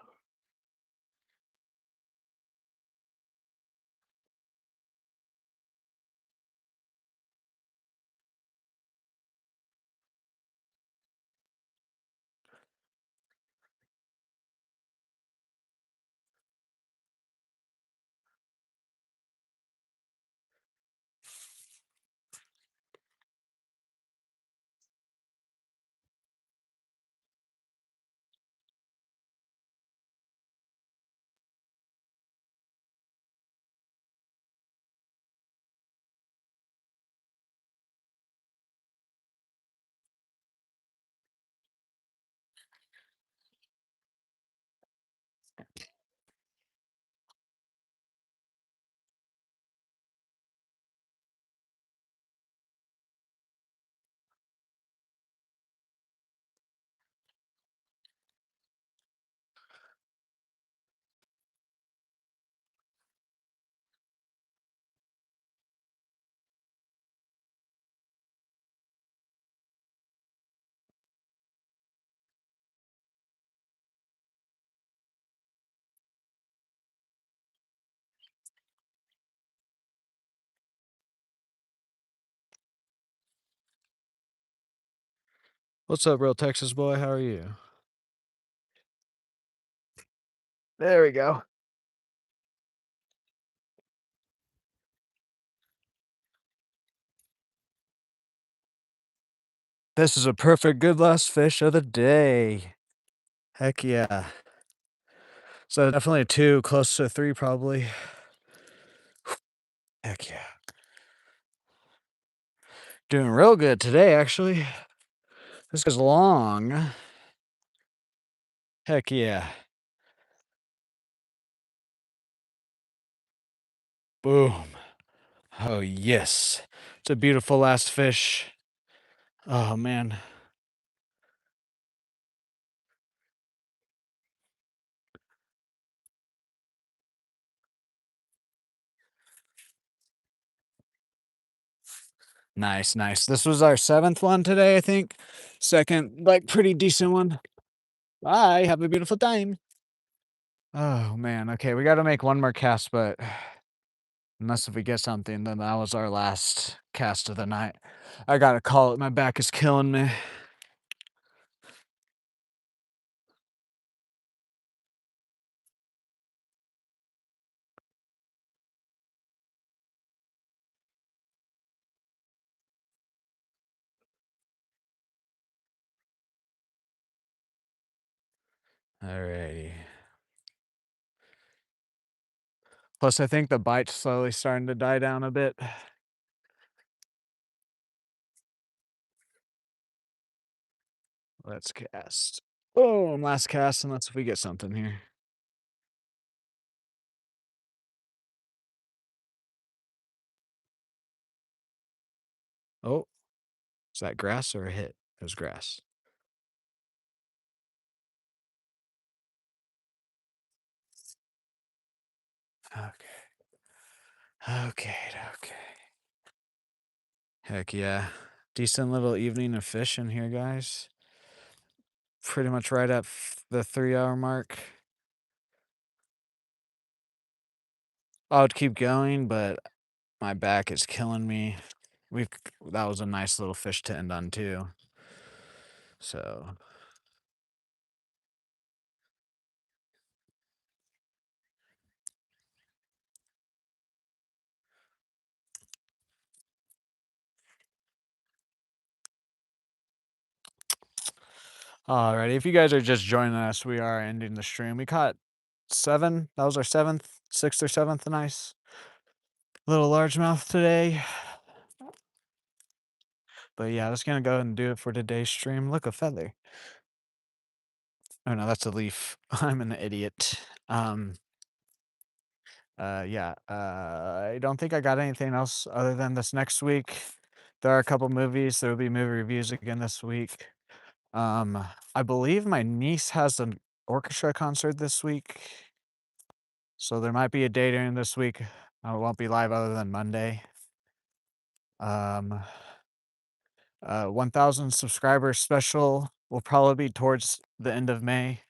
What's up, real Texas boy? How are you? There we go. This is a perfect good last fish of the day. Heck yeah. So definitely a two, close to three probably. Heck yeah. Doing real good today, actually. This is long. Heck yeah. Boom. Oh, yes. It's a beautiful last fish. Oh, man. Nice, nice. This was our seventh one today, I think. Second, like, pretty decent one. Bye. Have a beautiful time. Oh, man. Okay, we got to make one more cast, but unless if we get something, then that was our last cast of the night. I got to call it. My back is killing me. Alrighty. Plus, I think the bite's slowly starting to die down a bit. Let's cast. Boom, last cast, and let's if we get something here. Oh, is that grass or a hit? It was grass. Okay. Okay, okay. Heck yeah. Decent little evening of fishing here, guys. Pretty much right at the 3 hour mark. I would keep going, but my back is killing me. We've that was a nice little fish to end on too. So, alrighty. If you guys are just joining us, we are ending the stream. We caught seven. That was our seventh, sixth or seventh. Nice little largemouth today. But yeah, that's gonna go ahead and do it for today's stream. Look, a feather. Oh no, that's a leaf. I'm an idiot. Yeah. I don't think I got anything else other than this next week. There are a couple movies. There will be movie reviews again this week. Um, I believe my niece has an orchestra concert this week, so there might be a day during this week. I won't be live other than Monday. Um, 1,000 subscribers special will probably be towards the end of May,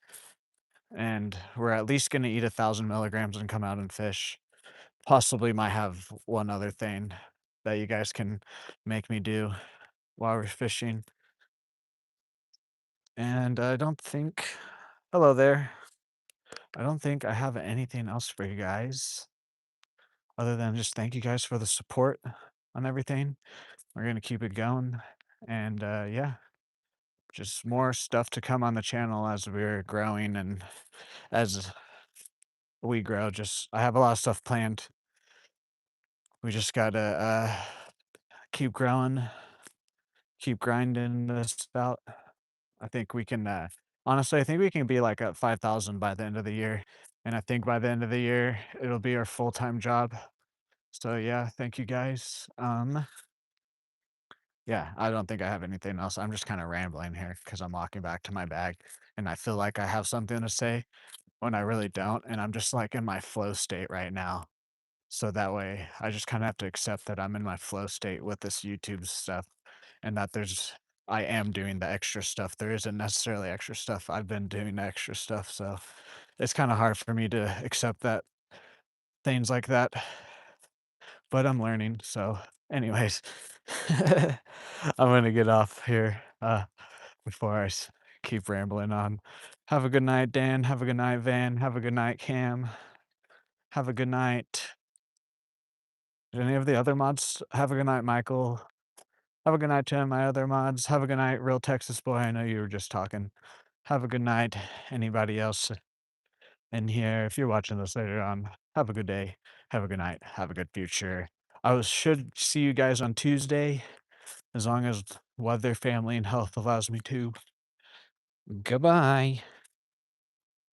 and we're at least gonna eat 1,000 milligrams and come out and fish. Possibly might have one other thing that you guys can make me do while we're fishing. And I don't think hello there. I don't think I have anything else for you guys other than just thank you guys for the support on everything. We're gonna keep it going. And yeah, just more stuff to come on the channel as we're growing and as we grow. Just I have a lot of stuff planned. We just gotta keep growing, keep grinding this out. I think we can, honestly, I think we can be like at 5,000 by the end of the year. And I think by the end of the year, it'll be our full-time job. So yeah, thank you guys. Yeah, I don't think I have anything else. I'm just kind of rambling here because I'm walking back to my bag and I feel like I have something to say when I really don't. And I'm just like in my flow state right now. So that way I just kind of have to accept that I'm in my flow state with this YouTube stuff and that I am doing the extra stuff. There isn't necessarily extra stuff. I've been doing the extra stuff. So it's kind of hard for me to accept that things like that, but I'm learning. So, anyways, I'm gonna get off here before keep rambling on. Have a good night, Dan. Have a good night, Van. Have a good night, Cam. Have a good night. Did any of the other mods have a good night, Michael? Have a good night to my other mods. Have a good night, Real Texas Boy. I know you were just talking. Have a good night, anybody else in here. If you're watching this later on, have a good day. Have a good night. Have a good future. Should see you guys on Tuesday, as long as weather, family, and health allows me to. Goodbye.